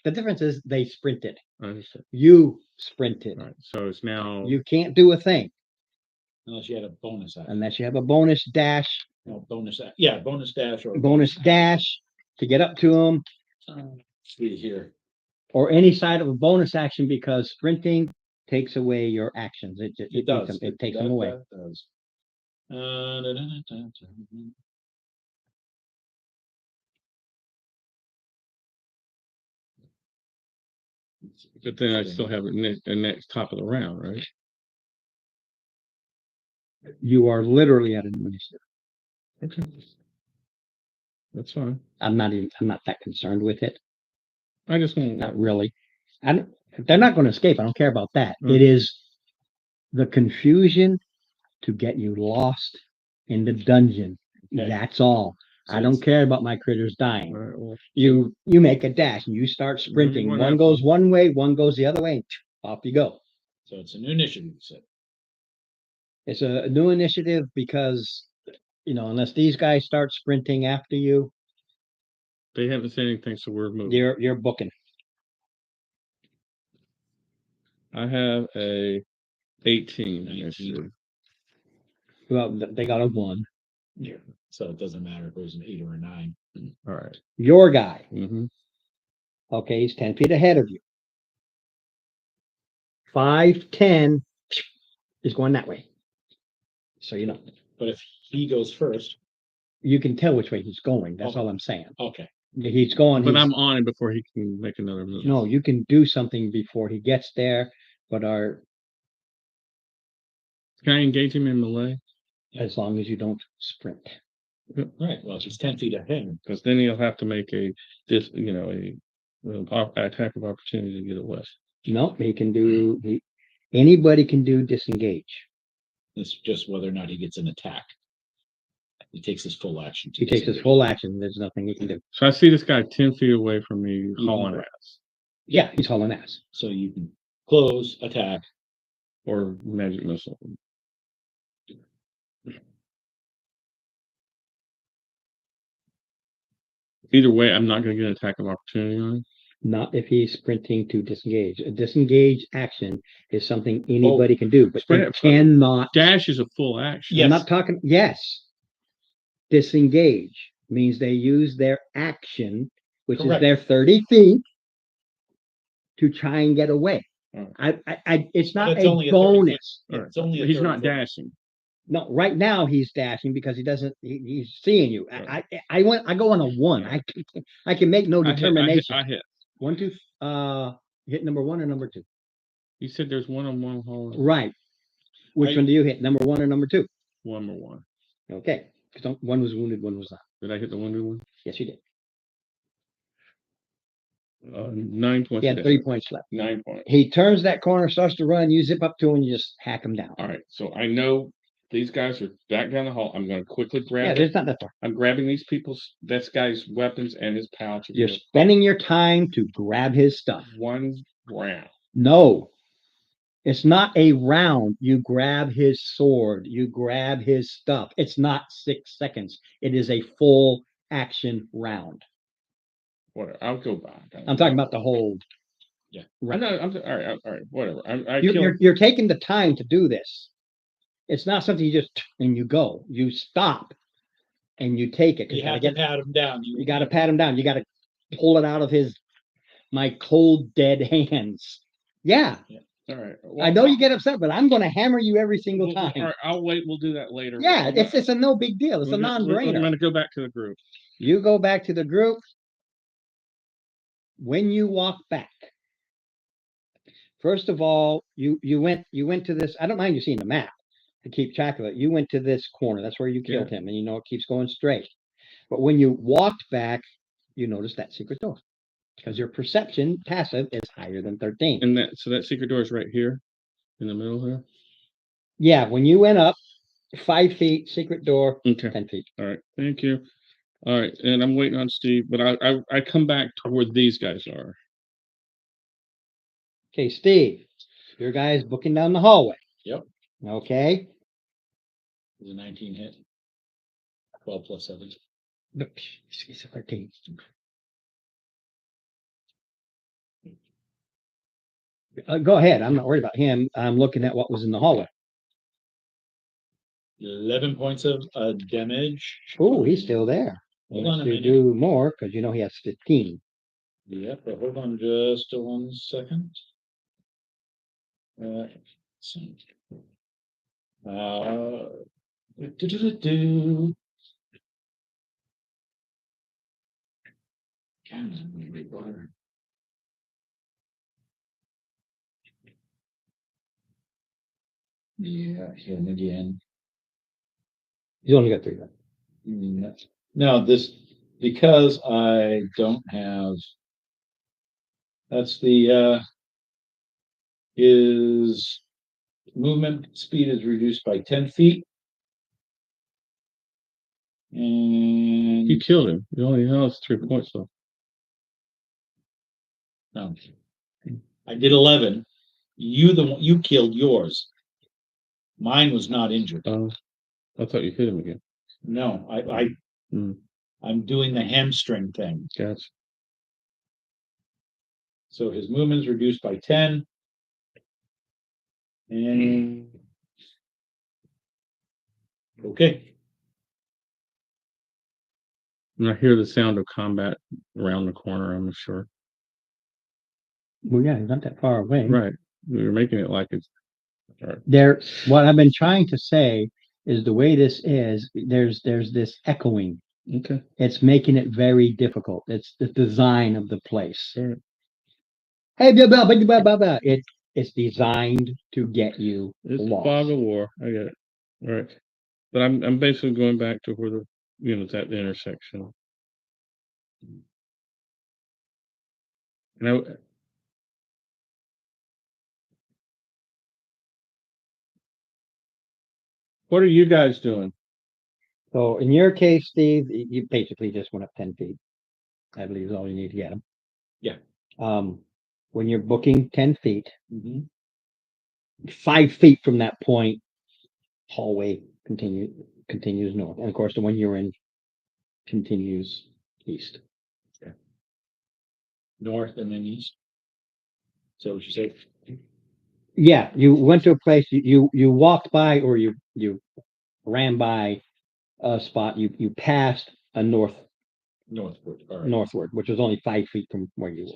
the difference is they sprinted. I understand. You sprinted. All right. So it's now. You can't do a thing Unless you had a bonus action. unless you have a bonus dash, No, bonus yeah, bonus dash or bonus dash to get up to them, see here. or any side of a bonus action because sprinting takes away your actions. It does. It takes them away. That does. Da, da, da, da, da. But then I still have it next top of the round, right? You are literally at an initiative. Okay. That's fine. I'm not that concerned with it. I just want. Not really. They're not going to escape. I don't care about that. Mm. It is the confusion to get you lost in the dungeon. Okay. That's all. So I don't it's- care about my critters dying. All right, well, You make a dash and you start sprinting. What One happened? goes one way, one goes the other way, and off you go. So it's a new initiative, you said. It's a new initiative because, unless these guys start sprinting after you, they haven't said anything, so we're moving. you're booking. I have a 18 initiative. Well, they got a 1. Yeah. So it doesn't matter if it was an 8 or a 9. All right. Your guy, Mm-hmm. okay, he's 10 feet ahead of you. 5, 10 is going that way. So But if he goes first, you can tell which way he's going. That's Okay. all I'm saying. okay. He's going. But he's- I'm on him before he can make another move. No, you can do something before he gets there, but Can I engage him in melee? as long as you don't sprint. Right. Well, if he's 10 feet ahead, Because then he'll have to make a attack of opportunity to get away. No, he can do. Anybody can do disengage. it's just whether or not he gets an attack. He takes his full action. to He takes his disengage. full action. There's nothing he can do. So I see this guy 10 feet away from me hauling ass Yeah, he's hauling ass. So you can close, attack. or magic missile. Either way, I'm not going to get an attack of opportunity on him. Not if he's sprinting to disengage. A disengage action is something anybody can do, but you sprint- cannot. Dash is a full action. Yes. I'm not talking. Yes, disengage means they use their action, which Correct. is their 30 feet, to try and get away. It's But not it's a only a 30 foot. bonus. Yeah, it's only a He's 30 not foot. dashing. No, right now he's dashing because he doesn't, he's seeing you. I go on a one. I can make no I hit, determination. I hit. 1, 2, hit number 1 or number 2? You said there's one on one hole. Right. Which I- one do you hit? Number 1 or number 2? One more one. Okay. 'Cause one was wounded, one was not. Did I hit the wounded one? Yes, you did. 9 points. He had 3 points left. 9 points. He turns that corner, starts to run, you zip up to him, and you just hack him down. All right. So I know these guys are back down the hall. I'm going to quickly Yeah, grab. there's not that far. I'm grabbing these people's, this guy's weapons and his pouch. You're spending your time to grab his stuff. One round. No, it's not a round. You grab his sword, you grab his stuff. It's not 6 seconds. It is a full action round. Whatever. I'll go back. I'm talking about the whole. Yeah. I know. All right. All right. Whatever. I You're taking the time to do this. It's not something you just and you go. You stop and you take it. 'Cause You have to pat him down. you got to pat him down. You got to pull it out of my cold dead hands. Yeah, All right. I know you get upset, but I'm going to hammer you every single All time. right. I'll wait. We'll do that later. Yeah, it's a no big deal. It's a I'm non-brainer. going to go back to the group. You go back to the group. When you walk back, first of all, you went to this. I don't mind you seeing the map to keep track of it. You went to this corner. That's where you killed him, and you know it keeps going straight. But when you walked back, you noticed that secret door because your perception passive is higher than 13. And that secret door is right here in the middle here. Yeah, when you went up 5 feet, secret door, Okay. 10 feet. All right. Thank you. All right. And I'm waiting on Steve, but I come back to where these guys are. Okay, Steve, your guy is booking down the hallway. Yep. Okay. It was a 19 hit. 12 plus 7. Look, he's a 13. Go ahead. I'm not worried about him. I'm looking at what was in the hallway. 11 points of damage. Oh, he's still there. Hold on a Unless you minute. do more because you know he has 15. Yep, but hold on just 1 second. So, do. Yeah, him again. He's only got 3 left. No, this, because I don't have. That's his movement speed is reduced by 10 feet. And You killed him. You only has 3 points though. no, I did 11. You killed yours. Mine was not injured. I thought you hit him again. No, Hmm. I'm doing the hamstring thing. Gotcha. So his movement's reduced by 10. And okay. And I hear the sound of combat around the corner, I'm sure. Well, yeah, he's not that far away. Right. You're making it like it's What I've been trying to say is the way this is, there's this echoing. okay. It's making it very difficult. It's the design of the place. All right. Hey, blah, blah, blah, blah, blah, blah. It's designed to get you It's the lost. fog of war. I get it. All right. But I'm basically going back to where it's at the intersection. And what are you guys doing? So in your case, Steve, you basically just went up 10 feet. I believe is all you need to get him. Yeah. When you're booking 10 feet, Mhm. 5 feet from that point, hallway continues north. And of course, the one you're in continues east. North and then east. So what you say? Yeah, you went to a place, you walked by or you ran by a spot, you passed a northward, Northward. All right. which was only 5 feet from where you were.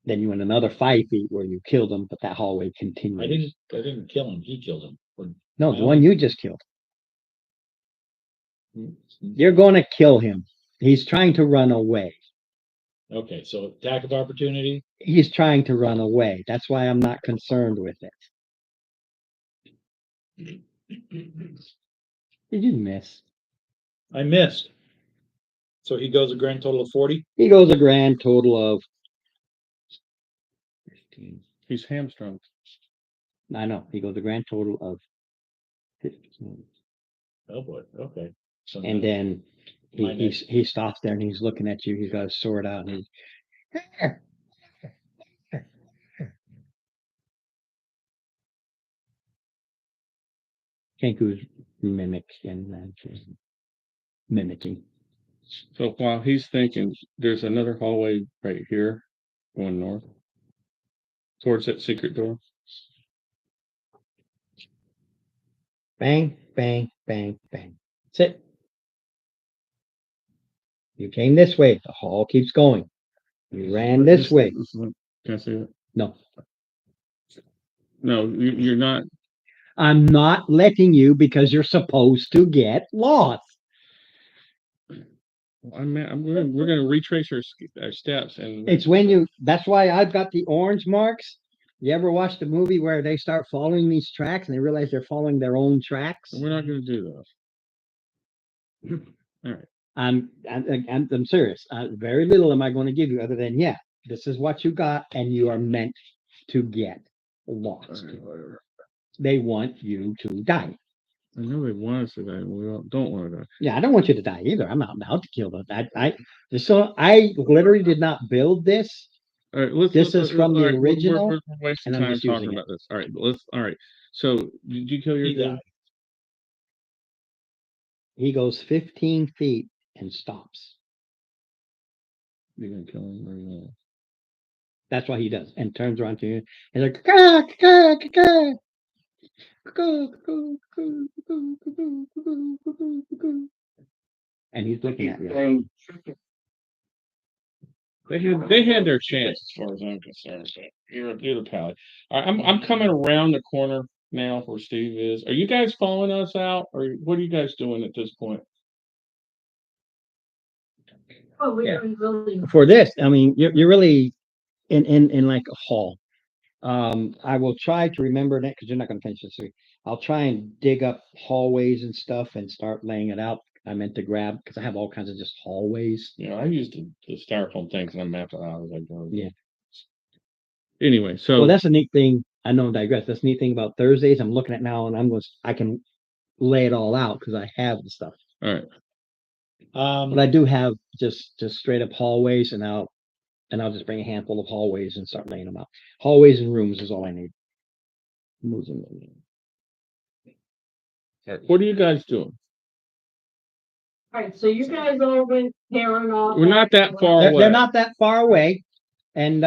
Then you went another 5 feet where you killed him, but that hallway continues. I didn't kill him. He killed him. No, my the one own- you just killed. You're going to kill him. He's trying to run away. Okay, so attack of opportunity. He's trying to run away. That's why I'm not concerned with it. Did you miss? I missed. So he goes a grand total of 40. He goes a grand total of 15. He's hamstrung. I know. He goes a grand total of 15. Oh boy. Okay. So And now- then My next- he stops there and he's looking at you. He's got his sword out and he's Kenku's mimicking. So while he's thinking, there's another hallway right here going north towards that secret door. Bang, bang, bang, bang. That's it. You came this way. The hall keeps going. You ran this way. Can I see it? No, No, you're not. I'm not letting you because you're supposed to get lost. We're gonna retrace our steps and It's when you, that's why I've got the orange marks. You ever watch the movie where they start following these tracks and they realize they're following their own tracks? we're not gonna do that. I'm serious. Very little am I going to give you other than, yeah, this is what you got and you are meant to get lost. Whatever. They want you to die. I know they want us to die. We don't want to die. Yeah, I don't want you to die either. I'm not out to kill them. I literally did not build this. All right, let's. This is from the all right, original, We're wasting and I'm time just talking using it. about this. All right, all right. So did you kill your He guy? died. He goes 15 feet and stops. You're gonna kill him or you gonna? That's what he does, and turns around to you. He's like, "Caw, caw, caw, caw. Caw, caw, caw, caw, caw, caw, caw, caw." And he's looking at you. They had their chance as far as I'm concerned. But you're the pally. All right, I'm coming around the corner now where Steve is. Are you guys following us out, or what are you guys doing at this point? Oh, we Yeah. are really. For this, I mean, you're really in like a hall. I will try to remember that because you're not going to finish this week. I'll try and dig up hallways and stuff and start laying it out. I meant to grab because I have all kinds of just hallways. You know, I used the styrofoam things and I mapped it out as I go. Yeah. Anyway, so Well, that's a neat thing. I know I digress. That's a neat thing about Thursdays. I'm looking at now and I can lay it all out because I have the stuff. all right. But I do have just straight up hallways and I'll just bring a handful of hallways and start laying them out. Hallways and rooms is all I need. Rooms and rooms. What are you guys doing? Alright, so you guys all went tearing off. We're not that far They're away. not that far away. And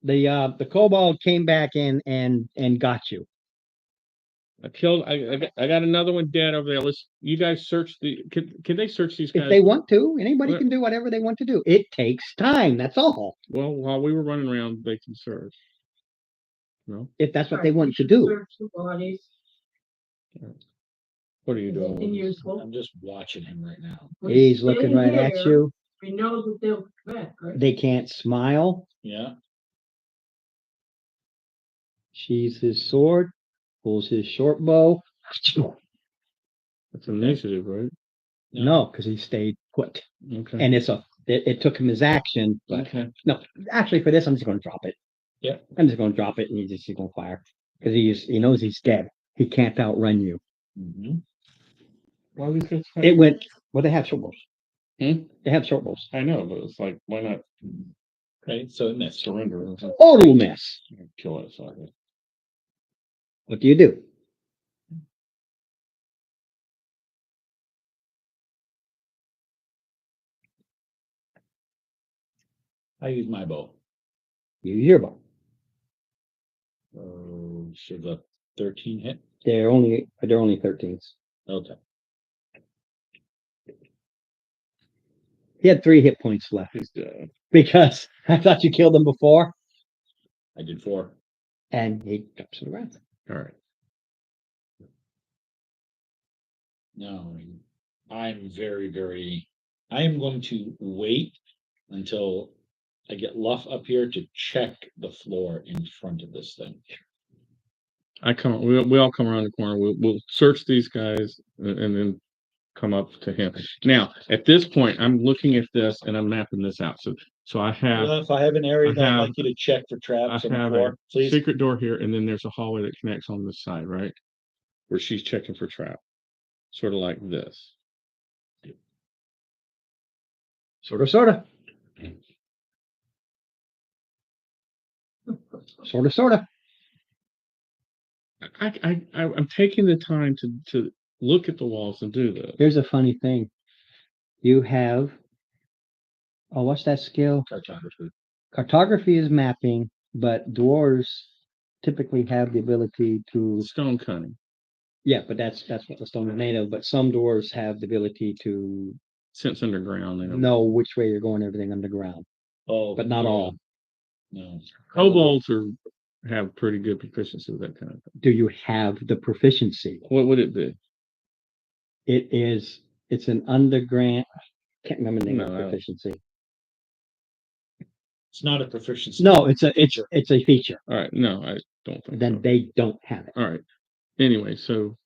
the kobold came back in and got you. I killed. I got another one dead over there. You guys search the. Can they search these guys? If they want to, anybody What? can do whatever they want to do. It takes time. That's all. Well, while we were running around, they can search. No. If that's what they want to do. Search the bodies. What are you Anything doing? useful. I'm just watching him right now. He's looking right at you. We know that they'll come back, right? They can't smile. Yeah. Sheathes his sword, pulls his short bow. That's initiative, right? No, because he stayed put. Okay. And it took him his action, but Okay. no, actually for this, I'm just gonna drop it. Yeah. I'm just gonna drop it and he's just gonna fire. Because he knows he's dead. He can't outrun you. Mhm. Why was this? It went, well, they have short bows. Hmm? They have short bows. I know, but it's like, why not Okay, so it missed. surrender? Total miss. Kill it. Sorry. What do you do? I use my bow. Use your bow. So the 13 hit. They're only 13s. Okay. He had 3 hit points left He's dead. because I thought you killed him before, I did 4. and he drops to the ground. All right. No, I'm I am going to wait until I get Luff up here to check the floor in front of this thing. We all come around the corner. We'll search these guys and then come up to him. Now, at this point, I'm looking at this and I'm mapping this out. So I have Luff, I have an area I that I'd have- like you to check for I traps on the have a floor, please. secret door here, and then there's a hallway that connects on this side, right? Where she's checking for trap. Sort of like this. Sorta. Sorta. I'm taking the time to look at the walls and do this. Here's a funny thing. You have, oh, what's that skill? Cartography. Cartography is mapping, but dwarves typically have the ability to, Stone cutting. yeah, but that's what the stone is made of. But some dwarves have the ability to Sense underground. They don't- know which way you're going, everything underground, Oh. but not yeah, all. No. Kobolds have pretty good proficiency with that kind of thing. Do you have the proficiency? What would it be? It's an underground, can't remember the name of No, I the don't. proficiency. It's not a proficiency. No, it's a feature. All right, no, I don't think Then so. they don't have it. All right. Anyway, so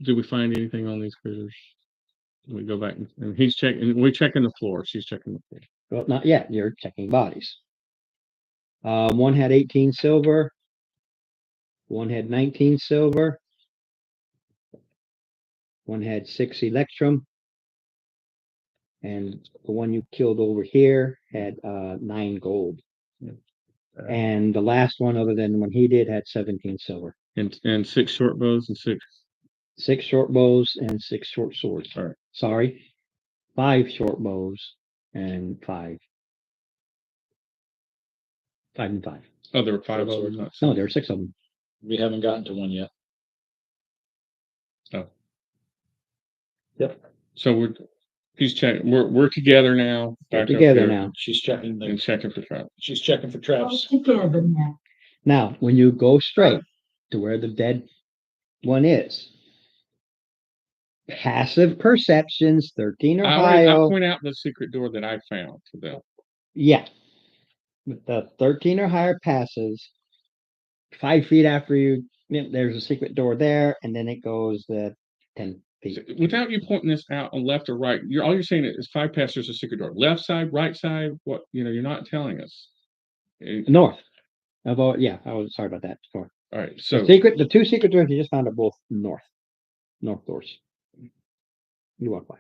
did we find anything on these critters? We go back and he's checking. We're checking the floor. She's checking the floor. Well, not yet. You're checking bodies. One had 18 silver. One had 19 silver. One had 6 electrum. And the one you killed over here had 9 gold. And the last one, other than when he did, had 17 silver. And 6 short bows and 6. 6 short bows and 6 short swords. All right. Sorry. 5 short bows and 5. 5 and 5. Oh, there were 5 Short of swords. them. not No, six. there are 6 of them. We haven't gotten to one yet. So he's checking. We're together now. They're back up together here now. She's checking And the, checking for trap. she's checking for All traps. together now. Now, when you go straight to where the dead one is, passive perceptions, 13 or I higher. point out the secret door that I found to them. Yeah. With the 13 or higher passes, 5 feet after you, there's a secret door there, and then it goes 10 feet. Without you pointing this out on left or right, all you're saying is 5 past there's a secret door. Left side, right side, what you're not telling us. North. Yeah, I was sorry about that before. All right, so The 2 secret doors you just found are both north. North doors. You walk by.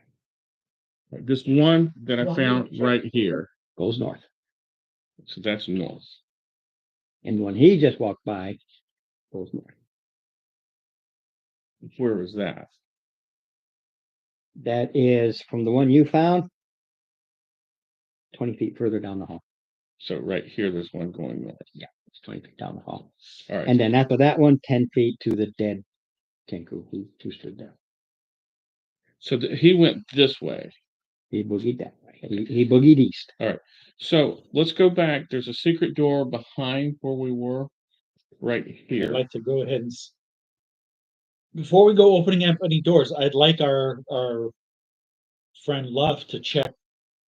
this one that I found right here. Goes north. So that's north. And when he just walked by, goes north. Where was that? That is from the one you found, 20 feet further down the hall. So right here, there's one going north. Yeah, it's 20 feet down the hall. All right. And then after that one, 10 feet to the dead Kenku who stood there. So he went this way. He boogied that way. He boogied east. So let's go back. There's a secret door behind where we were, right I'd here. like to go ahead and before we go opening up any doors, I'd like our friend Luff to check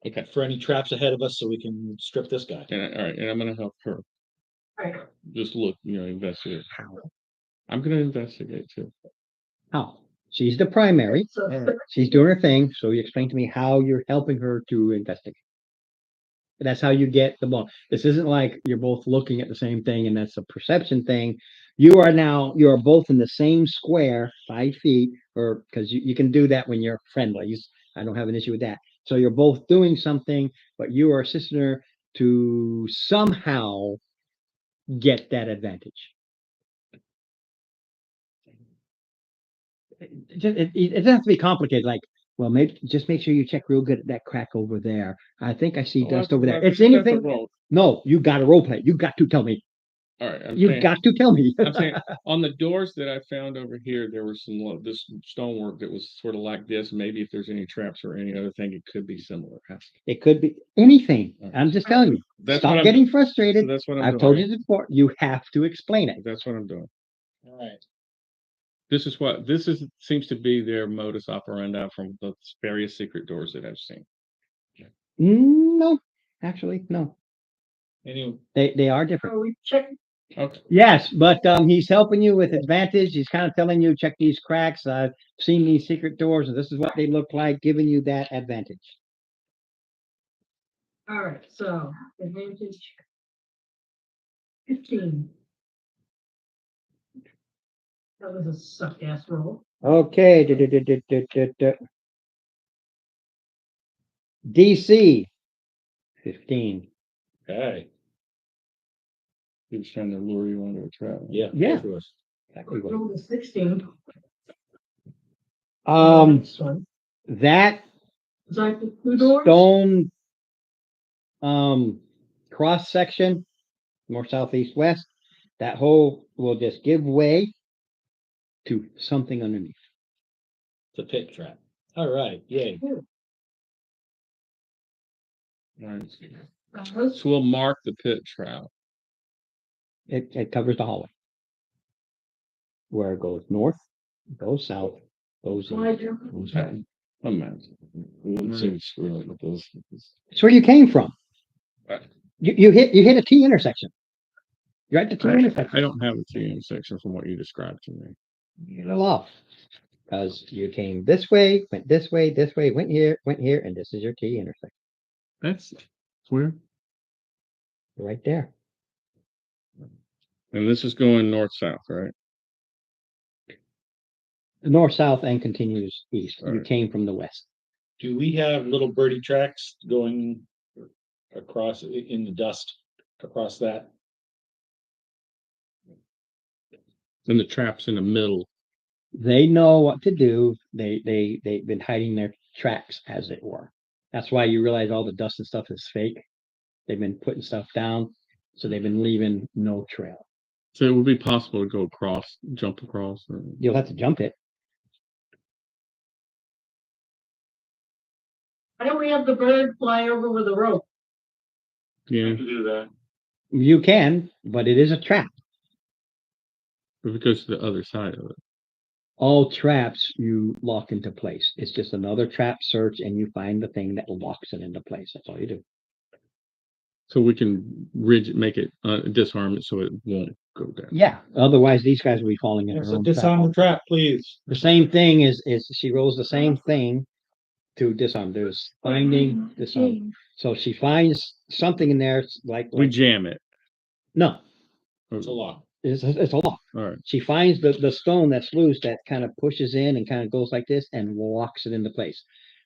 Okay. for any traps ahead of us so we can strip this guy. All right, and I'm gonna help her. Right. Just look, investigate. I'm gonna investigate too. How? She's the primary. So She's doing her thing. So you explain to me how you're helping her to investigate. That's how you get the ball. This isn't like you're both looking at the same thing and that's a perception thing. You are both in the same square, 5 feet, or because you can do that when you're friendly. I don't have an issue with that. So you're both doing something, but you are assisting her to somehow get that advantage. It doesn't have to be complicated. Like, well, maybe just make sure you check real good at that crack over there. I think I see dust over there. It's anything. No, you got to role play. You got to tell me. All right. You've got to tell me. I'm saying on the doors that I found over here, there was this stonework that was sort of like this. Maybe if there's any traps or any other thing, it could be similar. It could be anything. I'm just telling you. That's Stop what I'm- getting So frustrated. that's what I'm I've doing. told you this before. You have to explain it. That's what I'm doing. All right. This seems to be their modus operandi from the various secret doors that I've seen. No, actually, no. Anyway, They are different. So we check, Okay. Yes, but he's helping you with advantage. He's kind of telling you check these cracks. I've seen these secret doors, and this is what they look like, giving you that advantage. all right, so advantage 15. That was a suck ass roll. Okay. DC 15. okay. He was trying to lure you into a trap. Yeah. Yeah. both of us. Exactly what- Rolled a 16. Next one. That Is that the two doors? stone cross section, north, south, east, west, that hole will just give way to something underneath. It's a pit trap. All right, yay. All right. Those- So we'll mark the pit trap. It covers the hallway. Where it goes north, goes south, goes Why east. jump? What's that? Oh man. Let's see what's really with those. It's where you came from. Right. You hit a T intersection. You're at the T I intersection. don't have a T intersection from what you described to me. You're a little off. Because you came this way, went this way, went here, and this is your T intersection. That's weird. Right there. And this is going north south, right? North, south, and continues east. You Alright. came from the west. Do we have little birdie tracks going across in the dust across that? And the trap's in the middle. They know what to do. They've been hiding their tracks, as it were. That's why you realize all the dust and stuff is fake. They've been putting stuff down, so they've been leaving no trail. So it would be possible to go across, jump across. Or... You'll have to jump it. Why don't we have the bird fly over with a rope? Yeah, Do that. You can, but it is a trap. but it goes to the other side of it. All traps you lock into place. It's just another trap search, and you find the thing that locks it into place. That's all you do. So we can make it disarm it so it won't go down. Yeah. Otherwise, these guys will be falling in Yeah, their so own disarm the trap. trap, please. The same thing is she rolls the same thing to disarm. There's finding, disarm. So she finds something in there, it's We jam it. no, It's a lock. it's a lock. All right. She finds the stone that's loose that kind of pushes in and kind of goes like this and locks it into place.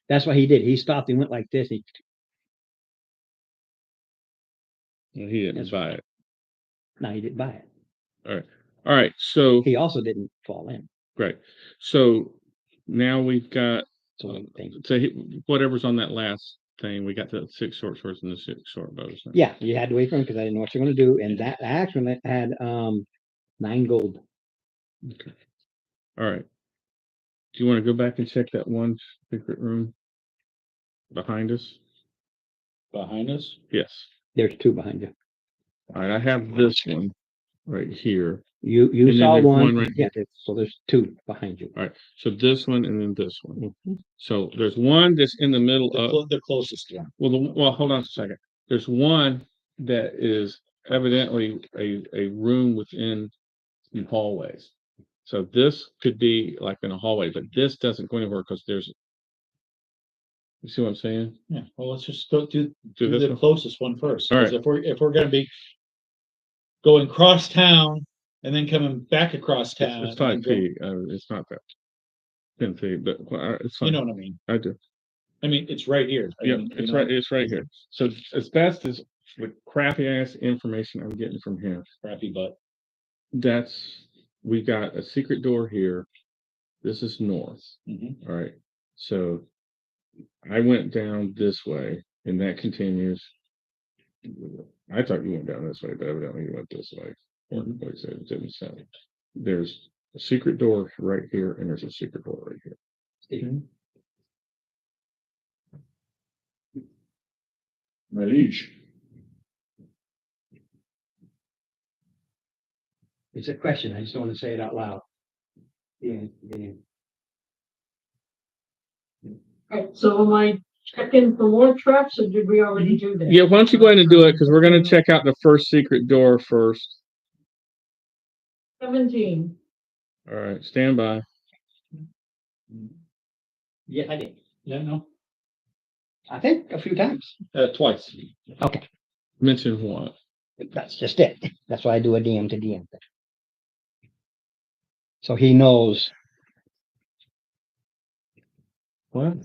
That's what he did. He stopped and went like this. Well, he didn't That's- buy it. Now he didn't buy it. All right. So He also didn't fall in. great. So now we've got So thing. whatever's on that last thing. We got the 6 short swords and the 6 short bows. Right? Yeah, you had to wait for him because I didn't know what you're going to do. And that actually had 9 gold. All right. Do you want to go back and check that one secret room behind us? Behind us? Yes. There's 2 behind you. All right. I have this one right here. You And then saw there's one. one right Yeah, so there's 2 behind you. All right. So this one and then this one. Mhm. So there's one that's in the middle The, of. the closest one. Well, hold on a second. There's one that is evidently a room within the hallways. So this could be like in a hallway, but this doesn't go anywhere because there's. You see what I'm saying? Yeah, well, let's just go do Do this the one? closest one first. All 'Cause right. if we're gonna be going cross town and then coming back across town. It's 5 and go- feet. It's not that 10 feet, but it's You fine. know what I mean? I do. I mean, it's right here. I Yeah, mean, you it's know, right. It's right here. So as best as the crappy ass information I'm getting from him, Crappy butt. we got a secret door here. This is north. Mhm. All right. So I went down this way and that continues. I thought you went down this way, but evidently you went this way. There's a secret door right here, and there's a secret door right here. My liege. It's a question. I just don't want to say it out loud. Yeah, yeah. Alright, so am I checking for more traps or did we already do that? Yeah, why don't you go ahead and do it, because we're gonna check out the first secret door first. 17. All right, stand by. Yeah, I did. Yeah, no, I think a few times. twice. Okay, Mention what? that's just it. That's why I do a DM to DM thing. So he knows. What?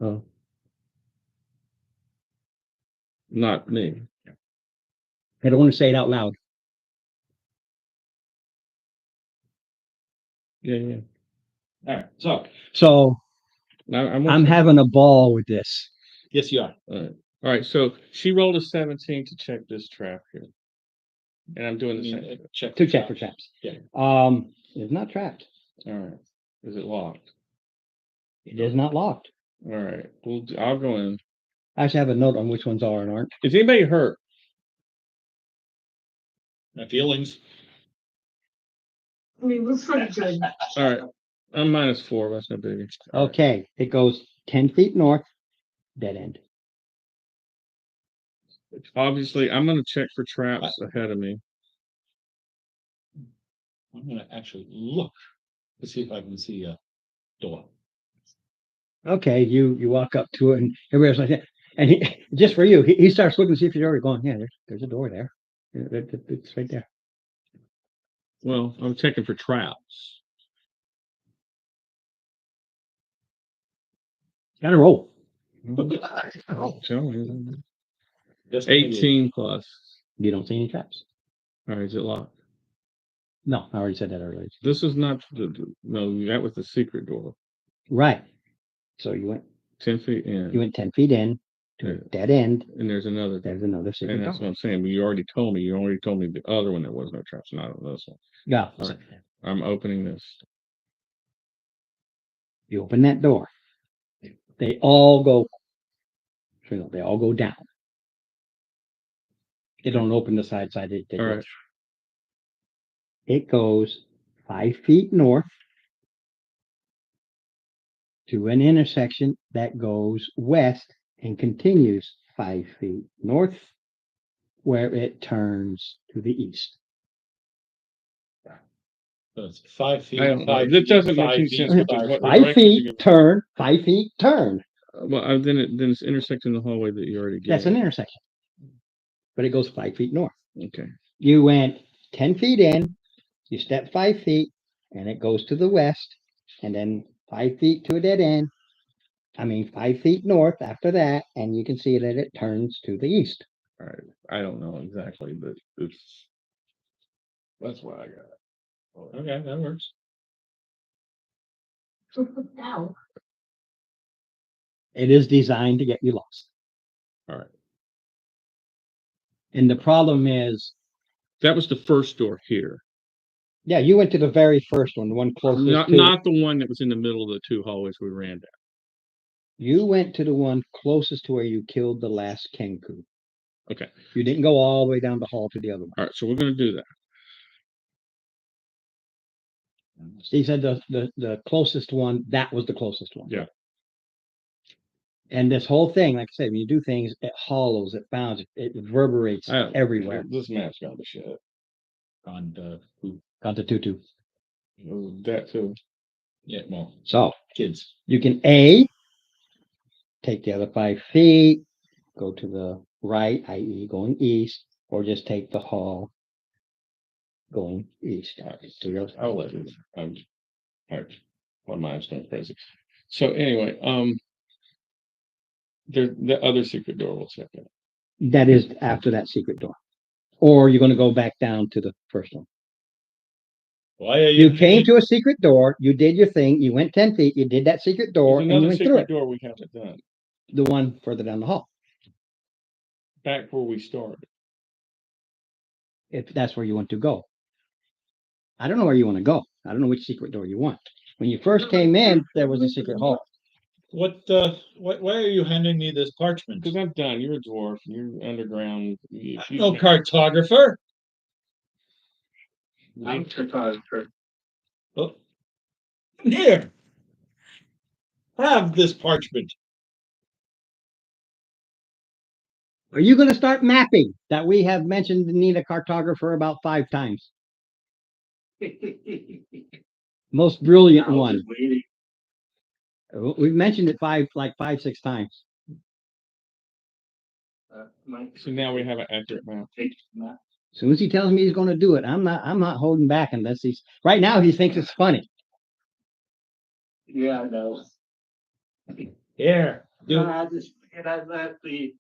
Oh. Not me. I don't want to say it out loud. Yeah, yeah. All right, so, So I'm having a ball with this. yes, you are. All right, so she rolled a 17 to check this trap here. And I'm doing the same. Check. To check for traps. Yeah. It's not trapped. All right. Is it locked? It is not locked. All right. Well, I'll go in. I actually have a note on which ones are and aren't. Is anybody hurt? My feelings. I mean, we're pretty good. All right. I'm -4. That's no biggie. Okay, it goes 10 feet north, dead end. Obviously, I'm going to check for traps ahead of me. I'm gonna actually look to see if I can see a door. Okay, you walk up to it and everybody's like that. And he, just for you, he starts looking to see if you're already going, yeah, there's a door there. It's right there. Well, I'm checking for traps. Gotta roll. Tell me. Just 18 plus. You don't see any traps. All right, is it locked? No, I already said that earlier. This is not no, that was the secret door. Right. So you went 10 feet in. 10 feet in to a dead end. And there's another. There's another secret And that's door. what I'm saying. But you already told me the other one there was no traps, not on this one. Yeah. All right. I'm opening this. You open that door. They all go, they all go down. They don't open the side. They All go right. It goes 5 feet north to an intersection that goes west and continues 5 feet north, where it turns to the east. So it's 5 feet. I don't know. That doesn't make any sense because what 5 direction feet, you- turn, 5 feet, turn. Well, then it's intersecting the hallway that you already gave. That's an intersection. But it goes 5 feet north. Okay. You went 10 feet in, you step 5 feet, and it goes to the west, and then 5 feet to a dead end. 5 feet north after that, and you can see that it turns to the east. All right. I don't know exactly, but that's what I got. Okay, that works. Now, It is designed to get you lost. All right. And the problem is, That was the first door here. yeah, you went to the very first one, the one closest Not to. not the one that was in the middle of the two hallways we ran down. You went to the one closest to where you killed the last Kenku. Okay. You didn't go all the way down the hall to the other one. All right, so we're gonna do that. Steve said the closest one, that was the closest one. Yeah. And this whole thing, like I said, when you do things, it hollows, it bounds, it reverberates everywhere. This map's got the shit. On who? Got the tutu. That too. Yeah, well, So kids. you can A, take the other 5 feet, go to the right, i.e. going east, or just take the hall going east. All right, so I'll let you. All right, my mind's going crazy. So anyway, the other secret door we'll check out. That is after that secret door. Or you're gonna go back down to the first one. Why are You came to a secret door, you did your thing, you went 10 feet, you did that secret door, There's and you another went through secret it. door we haven't done. The one further down the hall. Back where we started. if that's where you want to go. I don't know where you want to go. I don't know which secret door you want. When you first came in, there was a secret hall. Why are you handing me this parchment? Because I'm done. You're a dwarf. You're underground. I'm no cartographer. I'm photographer. Oh. Here. Have this parchment. Are you going to start mapping that we have mentioned need a cartographer about 5 times? Most brilliant one. Waiting. We've mentioned it 5, 6 times. So now we have an accurate map. As soon as he tells me he's going to do it, I'm not holding back unless he's right now. He thinks it's funny. Yeah, I know. Here. I just, and I let the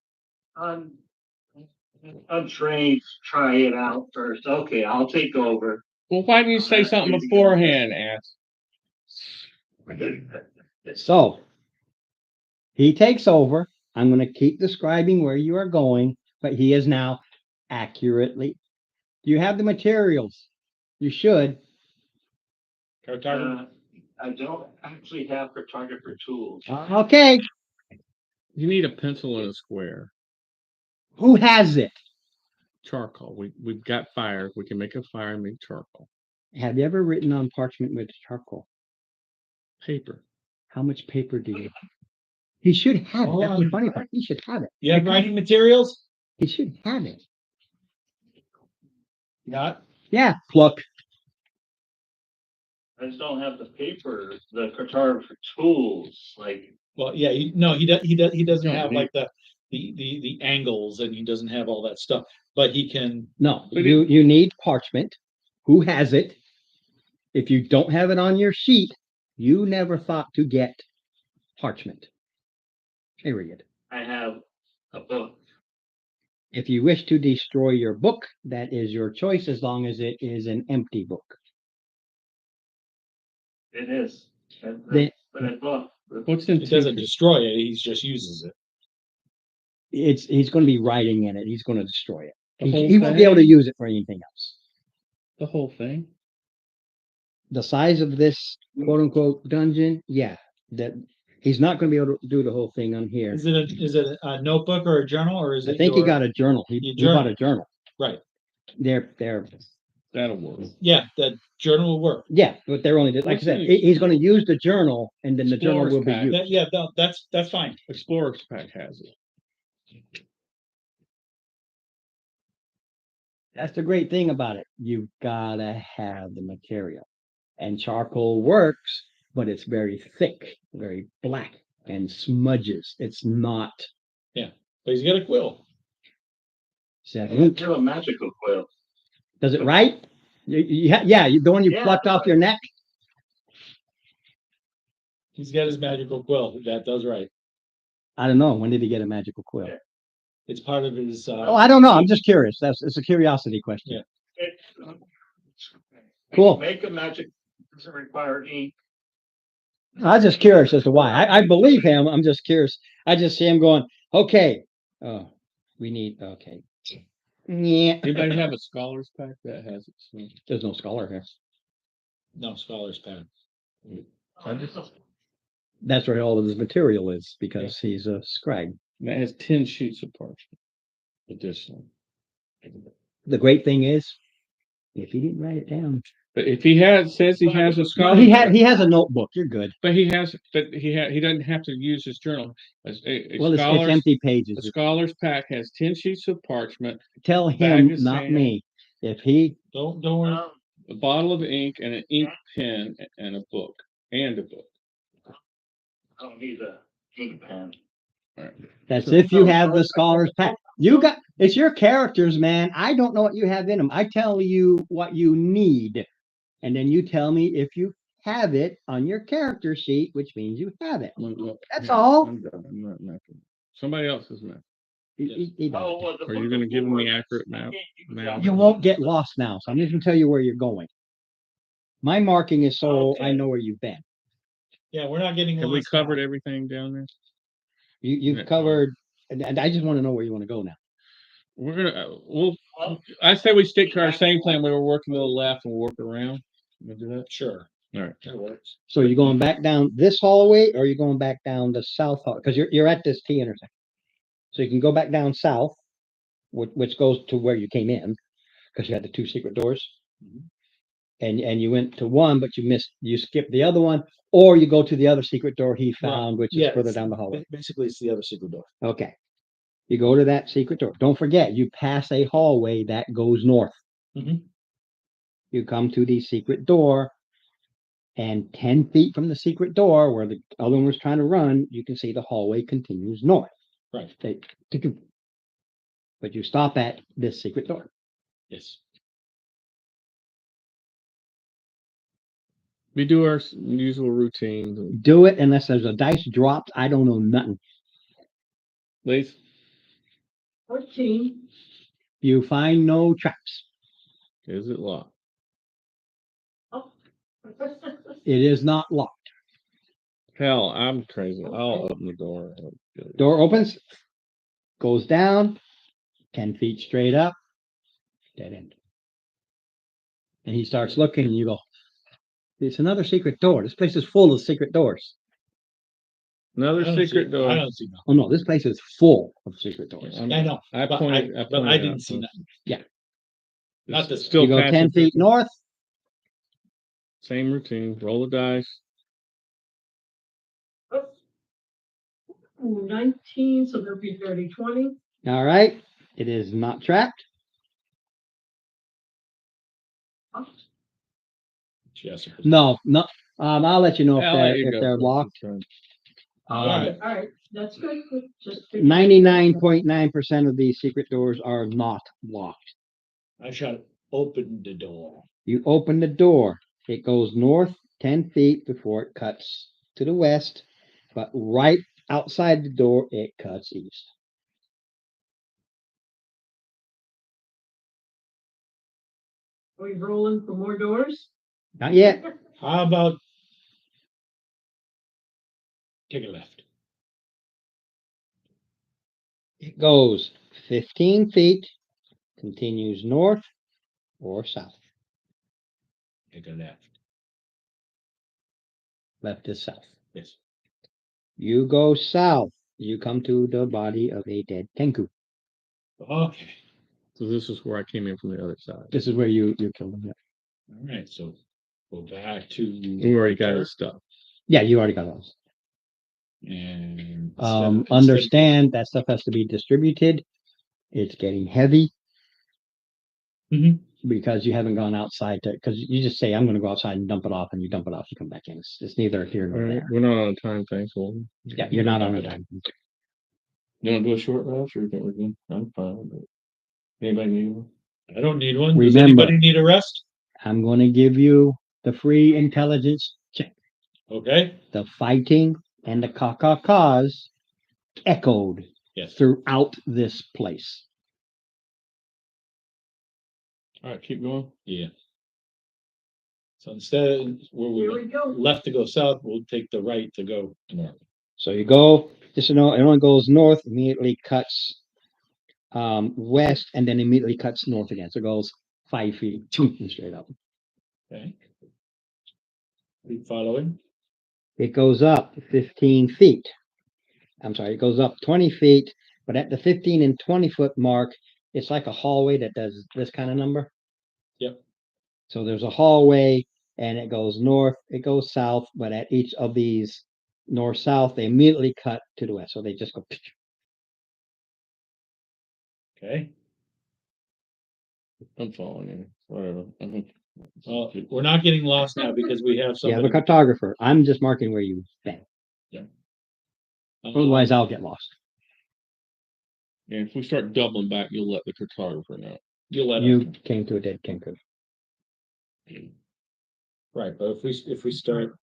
untrained try it out first. Okay, I'll take over. Well, why didn't you say something beforehand, ass? So he takes over. I'm going to keep describing where you are going, but he is now accurately. You have the materials. You should. Cartographer. I don't actually have photographer tools. Okay. You need a pencil and a square. Who has it? Charcoal. We've got fire. We can make a fire and make charcoal. Have you ever written on parchment with charcoal? Paper. How much paper do you have? He should have it. That's the funny part. He should have it. You have writing materials? He should have it. Not. Yeah, pluck. I just don't have the paper, the photographer tools, like. Well, yeah, he doesn't No, have he- like the angles, and he doesn't have all that stuff, but he can. No, But you need parchment. Who has it? If you don't have it on your sheet, you never thought to get parchment. Period. I have a book. If you wish to destroy your book, that is your choice as long as it is an empty book. It is. Then But I bought. What's in He doesn't Tinker? destroy it. He just uses it. he's going to be writing in it. He's going to destroy it. The whole He won't be able to thing? use it for anything else. The whole thing? The size of this quote unquote dungeon, yeah, that he's not going to be able to do the whole thing on here. Is it a notebook or a journal, or is I it? think he your- got a journal. He bought a journal. Right. They're That'll work. Yeah, that journal will work. yeah, but they're only like I What's said, in- he's going to use the journal, and then the journal Explorer's will be pack. used. Yeah, no, that's fine. Explorer's Pack has it. That's the great thing about it. You've gotta have the material. And charcoal works, but it's very thick, very black, and smudges. It's not. But he's got a quill. I have a magical quill. Does it right? The one you Yeah, plucked off right. your neck. He's got his magical quill. That does right. I don't know. When did he get a magical quill? Yeah. It's part of his. Oh, I don't know. I'm just curious. It's a curiosity question. Yeah. Cool. Make a magic doesn't require ink. I was just curious as to why. I believe him. I'm just curious. I just see him going, okay. Oh, we need, okay. Yeah. Anybody have a Scholar's Pack that has it? So There's no scholar here. No, scholar's pen. I just, That's where all of his material is because he's a scribe. that has 10 sheets of parchment. Additional. The great thing is, if he didn't write it down, But if he says he has a well, scholar's he pack, has a notebook. You're good. but he doesn't have to use his journal. A Well, it's scholar's, empty the pages. scholar's pack has 10 sheets of parchment, Tell bag him, of not sand. me. If he, Don't worry. a bottle of ink, and an ink pen, and a book. And a book. I don't need a ink pen. All right. that's So- if you have the scholar's pack. It's your characters, man. I don't know what you have in them. I tell you what you need. And then you tell me if you have it on your character sheet, which means you have it. That's all. I'm done. I'm not mapping. Somebody else is mapping. He does. Oh, well, the Are you book gonna will give him the work. accurate map? Yeah. You won't get lost now. So I'm just gonna tell you where you're going. My marking is so I Okay. know where you've been. Yeah, we're not getting. Have we lost covered now. everything down there? You've Yeah. covered, and I just want to know where you want to go now. We're gonna, I say we stick to our same plan. We were working to the left and we'll work around. We'll do that. Sure. All right. That works. So you're going back down this hallway or you're going back down the south hall? Because you're at this T intersection. So you can go back down south, which goes to where you came in, because you had the two secret doors. Mhm. And you went to one, but you skipped the other one, or you go to the other secret door he Well, found, which is yeah, further down the hallway. Basically, it's the other secret door. Okay. You go to that secret door. Don't forget, you pass a hallway that goes north. Mhm. You come to the secret door, and 10 feet from the secret door where the other one was trying to run, you can see the hallway continues north. Right. But you stop at this secret door. Yes. We do our usual routine. Do it unless there's a dice dropped. I don't know nothing. Please. 14. You find no traps. Is it locked? Oh. It is not locked. Hell, I'm crazy. I'll open the door. Door opens, goes down, 10 feet straight up, dead end. And he starts looking, and you go, it's another secret door. This place is full of secret doors. Another I don't see- secret door. I don't see nothing. Oh no, this place is full of secret doors. I'm- I know. I But pointed. I pointed didn't out see first. nothing. Yeah. Not this. Still You go passing 10 through. feet north, Same routine. Roll the dice. Ooh, 19, so there'll be 30, 20. all right. It is not trapped. Yes. No, no. I'll let you know I'll let you if go they're first locked. this time. All right. All right, that's good. Good. Just 99.9% of these secret doors are not locked. I shall open the door. You open the door, it goes north 10 feet before it cuts to the west, but right outside the door, it cuts east. Are we rolling for more doors? Not yet. How about take a left? It goes 15 feet, continues north or south. Take a left. Left is south. Yes. You go south, you come to the body of a dead Tenku. Okay. So this is where I came in from the other side. This is where you killed him. All right. So go back to. We already got his stuff. Yeah, you already got those. And Understand that stuff has to be distributed. It's getting heavy. Mhm. Because you haven't gone outside to, because you just say, I'm gonna go outside and dump it off, and you dump it off, you come back in. It's neither here All nor right. there. We're not on a time thing, so Yeah, you're not on a time. you want to do a short rest, or you think we're good? I'm fine with it. Anybody need one? I don't need one. Does Remember- anybody need a rest? I'm gonna give you the free intelligence check. Okay. The fighting and the caws echoed Yes. throughout this place. All right, keep going. Yeah. So instead of where we Here went we go. left to go south, we'll take the right to go north. So you go, just so you know, it only goes north, immediately cuts west, and then immediately cuts north again. So it goes 5 feet and straight up. Okay. Keep following. It goes up 15 feet. I'm sorry, it goes up 20 feet, but at the 15 and 20-foot mark, it's like a hallway that does this kind of number. Yep. So there's a hallway and it goes north, it goes south, but at each of these north-south, they immediately cut to the west. So they just go. Okay. I'm following you. Whatever. Well, we're not getting lost now because we have You have a somebody. cartographer. I'm just marking where you've been. Otherwise, I'll get lost. And if we start doubling back, you'll let the cartographer know. You'll let us You know. came to a dead Kenku. Right, but if we start,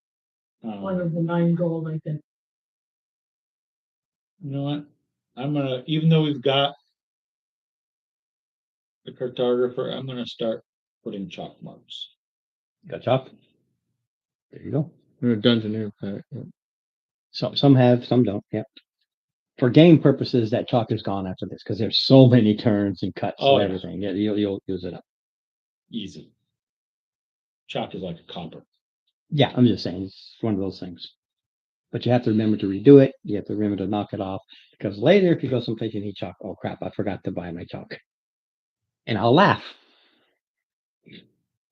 One of the 9 gold, I think. you know what? I'm gonna, even though we've got the cartographer, I'm gonna start putting chalk marks. Got chalk? There you go. We're a dungeoneer pack. Some have, some don't. Yep. For game purposes, that chalk is gone after this, because there's so many turns and cuts Oh, and yeah. everything. Yeah, you'll use it up. Easy. Chalk is like a copper. Yeah, I'm just saying, it's one of those things. But you have to remember to redo it. You have to remember to knock it off, because later, if you go someplace you need chalk, oh crap, I forgot to buy my chalk. And I'll laugh.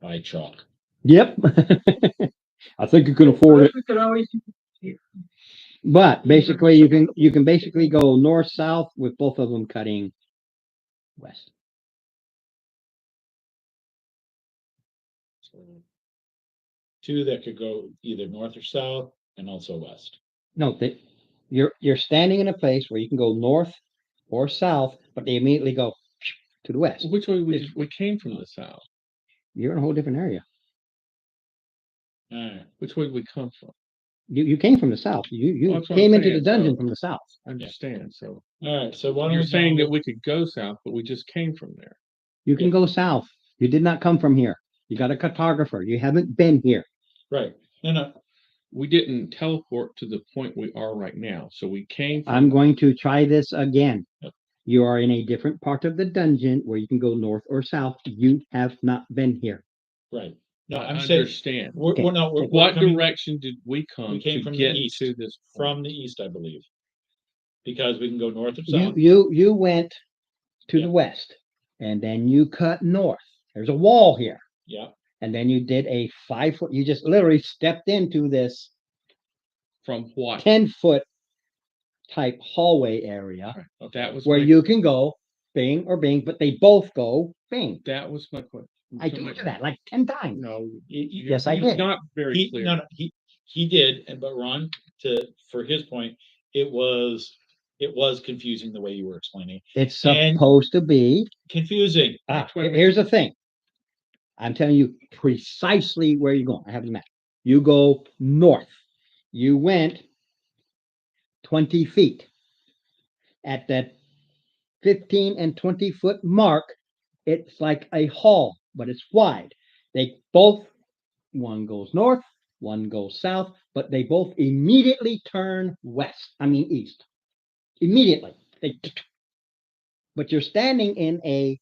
By chalk. Yep. I think you can afford it. We could always, But basically, you can basically go north south with both of them cutting west. Two that could go either north or south and also west. No, you're standing in a place where you can go north or south, but they immediately go to the west. Which way we came from the south? You're in a whole different area. All right. Which way did we come from? You came from the south. You Well, that's what I'm came into the saying, dungeon so- from the south. I understand. So All right. So why don't you're we saying that download- we could go south, but we just came from there. You can go south. You did not come from here. You got a cartographer. You haven't been here. Right. No. We didn't teleport to the point we are right now. So we came from I'm going to try this again. Yep. You are in a different part of the dungeon where you can go north or south. You have not been here. Right. No, I I'm saying understand. we're, Okay. we're not. We're What coming direction did we come we came to from the get east, to this point? from the east, I believe, because we can go north or You south. you went to Yeah. the west, and then you cut north. There's a wall here. Yeah. And then you did a 5 foot, you just literally stepped into this From what? 10 foot type hallway area Okay. That was where my- you can go bing or bing, but they both go bing. That was my question. I told you that like 10 times. No. Yes, I you're did. Not very He clear. no he did, and but Ron, for his point, it was confusing the way you were explaining. It's And- supposed to be. Confusing. That's what we- Here's the thing. I'm telling you precisely where you're going. I have the map. You go north. You went 20 feet. At that 15 and 20 foot mark, it's like a hall, but it's wide. They both, one goes north, one goes south, but they both immediately turn east. Immediately. But you're standing in a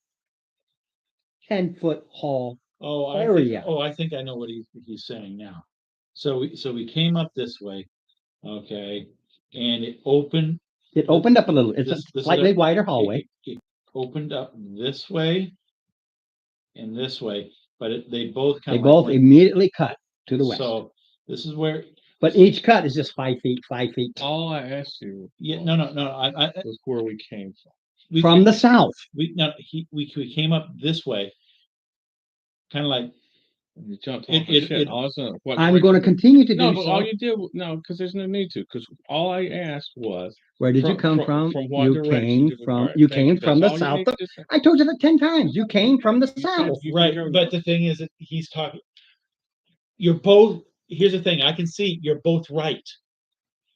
10-foot hall. Oh, Area. I think I know what he's saying now. So we came up this way, okay, and it opened. It opened up a little. It's This a is slightly a- wider hallway. It opened up this way and this way, but they both They kind of both immediately cut to the west. So this is where, But each cut is just 5 feet, 5 feet All I asked you yeah, no, I was where we came from. we from the south. we came up this way, kind of like You jumped It- off the it- shit. it- All of a sudden, what I'm going to continue to No, do but so. all you did, no, because there's no need to, because all I asked was. Where did you come from? what You direction came did we- from, alright, you thank came from the That's all you south. need to say. I told you that 10 times. You came from the You said south. you can right, go but the thing is that he's talking. You're both. Here's the thing. I can see you're both right.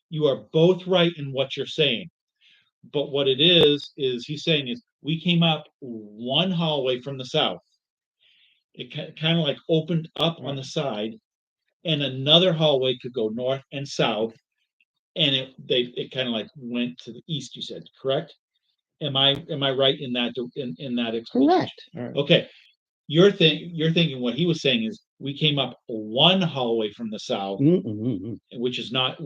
You are both right in what you're saying. But what it is he's saying is we came up one hallway from the south. It kind of like opened up on the side, and another hallway could go north and south, and it kind of like went to the east. You said correct? Am I right in that in that explanation? Correct. Okay. You're thinking what he was saying is we came up one hallway from the south, which is not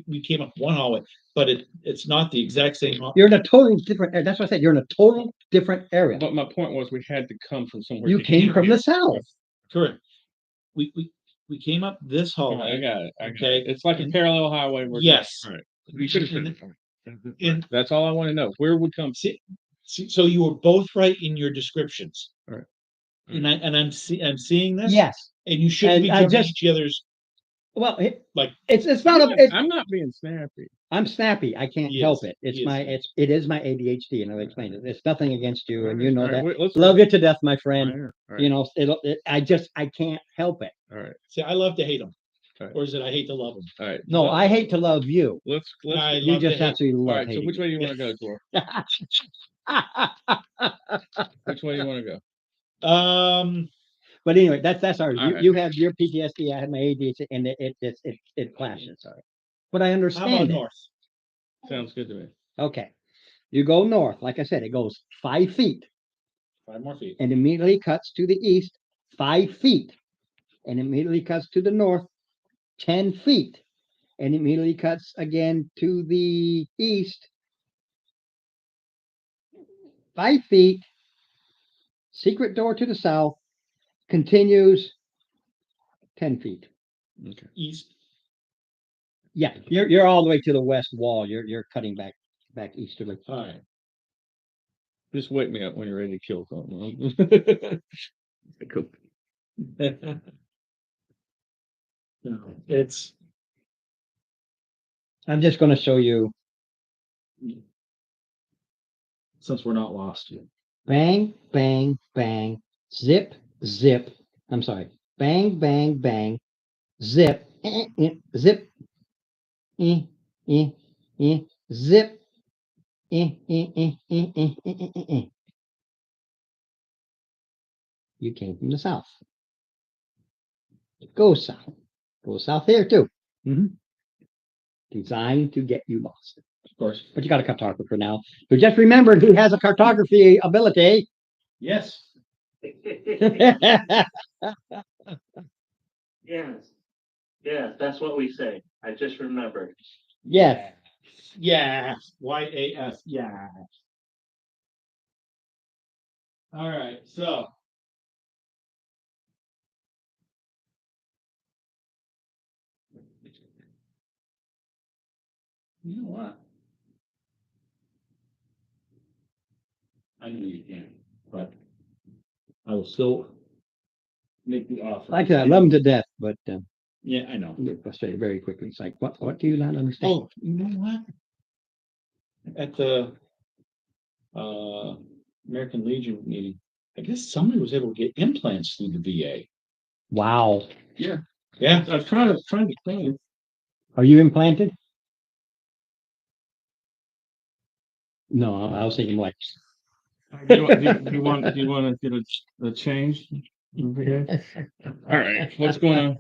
we came up one hallway, but it's not the exact same. You're in a total different, that's what I said. You're in a total different area. But my point was we had to come from somewhere. You to came get from here. the south. Correct. We came up this All right, I hallway. got it. I got Okay. it. It's like a And- parallel highway. Yes. All right. You should have And- finished. and- That's all I want to know. Where would come? See, so you were both right in your descriptions. All right. And I'm seeing this. Yes. And you shouldn't And be I jumping just- each other's. Well, Like- it's not a, I'm not being snappy. I'm snappy. I can't He help is. it. It's He is. it is my ADHD, and I'll explain it. It's nothing against you, and you know All right, that. wait, let's- Love you to death, my Right friend. here. All right. You know, I can't help it. All right. See, I love to hate them, Right. or is it I hate to love them? All right. No, I hate to love you. Let's. I You love to just hate. absolutely All love right. So hating which way do you me. want to go, Tor? Which way do you want to go? But anyway, that's ours. All right. You have your PTSD, I have my ADHD, and it clashes. Sorry. But I How about understand it. north? Sounds good to me. Okay. You go north, like I said, it goes 5 feet 5 more feet. and immediately cuts to the east, 5 feet, and immediately cuts to the north, 10 feet, and immediately cuts again to the east, 5 feet, secret door to the south, continues 10 feet. Okay. East. Yeah, you're all the way to the west wall. You're cutting back easterly. All right. Just wake me up when you're ready to kill something. Cool. No, it's, I'm just gonna show you since we're not lost yet. bang, bang, bang, zip, zip. I'm sorry. Bang, bang, bang, zip, zip, eh, eh, eh, zip, eh. You came from the south. Go south. Go south here too. Designed to get you lost. Of course. But you got a cartographer now who just remembered he has a cartography ability. Yes. Yes. Yes, that's what we say. I just remembered. Yes. Yes. YAS. Yeah. All right. So. You know what? I know you can, but I will still make the offer. Like I love him to death, but Yeah, I know. I get frustrated very quickly. It's like, what do you not understand? Oh, you know what? At the American Legion meeting, I guess somebody was able to get implants through the VA. Wow. Yeah. I was trying to think. Are you implanted? No, I was thinking like, Do you want to get a change? Okay. All right. What's going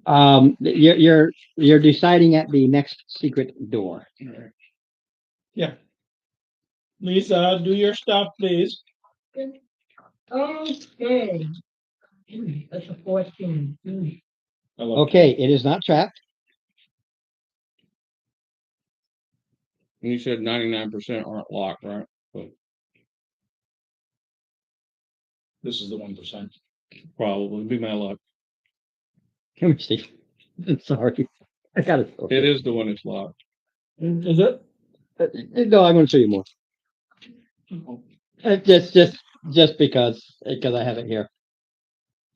on? you're deciding at the next secret door. Yeah. Lisa, do your stuff, please. Okay. That's a 14. I love Okay, it is not trapped. You said 99% aren't locked, right? this is the 1%. Probably be my luck. Let me see. Sorry. I got it. It is the one that's locked. Is it? No, I'm going to show you more. Just because I have it here.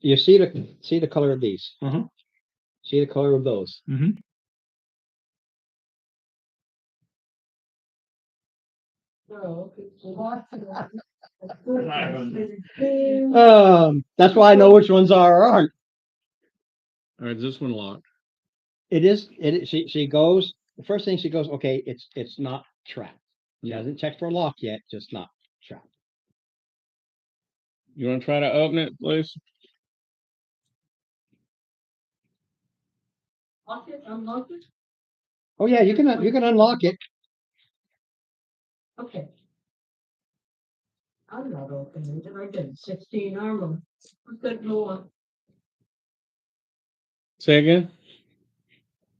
You see the color of these. Uh-huh. See the color of those. Mhm. That's why I know which ones are or aren't. All right, is this one locked? It is. She goes. The first thing she goes. Okay, it's not trapped. She hasn't checked for a lock yet. Just not trapped. You want to try to open it, please? Unlock it? Oh yeah, you can unlock it. Okay. I'm not opening it. I did 16 armor. What's that more? Say again?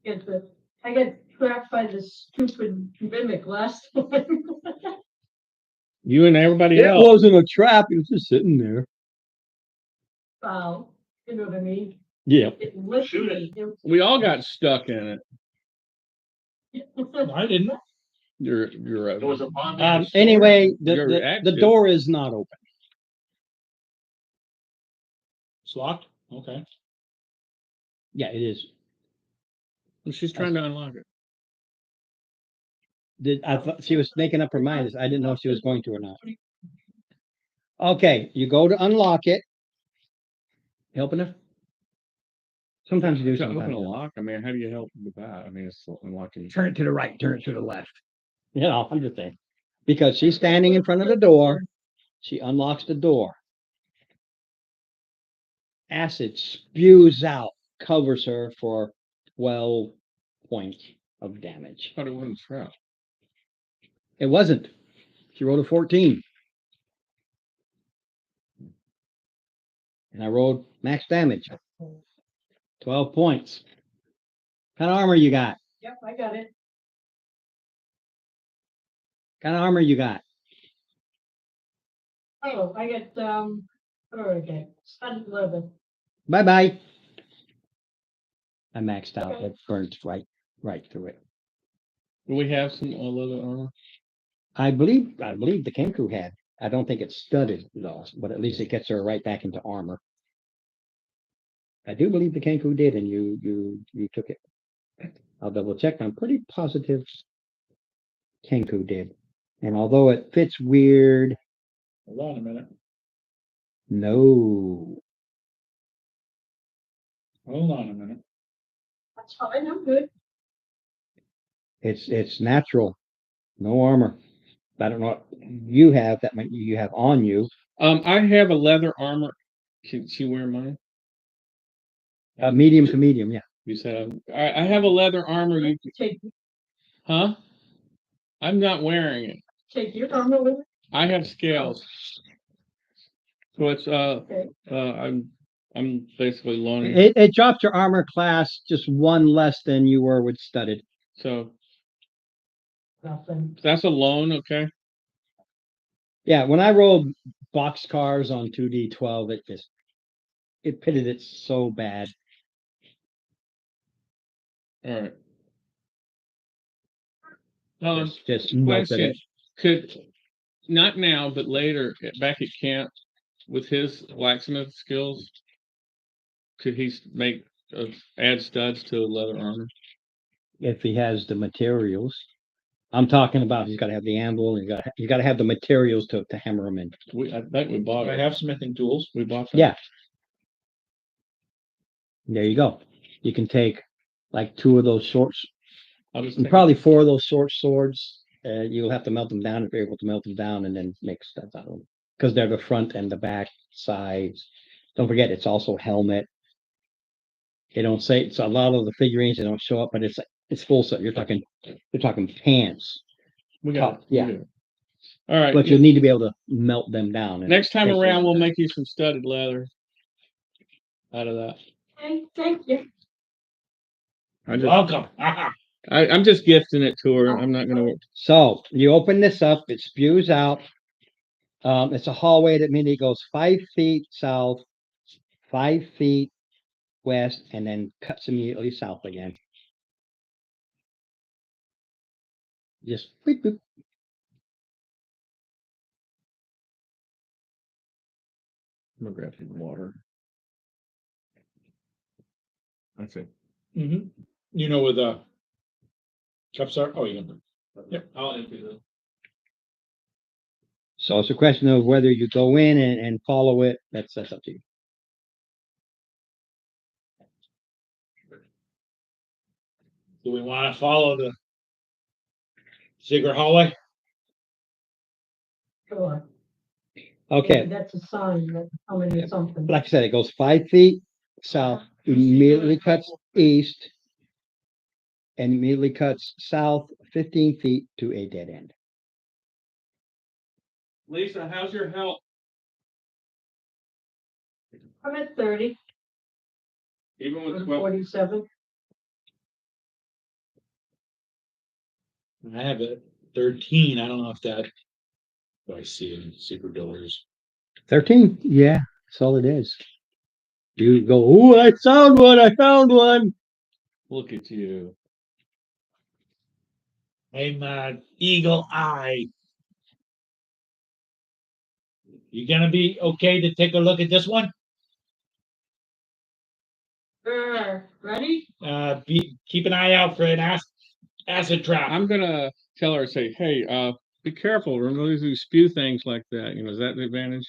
I got trapped by this stupid mimic last time. You and everybody It else. wasn't a trap. It was just sitting there. Wow. You know what I mean? Yeah. It lifted Shoot me. We all got stuck in it. I didn't. You're It was a bomb. Anyway, You're the active. door is not open. It's locked? Okay. Yeah, it is. She's trying to unlock it. I thought she was making up her mind. I didn't know if she was going to or not. Okay, you go to unlock it. Helping her? Sometimes you do. To open Sometimes a you don't. lock. I mean, how do you help with that? I mean, it's unlocking. Turn it to the right. Turn it to the left. You know, I'm just saying. Because she's standing in front of the door. She unlocks the door. Acid spews out, covers her for 12 points of damage. But it wasn't trapped. It wasn't. She rolled a 14. And I rolled max damage. 12 points. What kind of armor you got? Yep, I got it. What kind of armor you got? Oh, I get, what do I get? Studded leather. Bye-bye. I maxed out. It burns right through it. Do we have some leather armor? I believe the Kenku had. I don't think it's studded though, but at least it gets her right back into armor. I do believe the Kenku did, and you took it. I'll double check. I'm pretty positive Kenku did. And although it fits weird, Hold on a minute. no. Hold on a minute. That's fine, I'm good. It's natural. No armor. I don't know what you have that might you have on you. I have a leather armor. Can she wear mine? Medium to medium, yeah. You said I have a leather armor. You Take, huh? I'm not wearing it. take your armor with it. I have scales. So it's Okay. I'm basically loaning. It drops your armor class just one less than you were with studded. So Nothing. that's a loan, okay? Yeah, when I rolled box cars on 2D12, it pitted it so bad. All right. Just melted Question: it. Could not now, but later back at camp with his blacksmith skills, could he make add studs to leather armor? If he has the materials. I'm talking about he's got to have the anvil and you got to have the materials to hammer them in. I think we bought I it. have smithing tools. We bought that. Yeah. There you go. You can take like two of those shorts, I'll just and take probably four of those short swords. You'll have to melt them down if you're able to melt them down and then make studs out of them because they're the front and the back sides. Don't forget, it's also helmet. They don't say it's a lot of the figurines. They don't show up, but it's full set. You're talking pants, We got top, it. We yeah. got it. All right. but you'll need to be able to melt them down. and Next time take around, those we'll down. make you some studded leather out of that. Okay, thank you. Welcome. I'm just gifting it to her. I'm not gonna. So you open this up, it spews out. It's a hallway that means it goes 5 feet south, 5 feet west, and then cuts immediately south again. Just beep, boop. I'm gonna grab some water. That's it. Mm-hmm. You know where the cups are? Oh, you can. Yep. I'll empty this. So it's a question of whether you go in and follow it. That's up to you. Do we want to follow the Ziegler hallway? Sure. Okay, That's a sign that coming to something. like I said, it goes 5 feet south, immediately cuts east, and immediately cuts south 15 feet to a dead end. Lisa, how's your health? I'm at 30, Even with I'm 12. 47. I have a 13. I don't know if that. Oh, I see it in secret doors. 13, yeah, that's all it is. You go, oh, I found one, I found one. Look at you. I'm eagle eye. You gonna be okay to take a look at this one? Ready? Keep an eye out for an acid trap. I'm gonna tell her, say, hey, be careful. Remember those who spew things like that. You know, is that the advantage?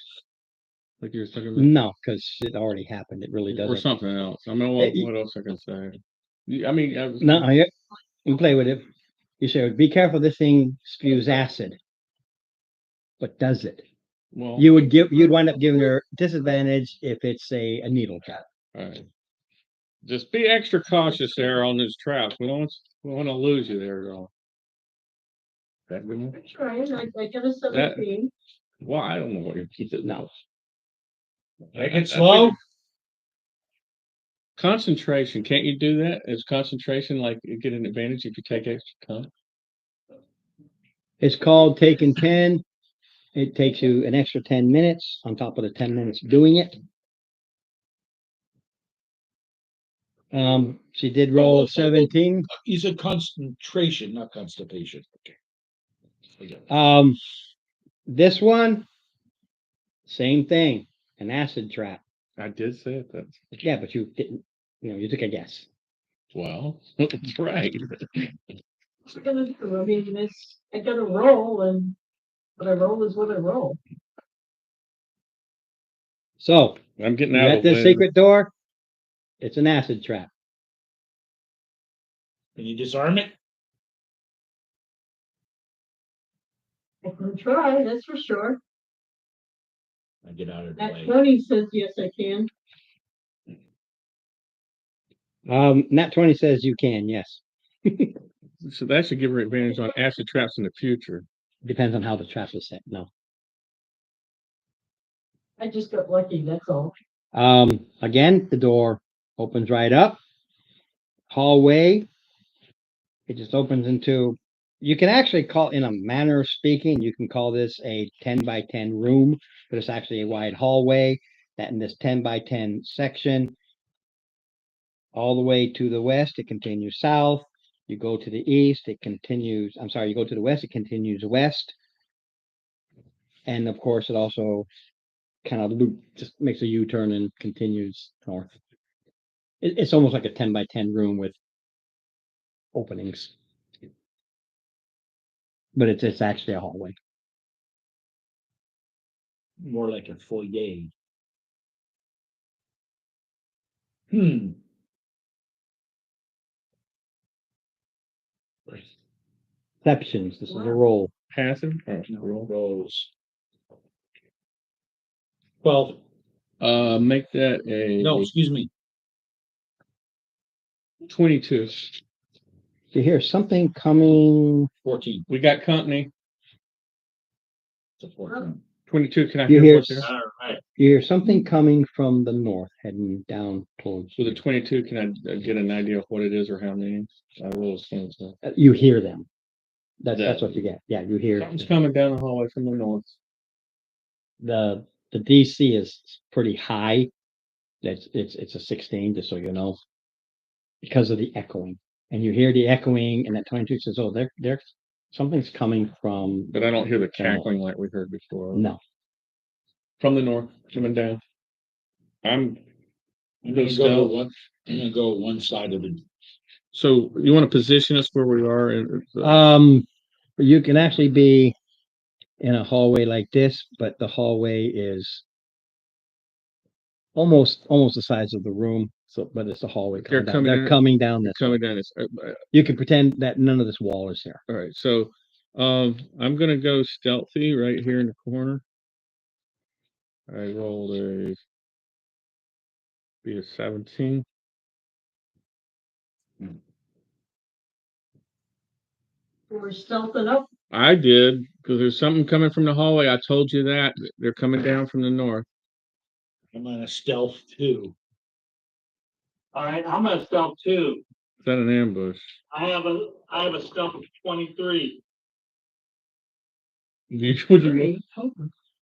Like you were talking about, No, because it already happened. It really or doesn't. something else. I mean, what else I can say? I mean, I was, No, you can play with it. You say, be careful, this thing spews acid. But does it? well, You'd wind up giving her disadvantage if it's a needle trap. all right. Just be extra cautious there on those traps. We don't want to lose you there, girl. That good one? I'm trying, I got a 17. Well, I don't know what you keep it now. Take it slow. Concentration, can't you do that? Is concentration like you get an advantage if you take extra time? It's called taking 10. It takes you an extra 10 minutes on top of the 10 minutes doing it. She did roll a 17. You said concentration, not constipation. Okay. This one, same thing, an acid trap. I did say it. That's Yeah, but you didn't, you took a guess. well, that's right. What's it gonna do? I mean, I got a roll and what I roll is what I roll. So, I'm getting you're out at of the the way. secret door. It's an acid trap. Can you disarm it? I can try, that's for sure. I get out of the That way. 20 says yes, I can. Nat 20 says you can, yes. So that should give her advantage on acid traps in the future. Depends on how the trap is set. No. I just got lucky, that's all. Again, the door opens right up. Hallway. It just opens into, you can actually call, in a manner of speaking, you can call this a 10 by 10 room, but it's actually a wide hallway that in this 10 by 10 section, all the way to the west, it continues south. You go to the east, it continues, I'm sorry, you go to the west, it continues west. And of course, it also kind of just makes a U-turn and continues north. It's almost like a 10 by 10 room with openings. But it's actually a hallway. More like a foyer. Exceptions. This is a Wow. roll. Passive? Rolls. 12. Make that a No, excuse me. 22. You hear something coming. 14. We got company. It's a 14. 22. Can I You hear hear what there? All right. You hear something coming from the north, heading down towards. So the 22, can I get an idea of what it is or how many? I will assume so. You hear them. That's what you get. Yeah, you hear Something's coming down the hallway from the north. the DC is pretty high. It's a 16, just so you know, because of the echoing. And you hear the echoing, and that 22 says, "Oh, there's something's coming from." But I don't hear the cackling like we heard before. No, From the north, coming down. I'm I'm Go gonna stealth. I'm gonna go one side of the. So you want to position us where we are? And you can actually be in a hallway like this, but the hallway is almost the size of the room. So, but it's a hallway. They're Coming down. coming They're in- coming down this. coming way. down this. You can pretend that none of this wall is here. All right. So I'm gonna go stealthy right here in the corner. I rolled a 17. We're stealthing up. I did because there's something coming from the hallway. I told you that they're coming down from the north. I'm on a stealth 2. All right, I'm gonna stealth 2. Is that an ambush? I have a stealth of 23. Would you?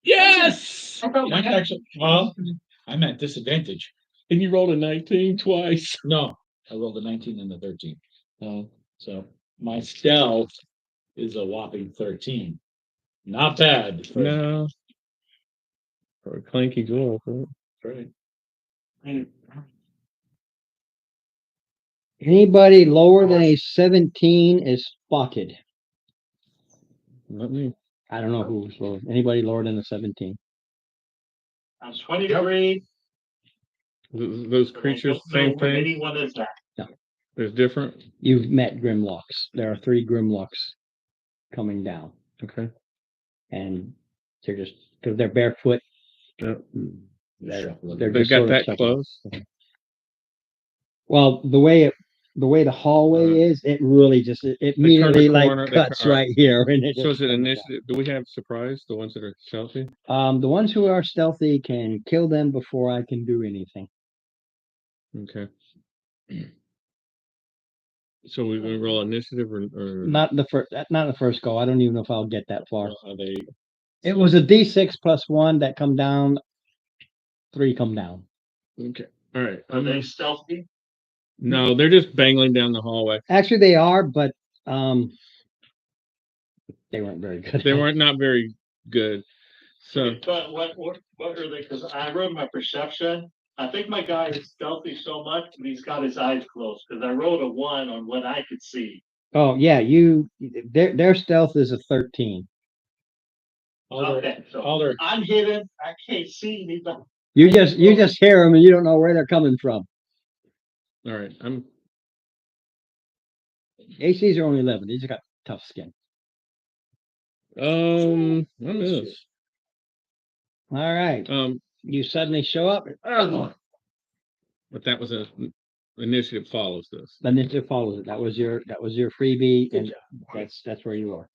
Yes. I thought we I'm had- actually, well, I'm at disadvantage. And you rolled a 19 twice. No, I rolled a 19 and a 13. Oh, So my stealth is a whopping 13. Not bad. no. For a clanky door. Right. Anybody lower than a 17 is spotted. Not me. I don't know who's lower. Anybody lower than a 17? I'm 23. Those creatures, same thing. Anyone is that? There's different. You've met Grimlocks. There are 3 Grimlocks coming down, Okay. and they're just because they're barefoot. Yep. They're They just got sort of that checking. close. Well, the way the way the hallway is, it really just, it the immediately like corner, cuts all right. right here. And it So just is it comes down. initiative? Do we have surprise? The ones that are stealthy? The ones who are stealthy can kill them before I can do anything. Okay. So we're gonna roll initiative or Not the first go. I don't even know if I'll get that far. Are they? It was a D6 plus 1 that come down, 3 come down. okay. All right. Are they stealthy? No, they're just bangling down the hallway. Actually, they are, but they weren't very good. They weren't not very good. So But what are they? Because I wrote my perception. I think my guy is stealthy so much that he's got his eyes closed, because I wrote a 1 on what I could see. Oh yeah, their stealth is a 13. Okay, so Alder, I'm hidden. I can't see anything. You just hear them and you don't know where they're coming from. all right. I'm ACs are only 11. These got tough skin. I miss. All right, you suddenly show up. But that was a initiative follows this. The ninja follows it. That was your freebie, and that's where you are.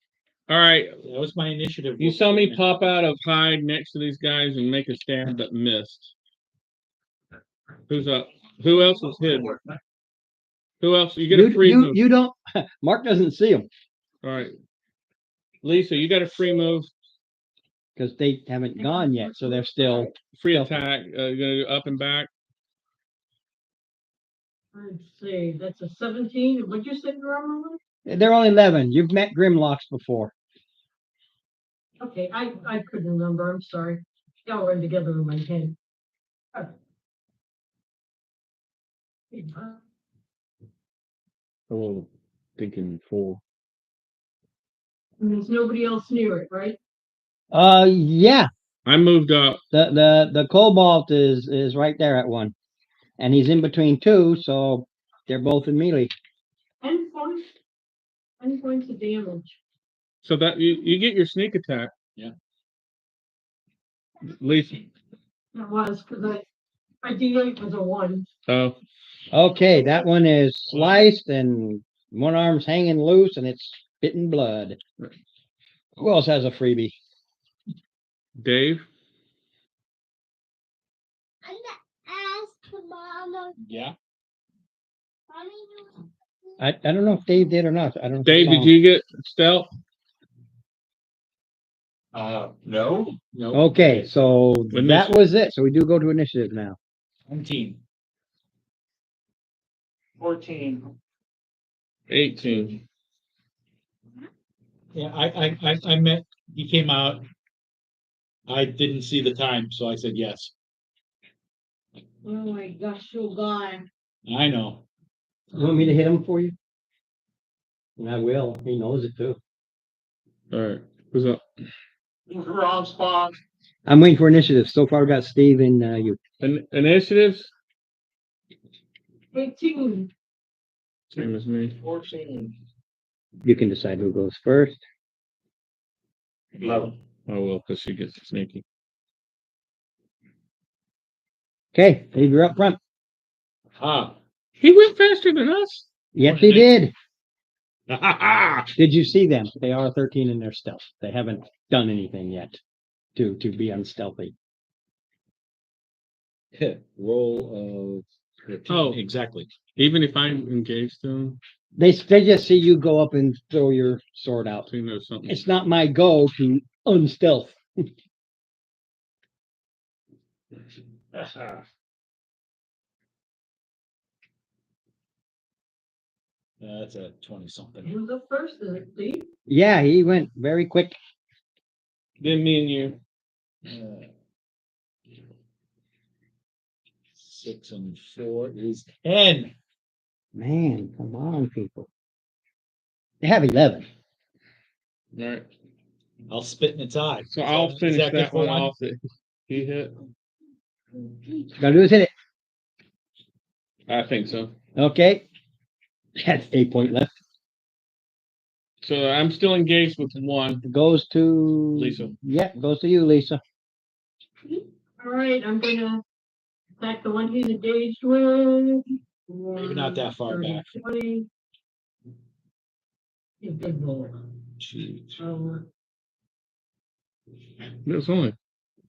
All right. that was my initiative. You saw me pop out of hide next to these guys and make a stand but missed. Who's up? Who else is hidden? Who else? You get a free move. You don't. Mark doesn't see them All right. Lisa, you got a free move, because they haven't gone yet, so they're still. free attack. You're gonna do up and back. Let's see, that's a 17. What'd you say, Norman? They're only 11. You've met Grimlocks before. Okay, I couldn't remember, I'm sorry. They all run together in my head. Oh, thinking 4. And there's nobody else near it, right? Yeah. I moved up. The Cobalt is right there at 1, and he's in between 2, so they're both in melee. 10 points. 10 points of damage. So that you get your sneak attack. Yeah. Lisa. It was, because I D8 was a 1. Oh, Okay, that one is sliced and one arm's hanging loose and it's spitting blood. Who else has a freebie? Dave. Yeah. I don't know if Dave did or not. I don't. Dave, did you get stealth? No. Okay, so Initiative. that was it. So we do go to initiative now. 19. 14. 18. Yeah, I met, he came out. I didn't see the time, so I said yes. Oh my gosh, you're gone. I know. You want me to hit him for you? And I will. He knows it too. All right. Who's up? Wrong spot. I'm waiting for initiative. So far, we got Steve and you. Initiatives? 18. Same as me. 14. You can decide who goes first. 11. Oh well, because she gets sneaky. Okay, Dave, you're up front. Ah. He went faster than us. Yes, he did. Ha ha Did you see them? They are 13 in their stealth. They haven't done anything yet to be unstealthy. Hit roll of 13. Oh. Exactly. Even if I engaged him, They just see you go up and throw your sword out. so he knows something. It's not my go to unstealth. That's a 20 something. Who's up first? Is it Steve? Yeah, he went very quick. Then me and you. 6 and 4 is 10. Man, come on, people. They have 11. All right. I'll spit in its eye. So I'll Is finish that good that for one off that he hit. Gotta do is hit it. I think so. Okay. That's 8 point left. So I'm still engaged with one. It goes to Lisa. Yeah, goes to you, Lisa. All right, I'm gonna attack the one he's engaged with. Maybe not that far 30, back. 20. A big roll. Jeez. Um, There's only,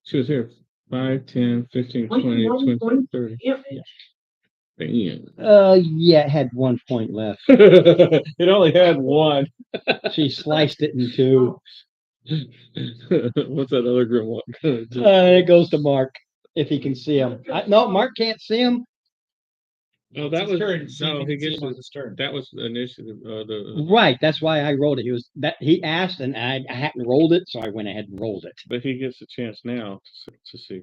she was here, 5, 10, 15, 20, 20, 20, 20, 30. yeah, Damn. Yeah, it had 1 point left. It only had one. She sliced it in two. What's that other grim one? It goes to Mark if he can see him. No, Mark can't see him. Oh, that It's was, his turn. See if no, you he can see gets him on his, his turn. that was the initiative, the, Right, that's why I rolled it. He asked and I hadn't rolled it, so I went ahead and rolled it. but he gets a chance now to see.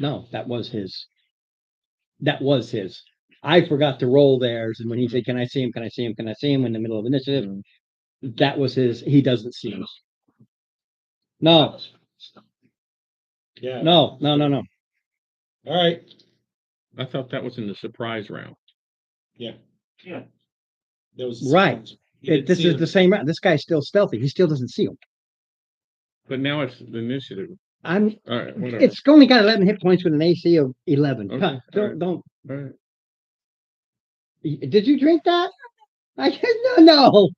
No, that was his. That was his. I forgot to roll theirs, and when he said, "Can I see him? Can I see him? Can I see him?" in the middle of initiative, that was his. He doesn't see him. No, Yeah. no. All right. I thought that was in the surprise round. That was Right. He didn't This see is him. the same round. This guy's still stealthy. He still doesn't see him. But now it's the initiative. I'm. All right, whatever. It's only got 11 hit points with an AC of 11. Okay, Huh, alright. don't. All right. Did you drink that? I guess no.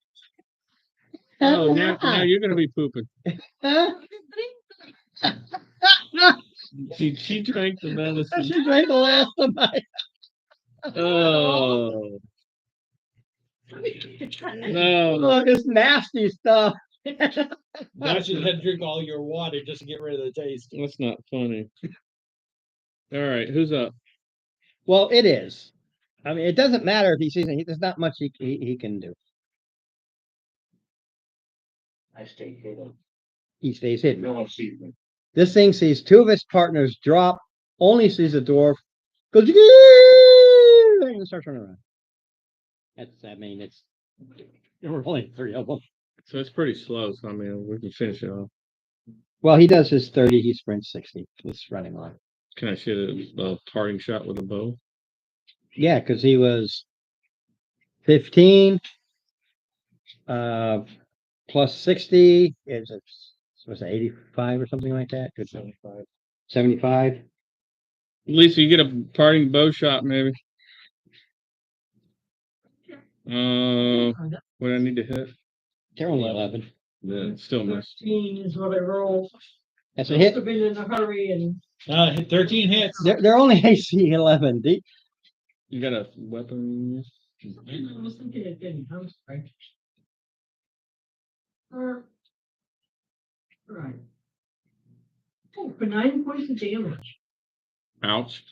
Oh, now you're gonna be pooping. Huh? She drank the medicine. She drank the last of my. Oh. No. Look, it's nasty stuff. Now she's had to drink all your water just to get rid of the taste. That's not funny. All right, who's up? Well, it is. I mean, it doesn't matter if he sees it. There's not much he can do. I stay hidden. He stays hidden. No one sees me. This thing sees two of its partners drop, only sees the dwarf, goes, "Yee!" and starts running around. There were only 3 of them. So it's pretty slow, so I mean we can finish it off. Well, he does his 30, he sprints 60. It's running line. Can I shoot a parting shot with a bow? Yeah, because he was 15, plus 60 is was it 85 or something like that? Good 75. 75. Lisa, you get a parting bow shot, maybe. What I need to hit? They're only 11. Yeah, still missed. 13 is what I rolled. That's a Must hit. have been in a hurry and 13 hits. They're only AC 11. You got a weapon? I was thinking it didn't. I'm sorry. Right. Oh, for 9 points of damage. Ouch.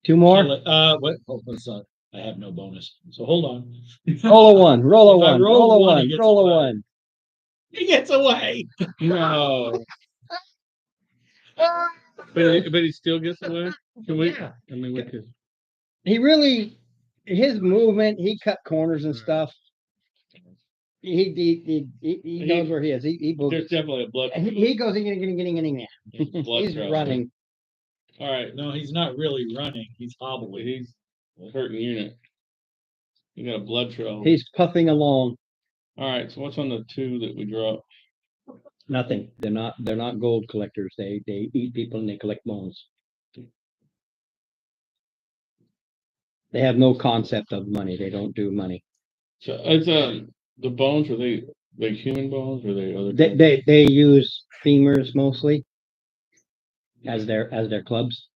2 more. What? Oh, what's that? I have no bonus. So hold on. Roll a 1. Roll a If I 1. roll Roll a one, 1. he gets Roll a away. 1. He gets away. No. But he still gets away? Can we? Yeah. I mean, we could. He really, his movement, he cut corners and stuff. He knows where he is. He There's definitely a blood. he goes getting. blood He's trail. running. All right, No, he's not really running. He's hobbling. he's a hurting unit. You got a blood trail. He's puffing along. All right, so what's on the 2 that we dropped? Nothing. They're not gold collectors. They eat people and they collect bones. They have no concept of money. They don't do money. So it's the bones, were they human bones or they other? They use femurs mostly as their clubs.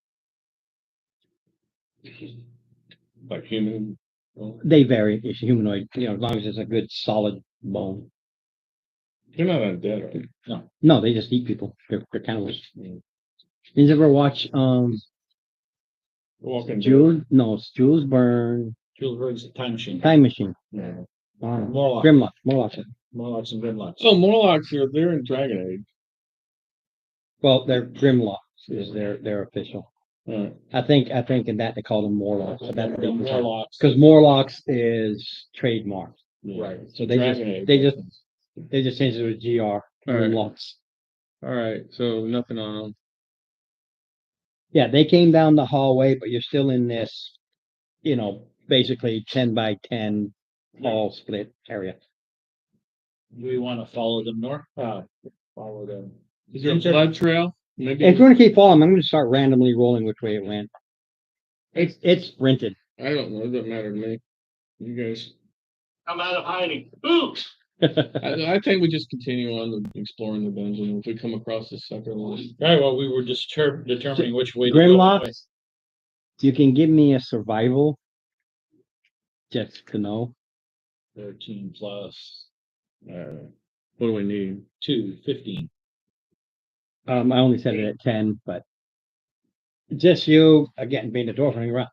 Like human bones? They vary. It's humanoid, as long as it's a good solid bone. They're not undead, right? No, they just eat people. They're cannibals. You ever watch Walking Jules? No, it's Jules Verne, Jules Verne's Time Machine. Time Machine. dead. Morlock. Morlocks. Morlocks and Grimlocks. Oh, Morlocks they're in Dragon Age. Well, they're Grimlocks is their official. All right. I think in that they call them Morlocks. Morlocks. Because Morlocks is trademark. Yeah. Right. So they Dragon Age. they just changed it to GR. All right. Grimlocks. All right, so nothing on them. Yeah, they came down the hallway, but you're still in this, basically 10 by 10 hall split area. Do we want to follow them north? Follow them. Is there a blood trail? Maybe. If you want to keep following, I'm going to start randomly rolling which way it went. It's rented. I don't know, it doesn't matter to me. You guys, I'm out of hiding. Oops. I think we just continue on exploring the dungeon. If we come across this sucker, Right, well, we were just determining which way to go. Grimlock, you can give me a survival. Just to know. 13 plus what do we need? 2, 15. I only set it at 10, but just you again being a dwarf running around.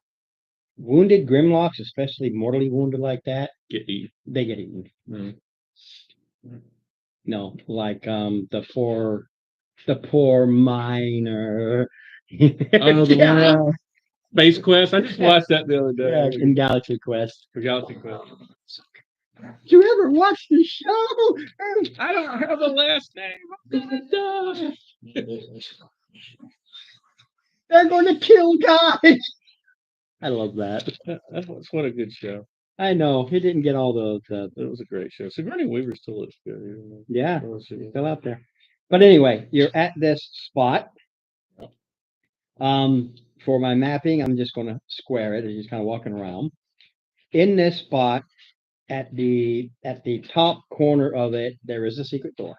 Wounded Grimlocks, especially mortally wounded like that, Get eat. they get eaten. Mm. No, like the poor miner. Oh, the Yeah. one, Space Quest. I just watched that the other Yeah, day. in Galaxy Quest. For Galaxy Quest. Did you ever watch the show? I don't have a last name. I'm gonna die. They're going to kill guys. I love that. That's what a good show. I know he didn't get all the It was a great show. Sigourney Weaver still looks good. Even though- yeah, Oh, she- still out there. But anyway, you're at this spot. For my mapping, I'm just going to square it. I'm just kind of walking around. In this spot, at the top corner of it, there is a secret door.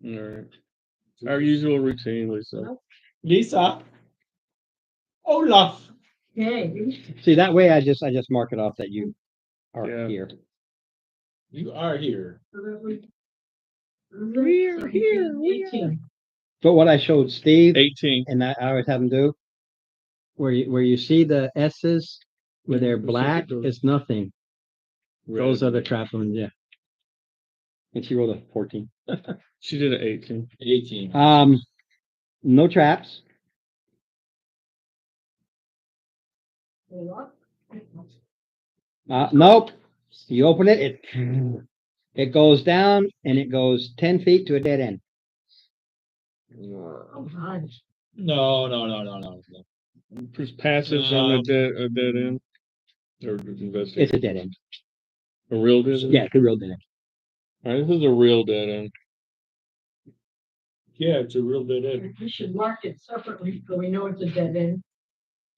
All right. Our usual routine, Lisa. Lisa. Olaf. Hey, See, that way I just mark it off that you are Yeah. here. You are here. we're here. 18. But what I showed Steve, 18. and I always have him do, where you see the S's where they're black, it's nothing. Those are the trap ones, yeah. And she rolled a 14. She did an 18. 18. No traps. Nope. You open it, it goes down and it goes 10 feet to a dead end. Oh, God. No. There's passes on a dead end. Or investigate. It's a dead end. A real dead end? Yeah, it's a real dead end. All right, this is a real dead end. Yeah, it's a real dead end. We should mark it separately so we know it's a dead end.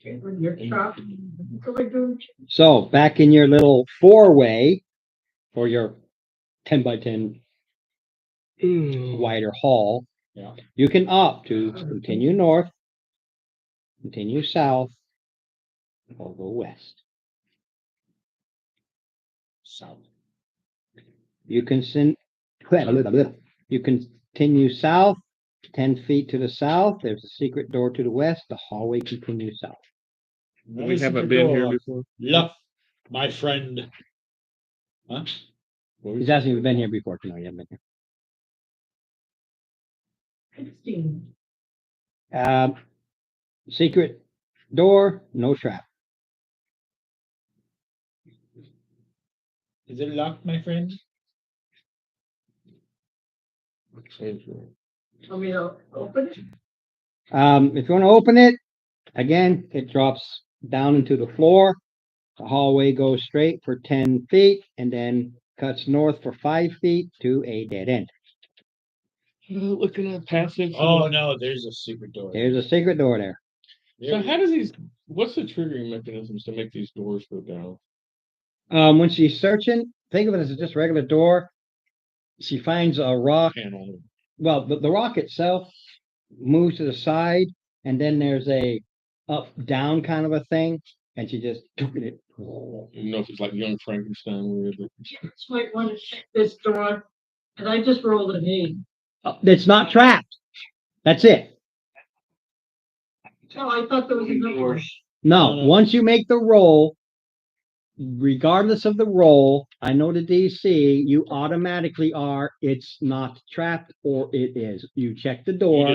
Okay, when you're trapped. So we're doing So back in your little 4-way for your 10 by 10 wider hall, Yeah. you can opt to continue north, continue south, or go west. South. You can continue south, 10 feet to the south. There's a secret door to the west. The hallway continues south. We haven't been here before. Luff, my friend. Huh? He's asking if you've been here before. No, you haven't been 16. here. Secret door, no trap. Is it locked, my friend? Want me to open it? If you want to open it, again, it drops down into the floor. The hallway goes straight for 10 feet and then cuts north for 5 feet to a dead end. Looking at passage. Oh no, there's a secret door. There's a secret door there. So how does what's the triggering mechanisms to make these doors go down? When she's searching, think of it as just a regular door. She finds a rock. Panel. Well, the rock itself moves to the side, and then there's a up down kind of a thing, and she just took it. You know if it's like Young Frankenstein where You just might want to check this door. And I just rolled an 8. It's not trapped. That's it. Oh, I thought there was another one. No, No. once you make the roll, regardless of the roll, I know the DC, you automatically are, it's not trapped or it is. You check the door.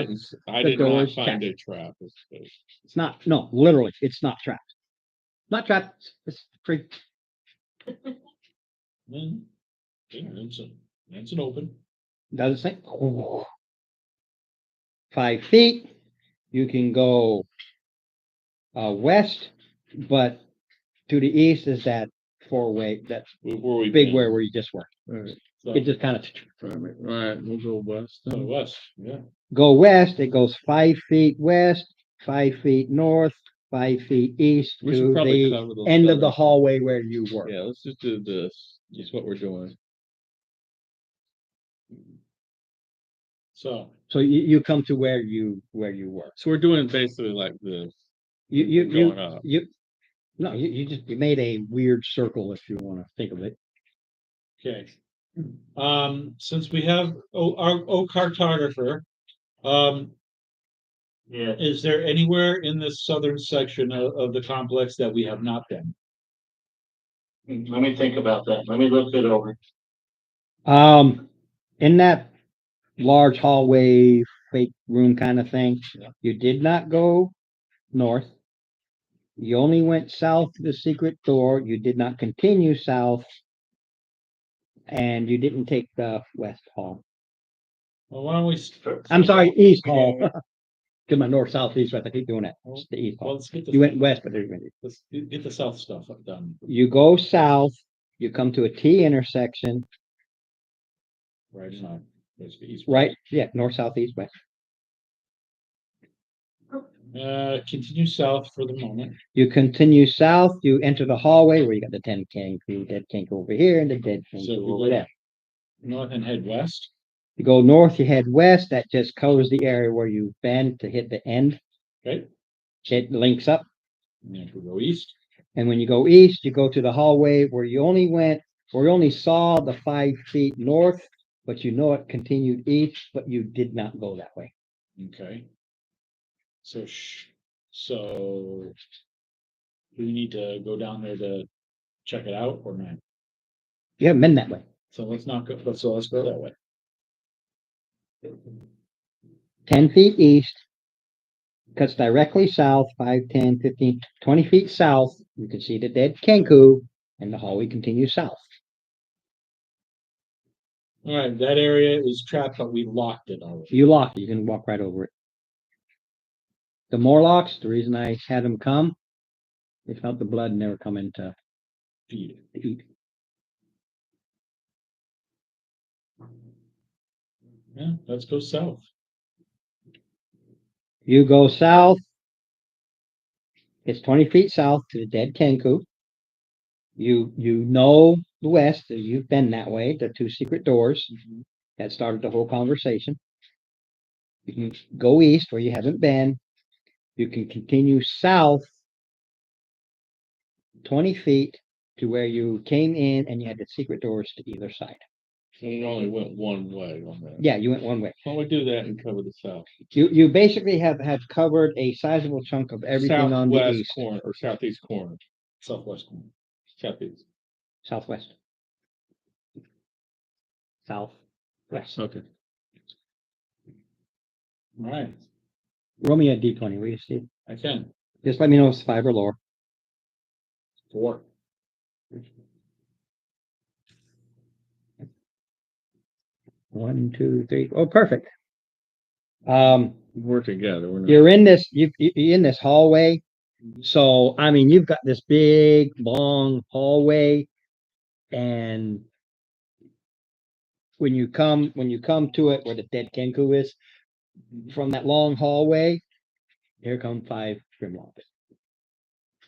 I the did door not is find checked. a trap. It's not, no, literally, it's not trapped. Not trapped. It's free. Yeah, it's an open. Does it say? 5 feet. You can go west, but to the east is that 4-way, that Where we big been? where you just were. All right. It just kind of All right, we'll go west. Oh, west. Yeah. go west. It goes 5 feet west, 5 feet north, 5 feet east We should to probably the cover those end of the others. hallway where you were. Yeah, let's just do this. Just what we're doing. So, So you come to where you were. So we're doing basically like this. You Going up. no, you made a weird circle if you want to think of it. okay. Since we have our cartographer, um, Yeah, is there anywhere in this southern section of the complex that we have not been? let me think about that. Let me look it over. In that large hallway, fake room kind of thing, Yeah. you did not go north. You only went south to the secret door. You did not continue south. And you didn't take the west hall. Well, why don't we? I'm sorry, east hall. To my north, south, east, west. I keep doing that. It's the east Well, hall. let's get You the, went west, but there's let's get the south stuff done. you go south, you come to a T intersection, Right, now. Let's be east. right? Yeah, north, south, east, west. Continue south for the moment. You continue south, you enter the hallway where you got the dead king over here and the dead king So we over go there. north and head west. You go north, you head west, that just covers the area where you bend to hit the end. Okay. It links up. And then if we go east, And when you go east, you go to the hallway where you only saw the 5 feet north, but you know it continued east, but you did not go that way. okay. So do we need to go down there to check it out or not? You haven't been that way. So let's not go, so let's go that way. 10 feet east, cuts directly south, 5, 10, 15, 20 feet south. You can see the dead Kenku, and the hallway continues south. All right, that area is trapped, but we locked it already. You lock it, you can walk right over it. The Morlocks, the reason I had them come, they felt the blood and they were coming to Feed. eat. Yeah, let's go south. You go south. It's 20 feet south to the dead Kenku. You know the west, you've been that way, the 2 secret doors. That started the whole conversation. You can go east where you haven't been. You can continue south 20 feet to where you came in and you had the secret doors to either side. So we only went one way on that. Yeah, you went one way. Why don't we do that and cover the south? You basically have covered a sizable chunk of everything on the Southwest east, corner or southeast corner, Southwest corner. southeast. southwest. Southwest. Okay. All right, Roll me a D20, will you, Steve? I can. Just let me know if it's 5 or lower. 4. One, two, three. Oh, perfect. We're together. We're not. You're in this, you're in this hallway. So, I mean, you've got this big, long hallway. And when you come to it where the dead Kenku is, from that long hallway, here come 5 Grimlocks.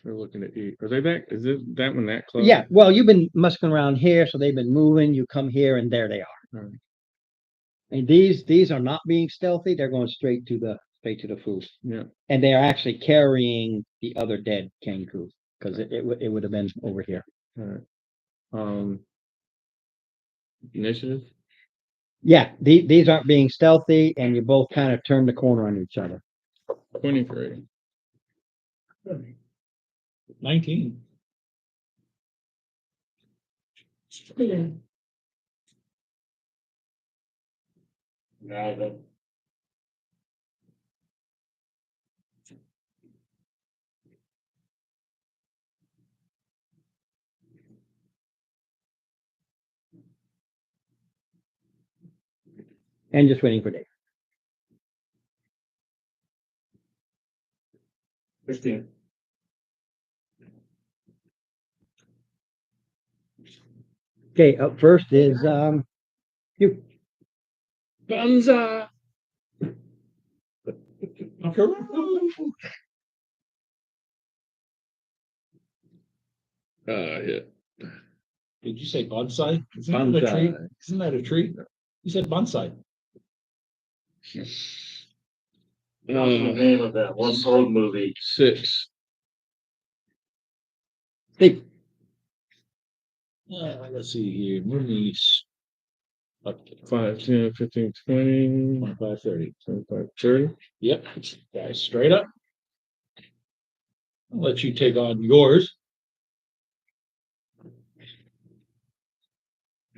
We're looking at eat. Are they that? Is it that one that close? Yeah, well, you've been musking around here, so they've been moving. You come here, and there they are. Alright. And these are not being stealthy. They're going straight to the food. Yeah. And they are actually carrying the other dead Kenku because it would have been over here. Alright. Initiative. Yeah, these aren't being stealthy, and you both kind of turn the corner on each other. 23. 19. And just waiting for Dave. 15. Okay, up first is you. Banzai. Hit. Did you say bonsai? Isn't that a tree? Bonsai. Isn't that a tree? You said bonsai. What's the name of that one old movie? 6. Steve, Let's see here, movies. 5, 10, 15, 20, 25, 30. 25, 30. Yep, guys, straight up. I'll let you take on yours.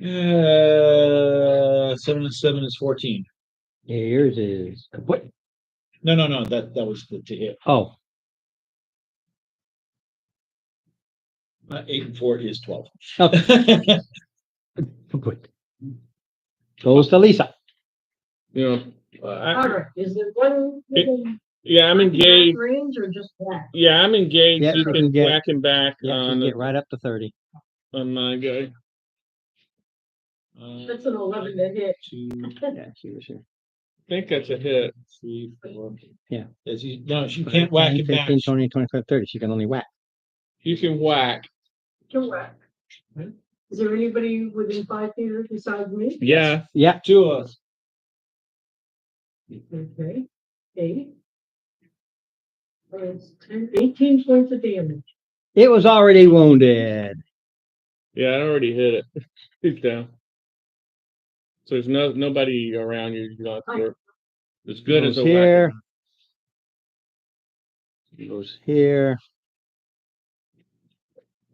7 and 7 is 14. yours is kaput. No, that was to hit. Oh, 8 and 4 is 12. okay. Kaput. Goes to Lisa. You know, Alright, is it one? yeah, I'm engaged. Range or just that? Yeah, I'm engaged. Yeah, You you can can get- whack him back Yeah, on, you get right up to 30. on my guy. That's an 11 to hit. 2, Yeah, she was here. I think that's a hit. 3, 4. Yeah. No, she can't whack 10, it back. 15, 20, 25, 30. She can only whack. You can whack. Can whack. Is there anybody within 5 feet besides me? Yeah. Yeah, 2 of us. Okay, 8. It's 10, 18 points of damage. it was already wounded. Yeah, I already hit it. He's down. So there's nobody around you. You don't have to work. As good as Goes a here. whack. Goes here.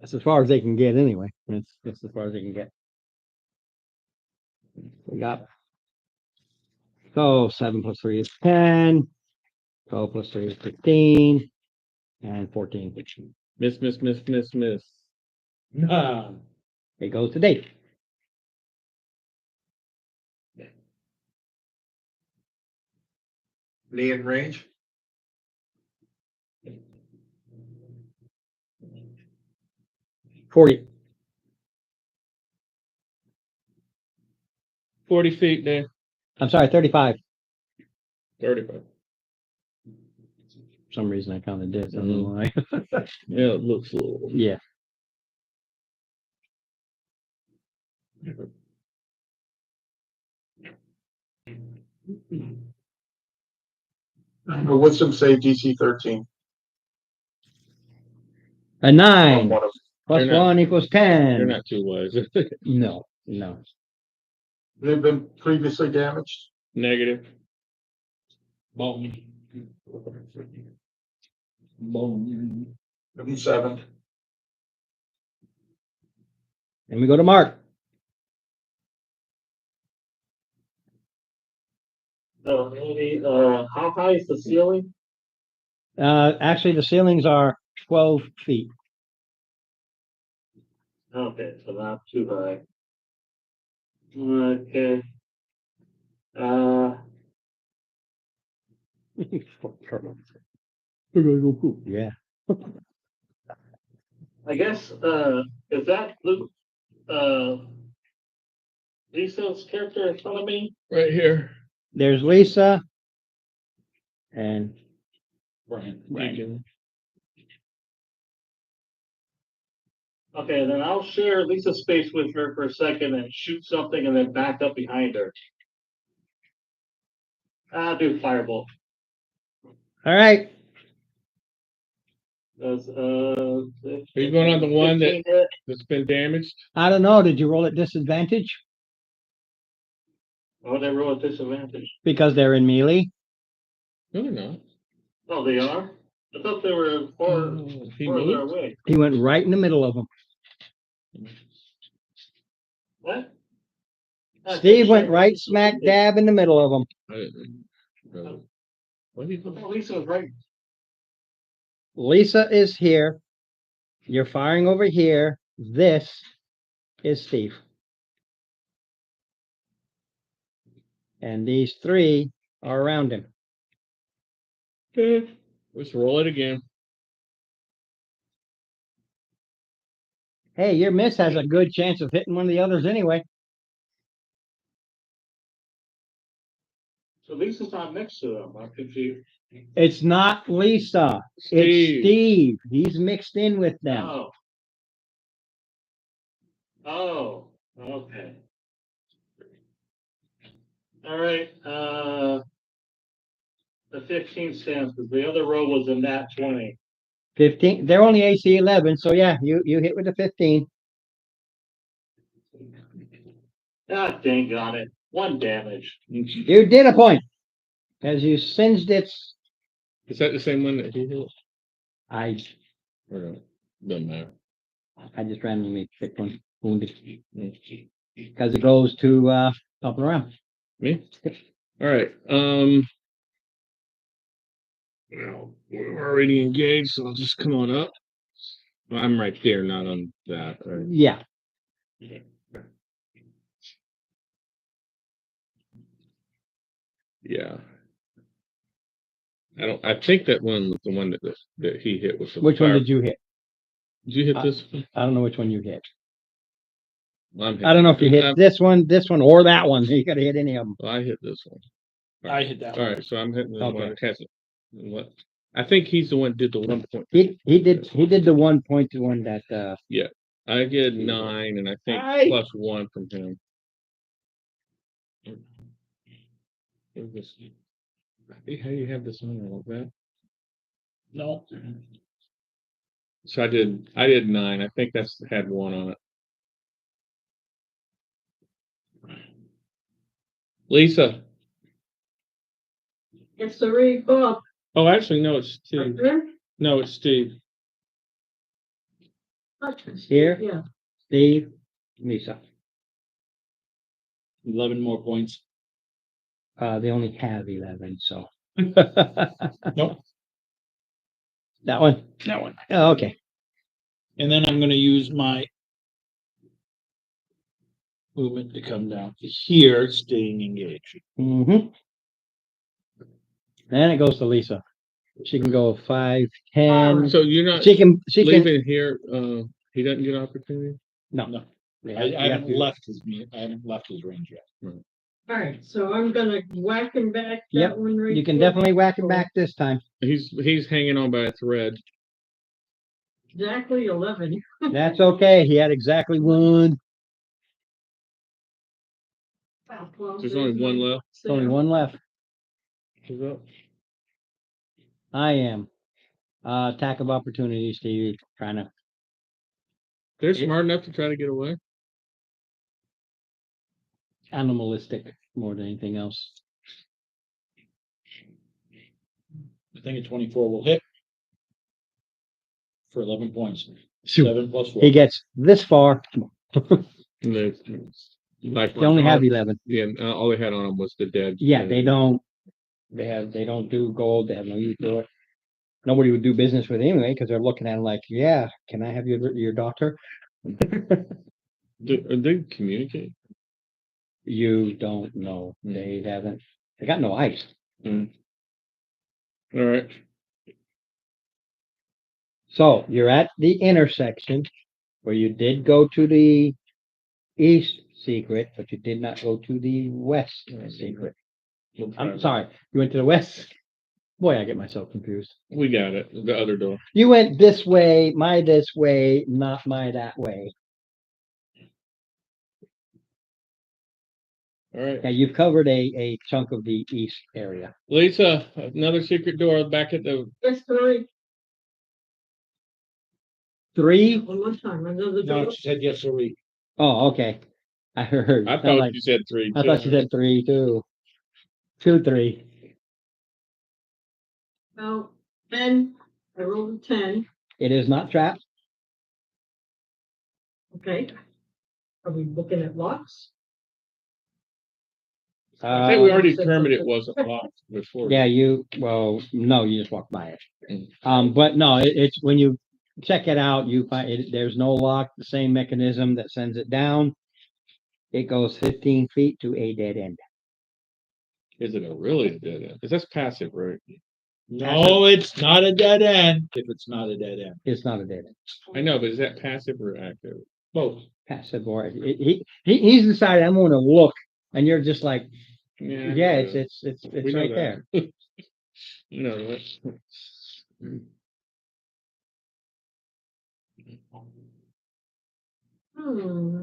That's as far as they can get anyway. That's as far as they can get. We got. So 7 plus 3 is 10. 12 plus 3 is 15. And 14. Miss. Nah. It goes to Dave. Lee in range. 40. 40 feet there. I'm sorry, 35. 35. For some reason I counted this. I don't know why. Yeah, it looks a little. Yeah. But what's some say DC 13? A 9 One of plus They're not- 1 equals You're 10. not too wise. No. they've been previously damaged. Negative. Bone. Bone. Give them 7. And we go to Mark. So maybe, how high is the ceiling? Actually, the ceilings are 12 feet. Okay, so not too high. Okay. Yeah. I guess, is that Luke, Lisa's character in front of me? Right here. There's Lisa. And Brian. Deacon. Okay, then I'll share Lisa's space with her for a second and shoot something and then back up behind her. I'll do firebolt. all right. Are Are you going on the one that's been damaged? I don't know. Did you roll at disadvantage? Oh, they roll at disadvantage. Because they're in melee. No, they're not. Oh, they are? I thought they were far, He farther moved. away. He went right in the middle of them. What? Steve went right smack dab in the middle of them. I didn't know. What do you I thought Lisa was right. Lisa is here. You're firing over here. This is Steve. And these 3 are around him. Let's roll it again. Hey, your miss has a good chance of hitting one of the others anyway. So Lisa's not next to them. I'm confused. It's not Lisa. It's Steve. Steve. He's mixed in with them. Oh. Oh, okay. All right, the 15 cents, because the other row was a nat 20. 15, they're only AC 11, so yeah, you hit with the 15. Ah, dang on it. One damage. You did a point. As you singed its, Is that the same one that he hit? I Or no? Doesn't matter. I just randomly picked one wounded. Because it goes to up and around. Me? All right. Well, we're already engaged, so I'll just come on up. Well, I'm right there, not on that. Right? Yeah. Yeah. I think that one was the one that he hit with the Which one fire. did you hit? Did you hit this one? I don't know which one you hit. I'm I don't know if you hit I'm- this one, or that one. You could have hit any of them. I hit this one. I hit that All one. right, so I'm hitting the Okay. one that hasn't. What? I think he's the one that did the 1 point. He did the 1 point to one that I get 9, and I think Aye. plus 1 from him. What is this? How do you have this on there like that? No. So I did 9. I think that's had 1 on it. Lisa. Yes, sir, Bob. Oh, actually, no, it's Right Steve. there? No, it's Steve. here, Yeah, Steve, Lisa. 11 more points. They only have 11, so. Nope, That one. that one. Oh, okay. And then I'm gonna use my movement to come down to here, staying engaged. Mm-hmm. Then it goes to Lisa. She can go 5, 10. So you're not She can. leaving here. He doesn't get an opportunity. No. No. You I have haven't to- left his range yet. all right, so I'm gonna whack him back. Yep, That one right You can there. definitely whack him back this time. He's hanging on by a thread. Exactly 11. That's okay. He had exactly one. There's only one left. There's only one left. Who's up? I am. Attack of opportunity, Steve. Trying to. They're smart enough to try to get away. Animalistic more than anything else. I think a 24 will hit. For 11 points. Shoot. 7 plus 4. He gets this far. They like They only have 11. Yeah, all they had on them was the dead. Yeah, they don't. They don't do gold. They have no use for it. Nobody would do business with it anyway because they're looking at it like, yeah, can I have your daughter? They communicate. You don't know. They haven't. They got no ice. All right. So you're at the intersection where you did go to the east secret, but you did not go to the west secret. I'm sorry, you went to the west. Boy, I get myself confused. We got it. The other door. You went this way, my this way, not my that way. All right. Yeah, you've covered a chunk of the east area. Lisa, another secret door back at the. Yes, sir. 3? One more time, another No, door. she said yes, sir. Oh, okay. I heard. I Sound thought like- you said 3. I thought you said 3 too. 2, 3. Well, 10, I rolled a 10, It is not trapped. okay. Are we looking at locks? I think we already Uh, determined it wasn't locked before. Yeah, well, no, you just walk by it. Mm. But no, it's when you check it out, you find it, there's no lock, the same mechanism that sends it down. It goes 15 feet to a dead end. Is it a really dead end? Because that's passive, right? No, it's not a dead end. If it's not a dead end. It's not a dead end. I know, but is that passive or active? Both. Passive or he's decided I'm going to look, and you're just like, yeah, it's We know right that. there. You know that. Hmm.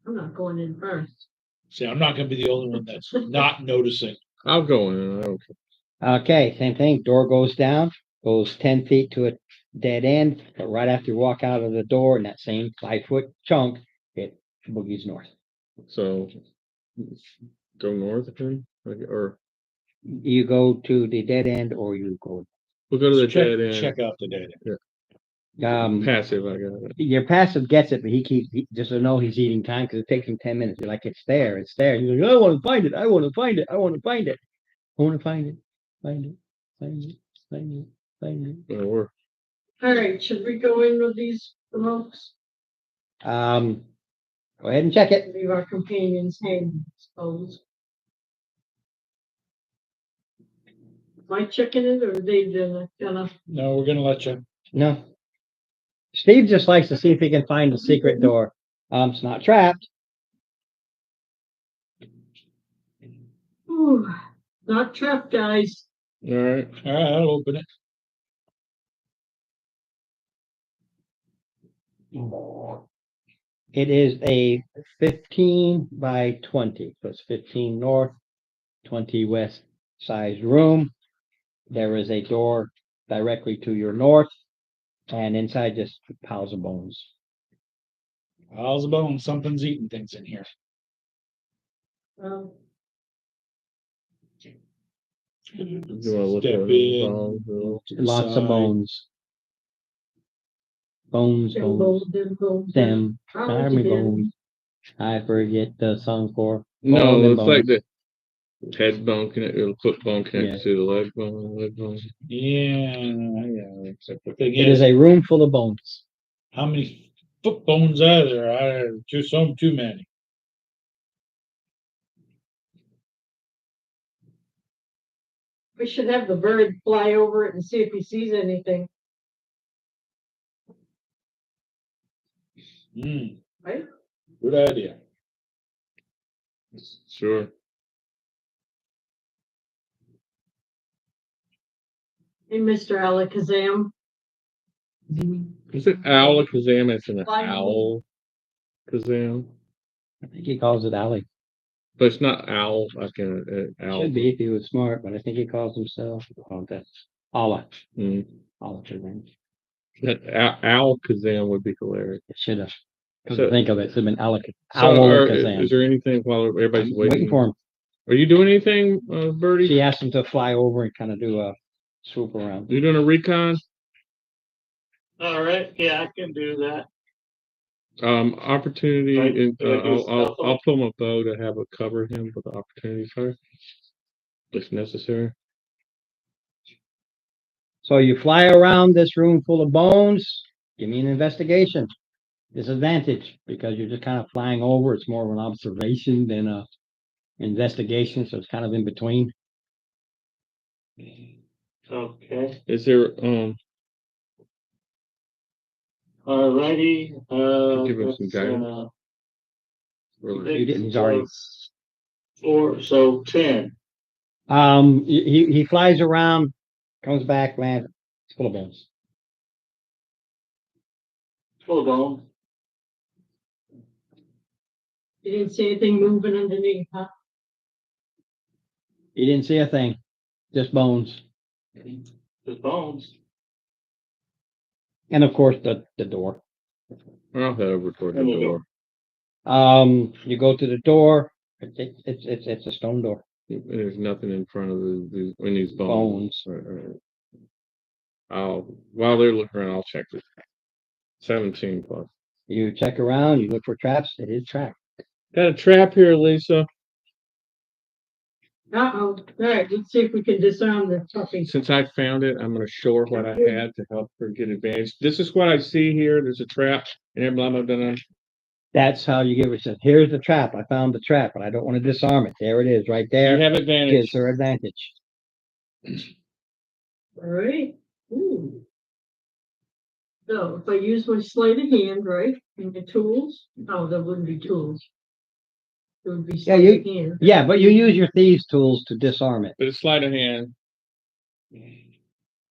I'm not going in first. See, I'm not gonna be the only one that's not noticing. I'll go in. I don't care. Okay, same thing. Door goes down, goes 10 feet to a dead end, but right after you walk out of the door in that same 5 foot chunk, it boogies north. So go north, I think, or You go to the dead end or you go, we'll go to the Check, dead end. check out the data. Passive, I got it. your passive gets it, but he just to know he's eating time because it takes him 10 minutes. You're like, it's there, it's there. He's like, I want to find it. I want to find it. I want to find it. I want to find it. Find it. Find it. Find it. Find it. Well, we're All right, should we go in with these remotes? Go ahead and check it. Leave our companions hanging, I suppose. Am I checking it or are they gonna? No, we're gonna let you. No. Steve just likes to see if he can find the secret door. It's not trapped. Ooh, not trapped, guys. all right. All right, I'll open it. It is a 15 by 20. So it's 15 north, 20 west size room. There is a door directly to your north, and inside just piles of bones. Piles of bones. Something's eating things in here. Um, You want to look Step at in. it? Lots of Side. bones. Bones, them bones, bones. them, I'll army get in. bones. I forget the song for. No, them it's like bones. the head bone connected, or the foot bone connected Yeah. to the leg bone. Yeah. Except the thing It is a room full of bones. how many foot bones are there? Just some too many. We should have the bird fly over it and see if he sees anything, Hmm, right? good idea. Sure. Hey, Mr. Alakazam. Is it Alakazam? It's an Flying owl Kazam, I think he calls it Alley. but it's not owl like an owl. Should be if he was smart, but I think he calls himself. Oh, that's Allah. Mm. Allah Kazam. That owl Kazam would be hilarious. It should have. Come So- to think of it, it should have been So, Owl is Kazam. there anything while everybody's I'm waiting? waiting for him. Are you doing anything, Birdie? She asked him to fly over and kind of do a swoop around. You doing a recon? All right, yeah, I can do that. Opportunity. Right, and, do I do I'll stealth? pull my bow to have it cover him for the opportunity first, if necessary. So you fly around this room full of bones. Give me an investigation. Disadvantage because you're just kind of flying over. It's more of an observation than a investigation, so it's kind of in between. Okay, Is there alrighty, Give him some that's, guidance. really- You didn't. He's already. 4, so 10. He flies around, comes back, lands. It's full of bones. Full on. You didn't see anything moving underneath, huh? You didn't see a thing, just bones, The bones. and of course the door. I'll head over toward the And the door. You go to the door. It's a stone door. There's nothing in front of in these bones. Bones. While they're looking around, I'll check this. 17 plus. You check around. You look for traps. It is trapped. Got a trap here, Lisa. Uh-oh. All right, let's see if we can disarm the puppy. Since I found it, I'm gonna show her what I had to help her get advantage. This is what I see here. There's a trap and then blah, blah, blah, blah. That's how you give it. Says, here's the trap. I found the trap, but I don't want to disarm it. There it is, right You there. have advantage. Gives her advantage. All right. Ooh. So if I use my sleight of hand, right, and the tools, oh, that wouldn't be tools. It would be Yeah, sleight of hand. Yeah, but you use your thieves' tools to disarm it. But it's sleight of hand.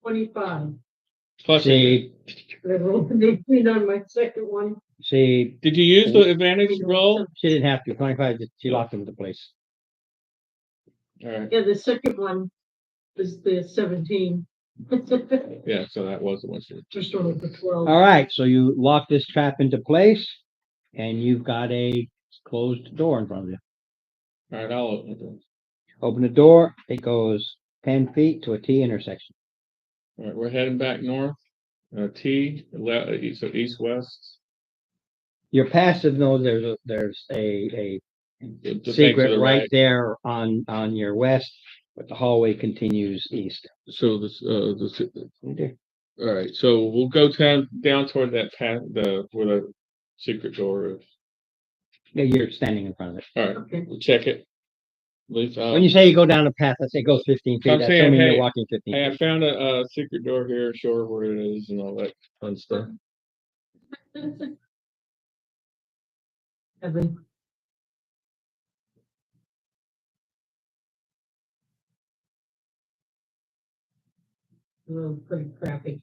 25. Plus, See, I rolled an 18 on my second one. see, did you use the advantage roll? she didn't have to, 25, she locked him into place. All right, Yeah, the second one was the 17. yeah, so that was the one. First one was the 12. All right, so you lock this trap into place and you've got a closed door in front of you. All right, I'll open it. Open the door, it goes 10 feet to a T intersection. All right, we're heading back north. T, so east-west. Your passive knows there's a The thing to secret the right there on your west, but the hallway continues east. So all right, so we'll go down toward that path, where the secret door is. Yeah, you're standing in front of it. All right, Okay. we'll check it. At least, When you say you go down a path, let's say it goes 15 feet, I'm that's saying, assuming hey, you're walking 15 hey, I feet. found a secret door here, show her where it is and all that fun stuff. Evan. Pretty crappy.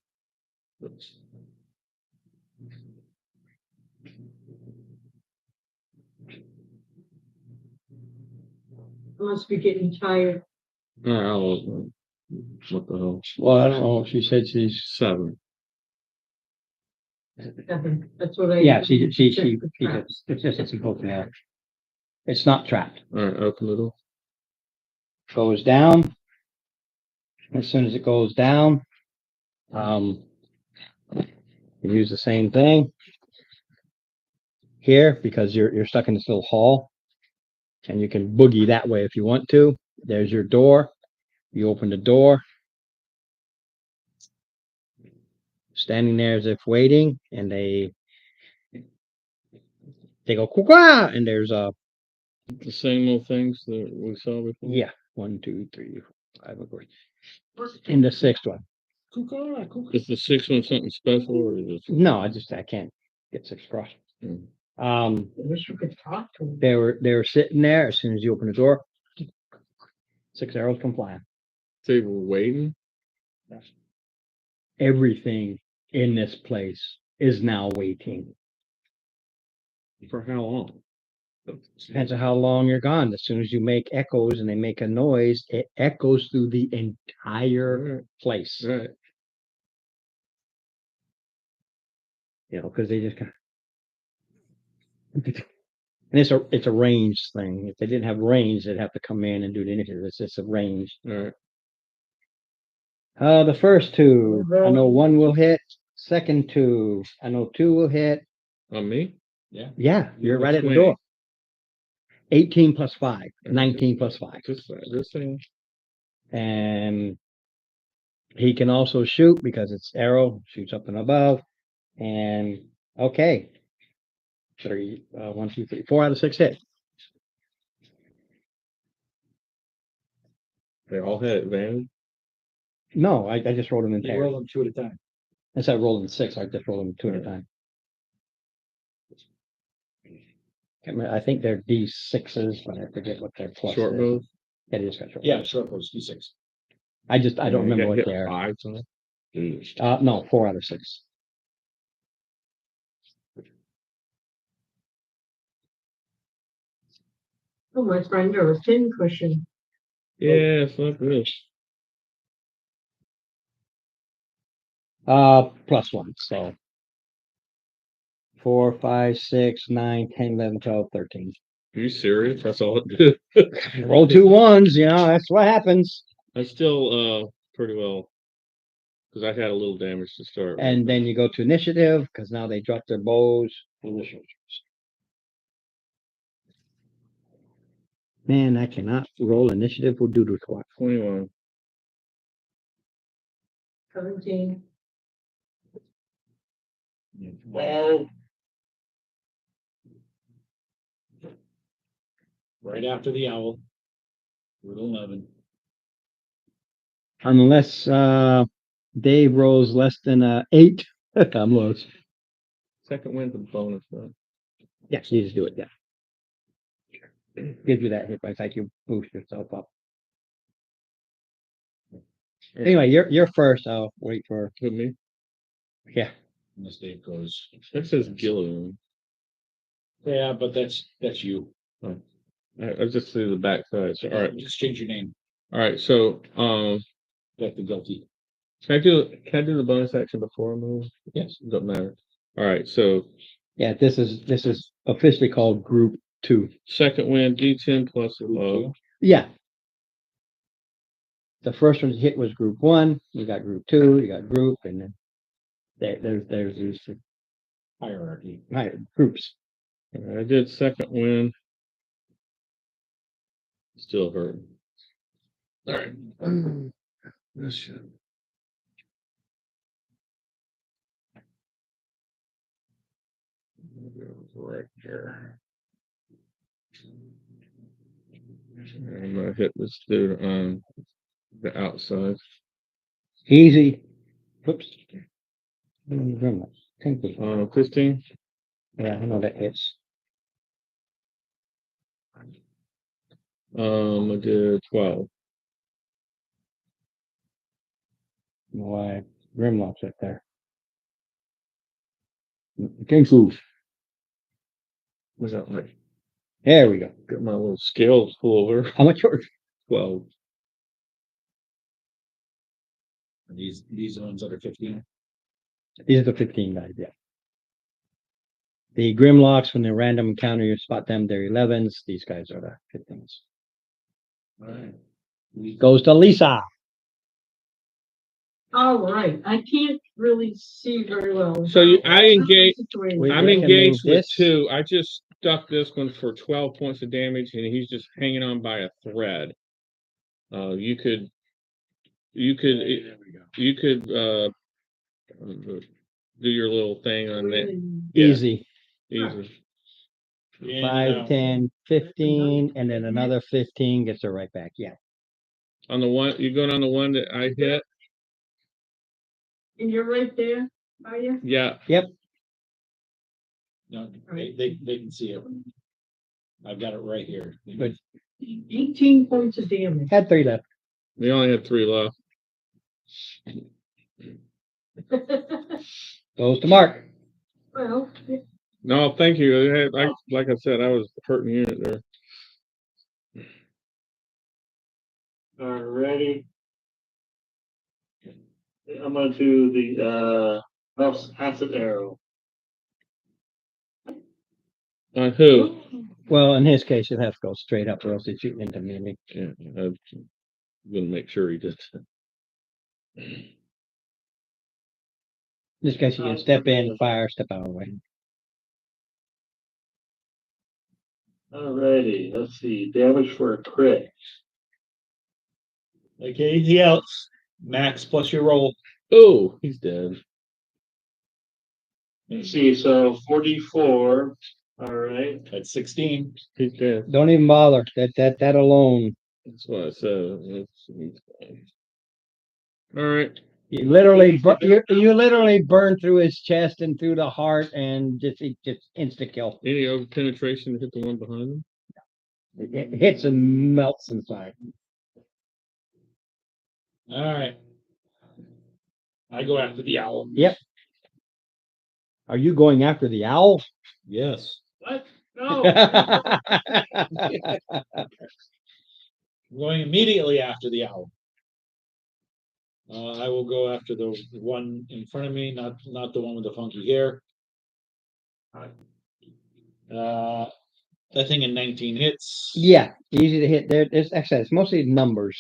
I must be getting tired. All right, I'll open it. What the hell? Well, I don't know, she said she's, 7. Evan, that's what I. yeah, she checked the just, traps. it's just, it's supposed to have. It's not trapped. All right, open the door. Goes down. As soon as it goes down, you use the same thing here because you're stuck in this little hall, and you can boogie that way if you want to. There's your door. You open the door, standing there as if waiting, and they go "Kwa-kwa," and there's a The same old things that we saw before. yeah 1, 2, 3, 4, 5, of course. In the sixth one, Is the 6th one something special or is it? no, I can't get 6 across. Hmm. I wish we could talk to him. They were sitting there. As soon as you open the door, 6 arrows come flying. They were waiting? Everything in this place is now waiting. For how long? Depends on how long you're gone. As soon as you make echoes and they make a noise, it echoes through the entire place. All right. You know, because they just kind of. And it's a range thing. If they didn't have range, they'd have to come in and do the initiative. It's just a range. All right. The first 2, I know 1 will hit. Second 2, I know 2 will hit. On me? Yeah, you're right at the 20. door. 18 plus 5, 19 plus 5. Just saying. And he can also shoot because it's arrow, shoots up and above. And okay. 3, 1, 2, 3, 4 out of 6 hit. They all had advantage. No, I just rolled them in You pairs. roll them 2 at a time. Instead of rolling 6, I just rolled them 2 at a time. I think they're D6s, but I forget what their plus Short is. bows. Yeah, they just got short. Yeah, short goes D6. I don't remember what they are. 5 on. No, 4 out of 6. Oh, my friend, or a thin cushion. Yeah, it's not good. Plus 1, so 4, 5, 6, 9, 10, 11, 12, 13. Are you serious? That's all it did. Roll 2 1s, you know, that's what happens. That's still pretty well because I had a little damage to start with. And then you go to initiative because now they drop their bows on the shoulders. Man, I cannot roll initiative. We'll do the what? 21. 17. Well, right after the owl. With 11. Unless Dave rolls less than 8, I'm lost. Second win's a bonus, right? Yes, you just do it. Yeah, gives you that hit by fact you boost yourself up. Anyway, you're first. I'll wait for With me? Yeah. And the state goes, That says Gillian. yeah, but that's you. I just see the backside. So, all right. Just change your name. All right. So, Back to guilty. can I do the bonus action before I move? Yes. Doesn't matter. All right. So Yeah, this is officially called Group 2. second win, D10 plus low. Yeah. The first one hit was Group 1. You got Group 2. You got Group, and then there's these Hierarchy. groups. All right, I did second win. Still hurt. All right. This should. Right here. I'm gonna hit this dude on the outside. Easy. Whoops. Thank you. 15. Yeah, I know that hits. I did 12. Why Grimlock's up there. King Fools. Was that like There we go. get my little scales full over? How much yours? 12. These are the ones that are 15. These are the 15 guys, yeah. The Grimlocks, when they're random encounter, you spot them, they're 11s. These guys are the 15s. All right. Goes to Lisa. All right, I can't really see very well. So I engage. Situation. We I'm can engaged move with this. 2. I just stuck this one for 12 points of damage, and he's just hanging on by a thread. You could There we go. do your little thing on that. Easy. Easy. And, 5, 10, 15, and then another 15 gets her right back. Yeah. On the one, you going on the one that I hit? And you're right there, are you? Yeah. No, they can see it. I've got it right here. Good. 18 points of damage. Had 3 left. We only had 3 left. Goes to Mark. Well, No, thank you. Like I said, I was hurting you there. Alrighty. I'm gonna do the mouse acid arrow. On who? Well, in his case, it has to go straight up, or else it's shooting into me. Yeah, I'm gonna make sure he did. In this case, you can step in, fire, step out of the way. Alrighty, let's see, damage for a crit. Like anything else, max plus your roll. Oh, he's dead. Let's see, so 44. Alright. That's 16. He's dead. Don't even bother. That alone. That's what I said. All right. You literally, you literally burn through his chest and through the heart, and just insta kill. Any over penetration to hit the one behind him? It hits and melts inside. All right. I go after the owl. Yep. Are you going after the owl? Yes. What? No! I'm going immediately after the owl. I will go after the one in front of me, not the one with the funky hair. That thing in 19 hits. Yeah, easy to hit. There, it's actually it's mostly numbers.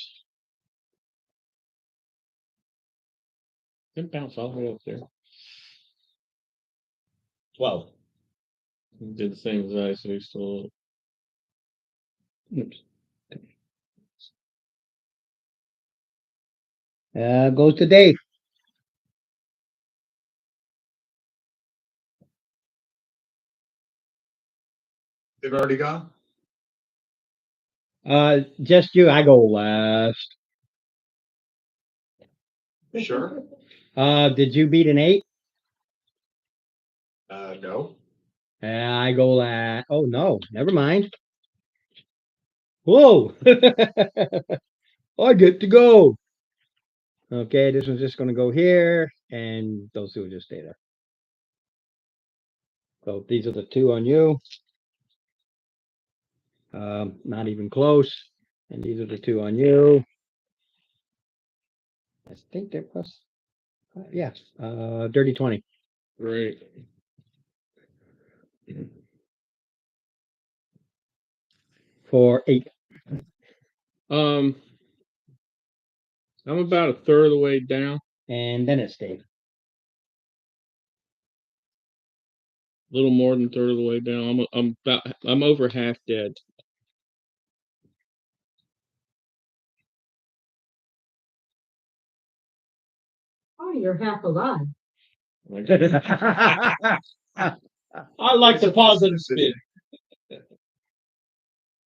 Didn't bounce all the way up there. 12. He did the same as I, so he's still. Oops. Goes to Dave. They've already gone? Just you. I go last. Sure. Did you beat an 8? No. I go last. Oh no, never mind. Whoa! I get to go. Okay, this one's just gonna go here, and those two will just stay there. So these are the two on you. Not even close, and these are the two on you. I think they're plus, yeah, dirty 20. Great. For 8. I'm about a third of the way down, And then it's Dave. a little more than a third of the way down. I'm over half dead. Oh, you're half alive. I like the positive spin.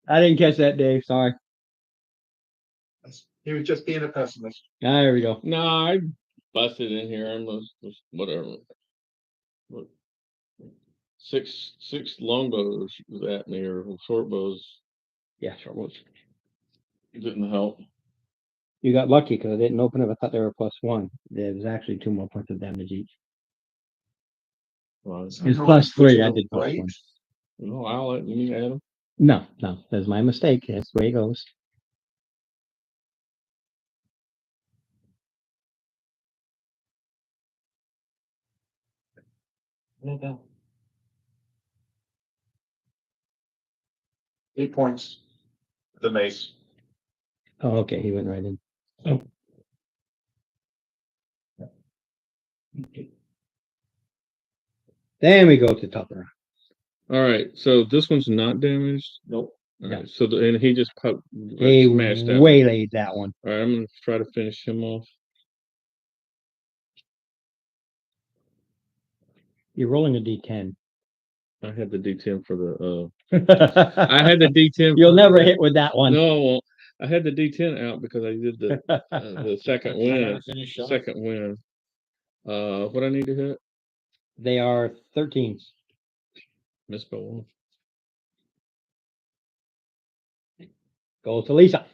I didn't catch that, Dave. Sorry. He was just being a pessimist. There we go. No, I busted in here. Whatever. What, six longbows was at me, or short bows Yeah, sure was. didn't help. You got lucky because I didn't open it. I thought they were +1. There was actually 2 more points of damage each. Well, It's +3. I did Right? +1. no, I'll let you add them. No, that's my mistake. That's the way it goes. Mm-hmm. 8 points. The mace. Oh, okay. He went right in. Then we go to top round. All right, so this one's not damaged. Nope. All No. right, so and he just He smashed that. waylaid that one. All right, I'm gonna try to finish him off. You're rolling a D10. I had the D10 for the. I I had the D10. You'll never hit with that one. No, I won't. I had the D10 out because I did the second win. Finish off. Second win. What I need to hit? They are 13s. Missed by one. Go to Lisa.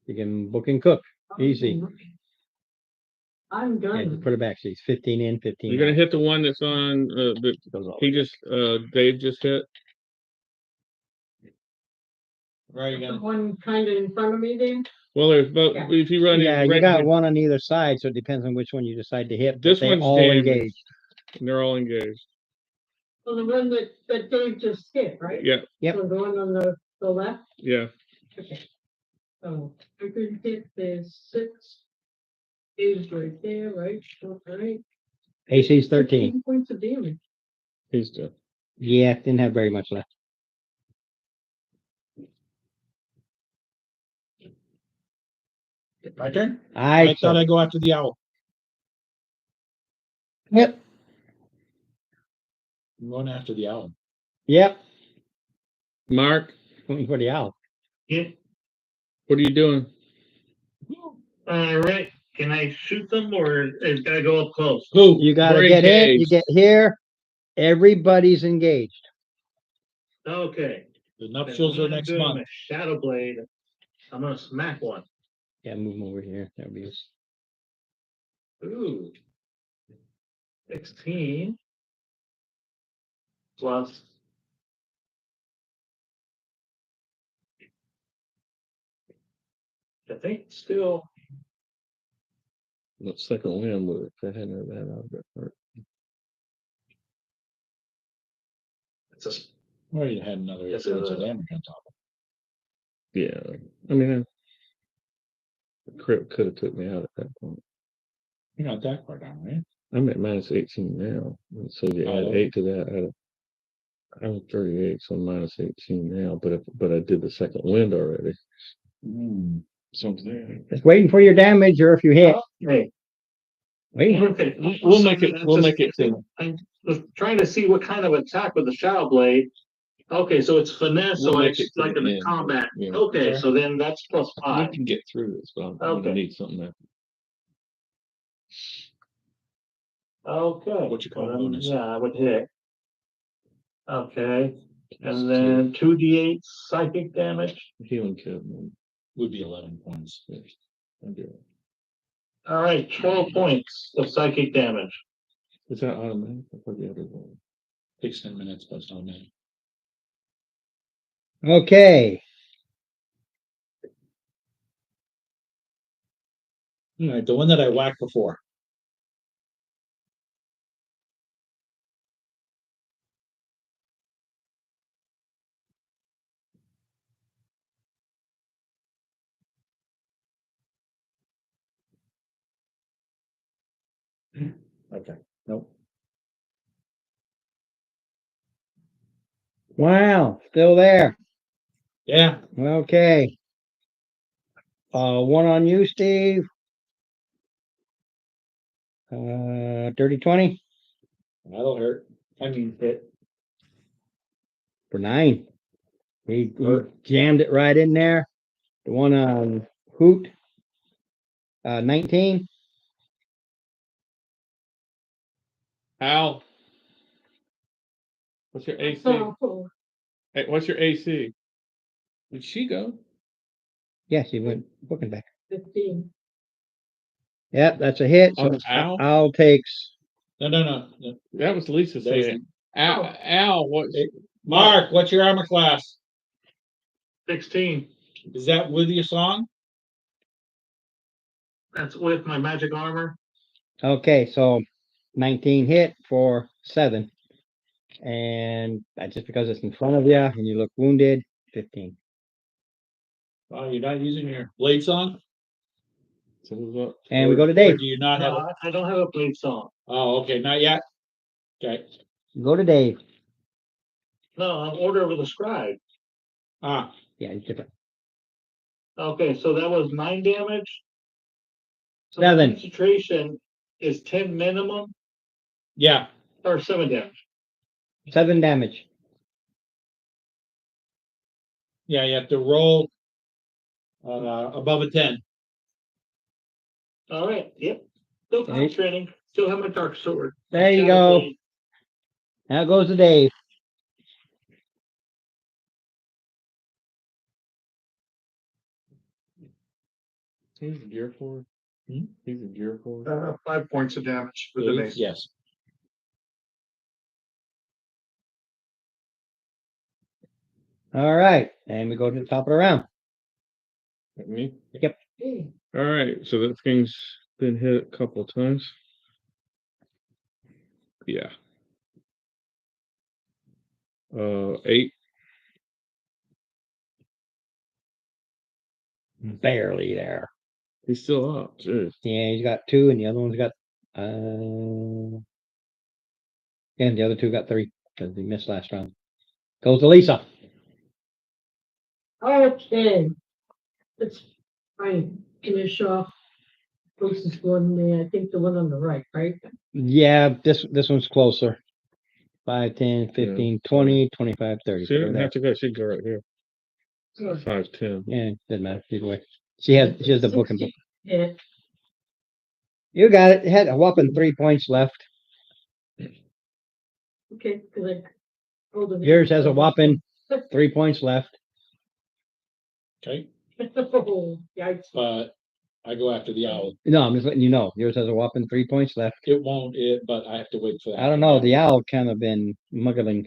You can book and cook. Easy. I'm Yeah, done. put it back. She's 15 in, 15 You're gonna out. hit the one that's on. That Goes all he just. Dave just hit. Right, you The got one kind of in front of me then? Well, there's but Yeah. if you run it, Yeah, you right got here, one on either side, so it depends on which one you decide to hit. But This they one's all damaged. engaged. they're all engaged. Well, the one that Dave just hit, right? Yeah, Yep. So the one on the left? yeah. Okay. So I could hit the 6 is right there, right? All right. AC's 13. 15 points of damage. He's dead. Yeah, didn't have very much left. my turn. I I thought I'd go after the owl. Yep. I'm going after the owl. Yep. Mark, Looking for the owl. Yeah, what are you doing? all right. Can I shoot them or is it gotta go up close? Who? You gotta We're get in, you engaged. get here. Everybody's engaged. Okay. The nuptials are next month. Shadow blade. I'm gonna smack one. Yeah, move them over here. That'd be Ooh. 16. Plus. I think still. The second win would if I hadn't had that out of it. Right. It's a, Well, you had another Yes, points of damage on top. Yeah, I mean, the crit could have took me out at that point. You're not that far down, right? I'm at minus 18 now, and so you add Oh. 8 to that. I'm 38, so I'm minus 18 now. But I did the second wind already. So there. Just waiting for your damage, or if you hit. hey, Wait. okay. We'll make it. We'll make it. I'm just trying to see what kind of attack with the shadow blade. Okay, so it's finesse, We'll so make it's it to like the in the end. combat. Yeah. Okay, so then that's plus We 5. can get through this, but I'm Okay. gonna need something that. Okay. What you call well, bonus? Yeah, I would hit. Okay, Plus and then 2d8 psychic damage. healing kit. Would be 11 points. I do it. All right, 12 points of psychic damage. Is that automatic? I thought the other one. Takes 10 minutes, but it's not many. Okay, All right, the one that I whacked before. Okay, nope. wow, still there. Yeah, Okay. One on you, Steve. Dirty 20 that'll hurt. I mean, hit. for 9. He Hurt. jammed it right in there. The one on Hoot, 19. Al. What's your AC? So, Hey, what's your AC? Where'd she go? Yes, he went booking back. 15. Yep, that's a hit. So On Al? Al takes No. That was Lisa That was- saying. Al, what? Hey, Mark, what's your armor class? 16. Is that with your song? That's with my magic armor. okay. So 19 hit for 7, and that's just because it's in front of you and you look wounded. 15. Oh, you're not using your blade song? So who's up? And we go to Or Dave. do you not have? No, I don't have a blade song. Oh, okay, not yet. Okay. Go to Dave. No, I'm Order of the Scribe. Ah, Yeah, it's different. Okay, so that was 9 damage. So the 7. concentration is 10 minimum yeah. or 7 damage. 7 damage. Yeah, you have to roll above a 10. All right, yep. Still Okay. training. Still have my dark sword. There you Shadow go. blade. Now goes to Dave. He's a gear forward. Hmm? He's a gear forward. 5 points of damage with the mace. Yes. All right, and we go to the top of the round. Me? Yep. All right, so that thing's been hit a couple of times. Yeah. 8. Barely there. He's still up. Jeez. Yeah, he's got 2, and the other one's got and the other 2 got 3 because he missed last round. Goes to Lisa. Okay. Let's try and finish off closest one there. I think the one on the right, right? Yeah, this one's closer. 5, 10, 15, 20, 25, 30. She So didn't there. have to go. She'd go right here. So, 5'10". Yeah, doesn't matter either way. She has the book and book. 60 hit. You got it. It had a whopping 3 points left. Okay, because I rolled a- Yours has a whopping 3 points left. Okay. Oh, yikes. But I go after the owl. No, I'm just letting you know. Yours has a whopping 3 points left. It won't, but I have to wait for that. I don't know. The owl kind of been muggling.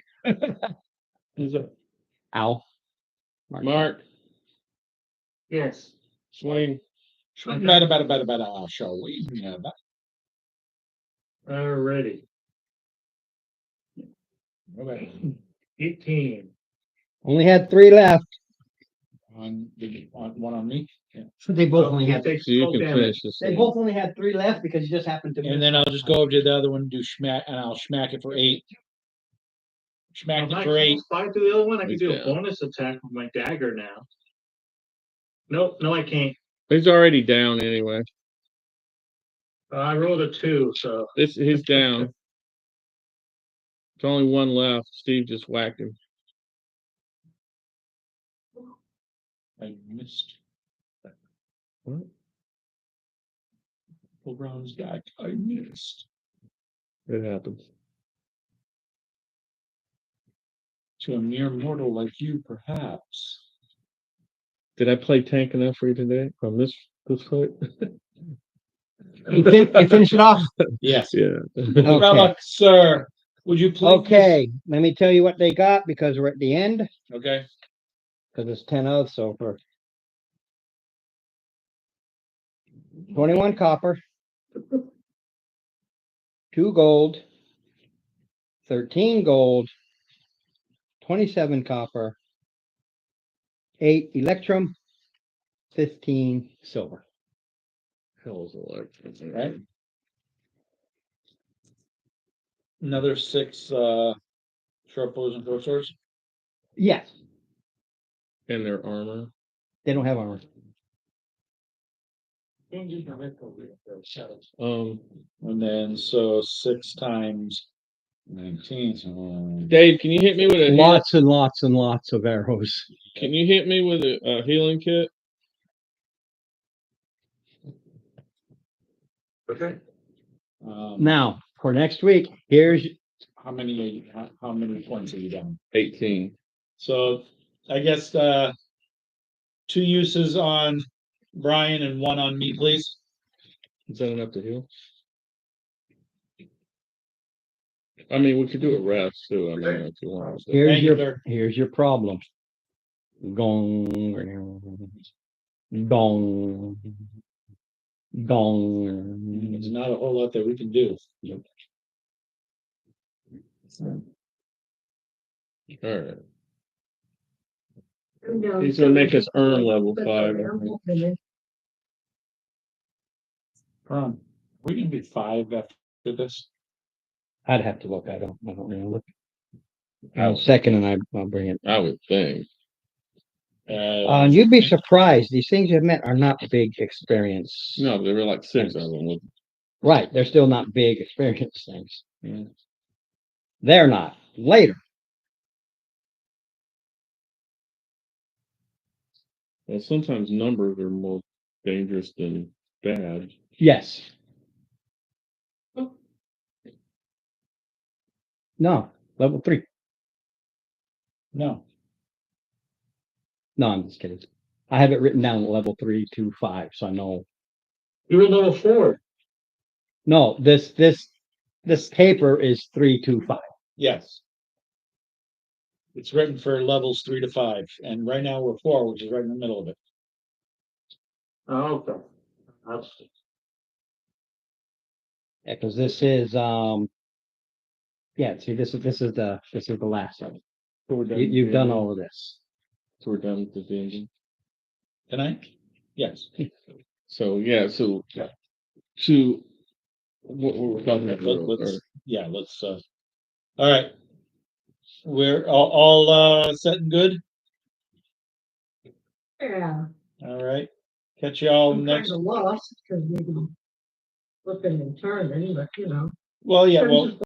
Who's up? Owl. Mark, Yes. swing. Better, I'll show we. Yeah, Alrighty. okay. 18. Only had 3 left. On one on me. They both only You had. take So you 12 can damage. finish this. They thing. both only had 3 left because you just happened to. And then I'll just go over to the other one and do schmack, and I'll schmack it for 8. Schmack If it I for 8. can fight to the other one, I can He's do a down. bonus attack with my dagger now. Nope, no, I can't. He's already down anyway. I rolled a 2, so He's down. There's only one left. Steve just whacked him. I missed. What? Brown's back. I missed. It happens. To a mere mortal like you, perhaps. Did I play tank enough for you today on this fight? You finish it off? Yes. Yeah. Okay. Sir, would you please? Okay, let me tell you what they got because we're at the end, Okay, because it's 10 of, so for 21 copper, 2 gold, 13 gold, 27 copper, 8 electrum, 15 silver. Hell's electric. right. Another 6, short bows and short swords. Yes, And their armor. they don't have armor. And then, so 6 times 19. Dave, can you hit me with a Lots and lots and lots of arrows. Can you hit me with a healing kit? Okay. Now, for next week, here's, How many points have you done? 18. So I guess, 2 uses on Brian and 1 on me, please. Is that enough to heal? I mean, we could do a rest too. I mean, if you want. here's Thank you, your, sir. here's your problem. Gong, gong, gong. There's not a whole lot that we can do. All right. He's gonna make us earn level 5. We can be 5 after this. I'd have to look, I don't remember. I would- Second, and I'll bring it. I would think. And you'd be surprised, these things you've met are not big experience. No, there were like 6 of them. Right, they're still not big experience things. Yeah. They're not, later. Well, sometimes numbers are more dangerous than bad. Yes. No, level 3. No, No, I'm just kidding. I have it written down level 3 to 5, so I know. You were level 4. No, this paper is 3 to 5. yes. It's written for levels 3 to 5, and right now we're 4, which is right in the middle of it. Oh, okay. That's, Yeah, because this is yeah, see, this is the last of it. So we're done. You've done all of this. So we're done with the dungeon. Tonight? Yes. So yeah, so to what we're talking about. Let's, yeah, let's, all right. We're all set and good? Yeah. All right. Catch y'all I'm kind next. of lost because we can look and turn anyway, you know. Well, yeah, well,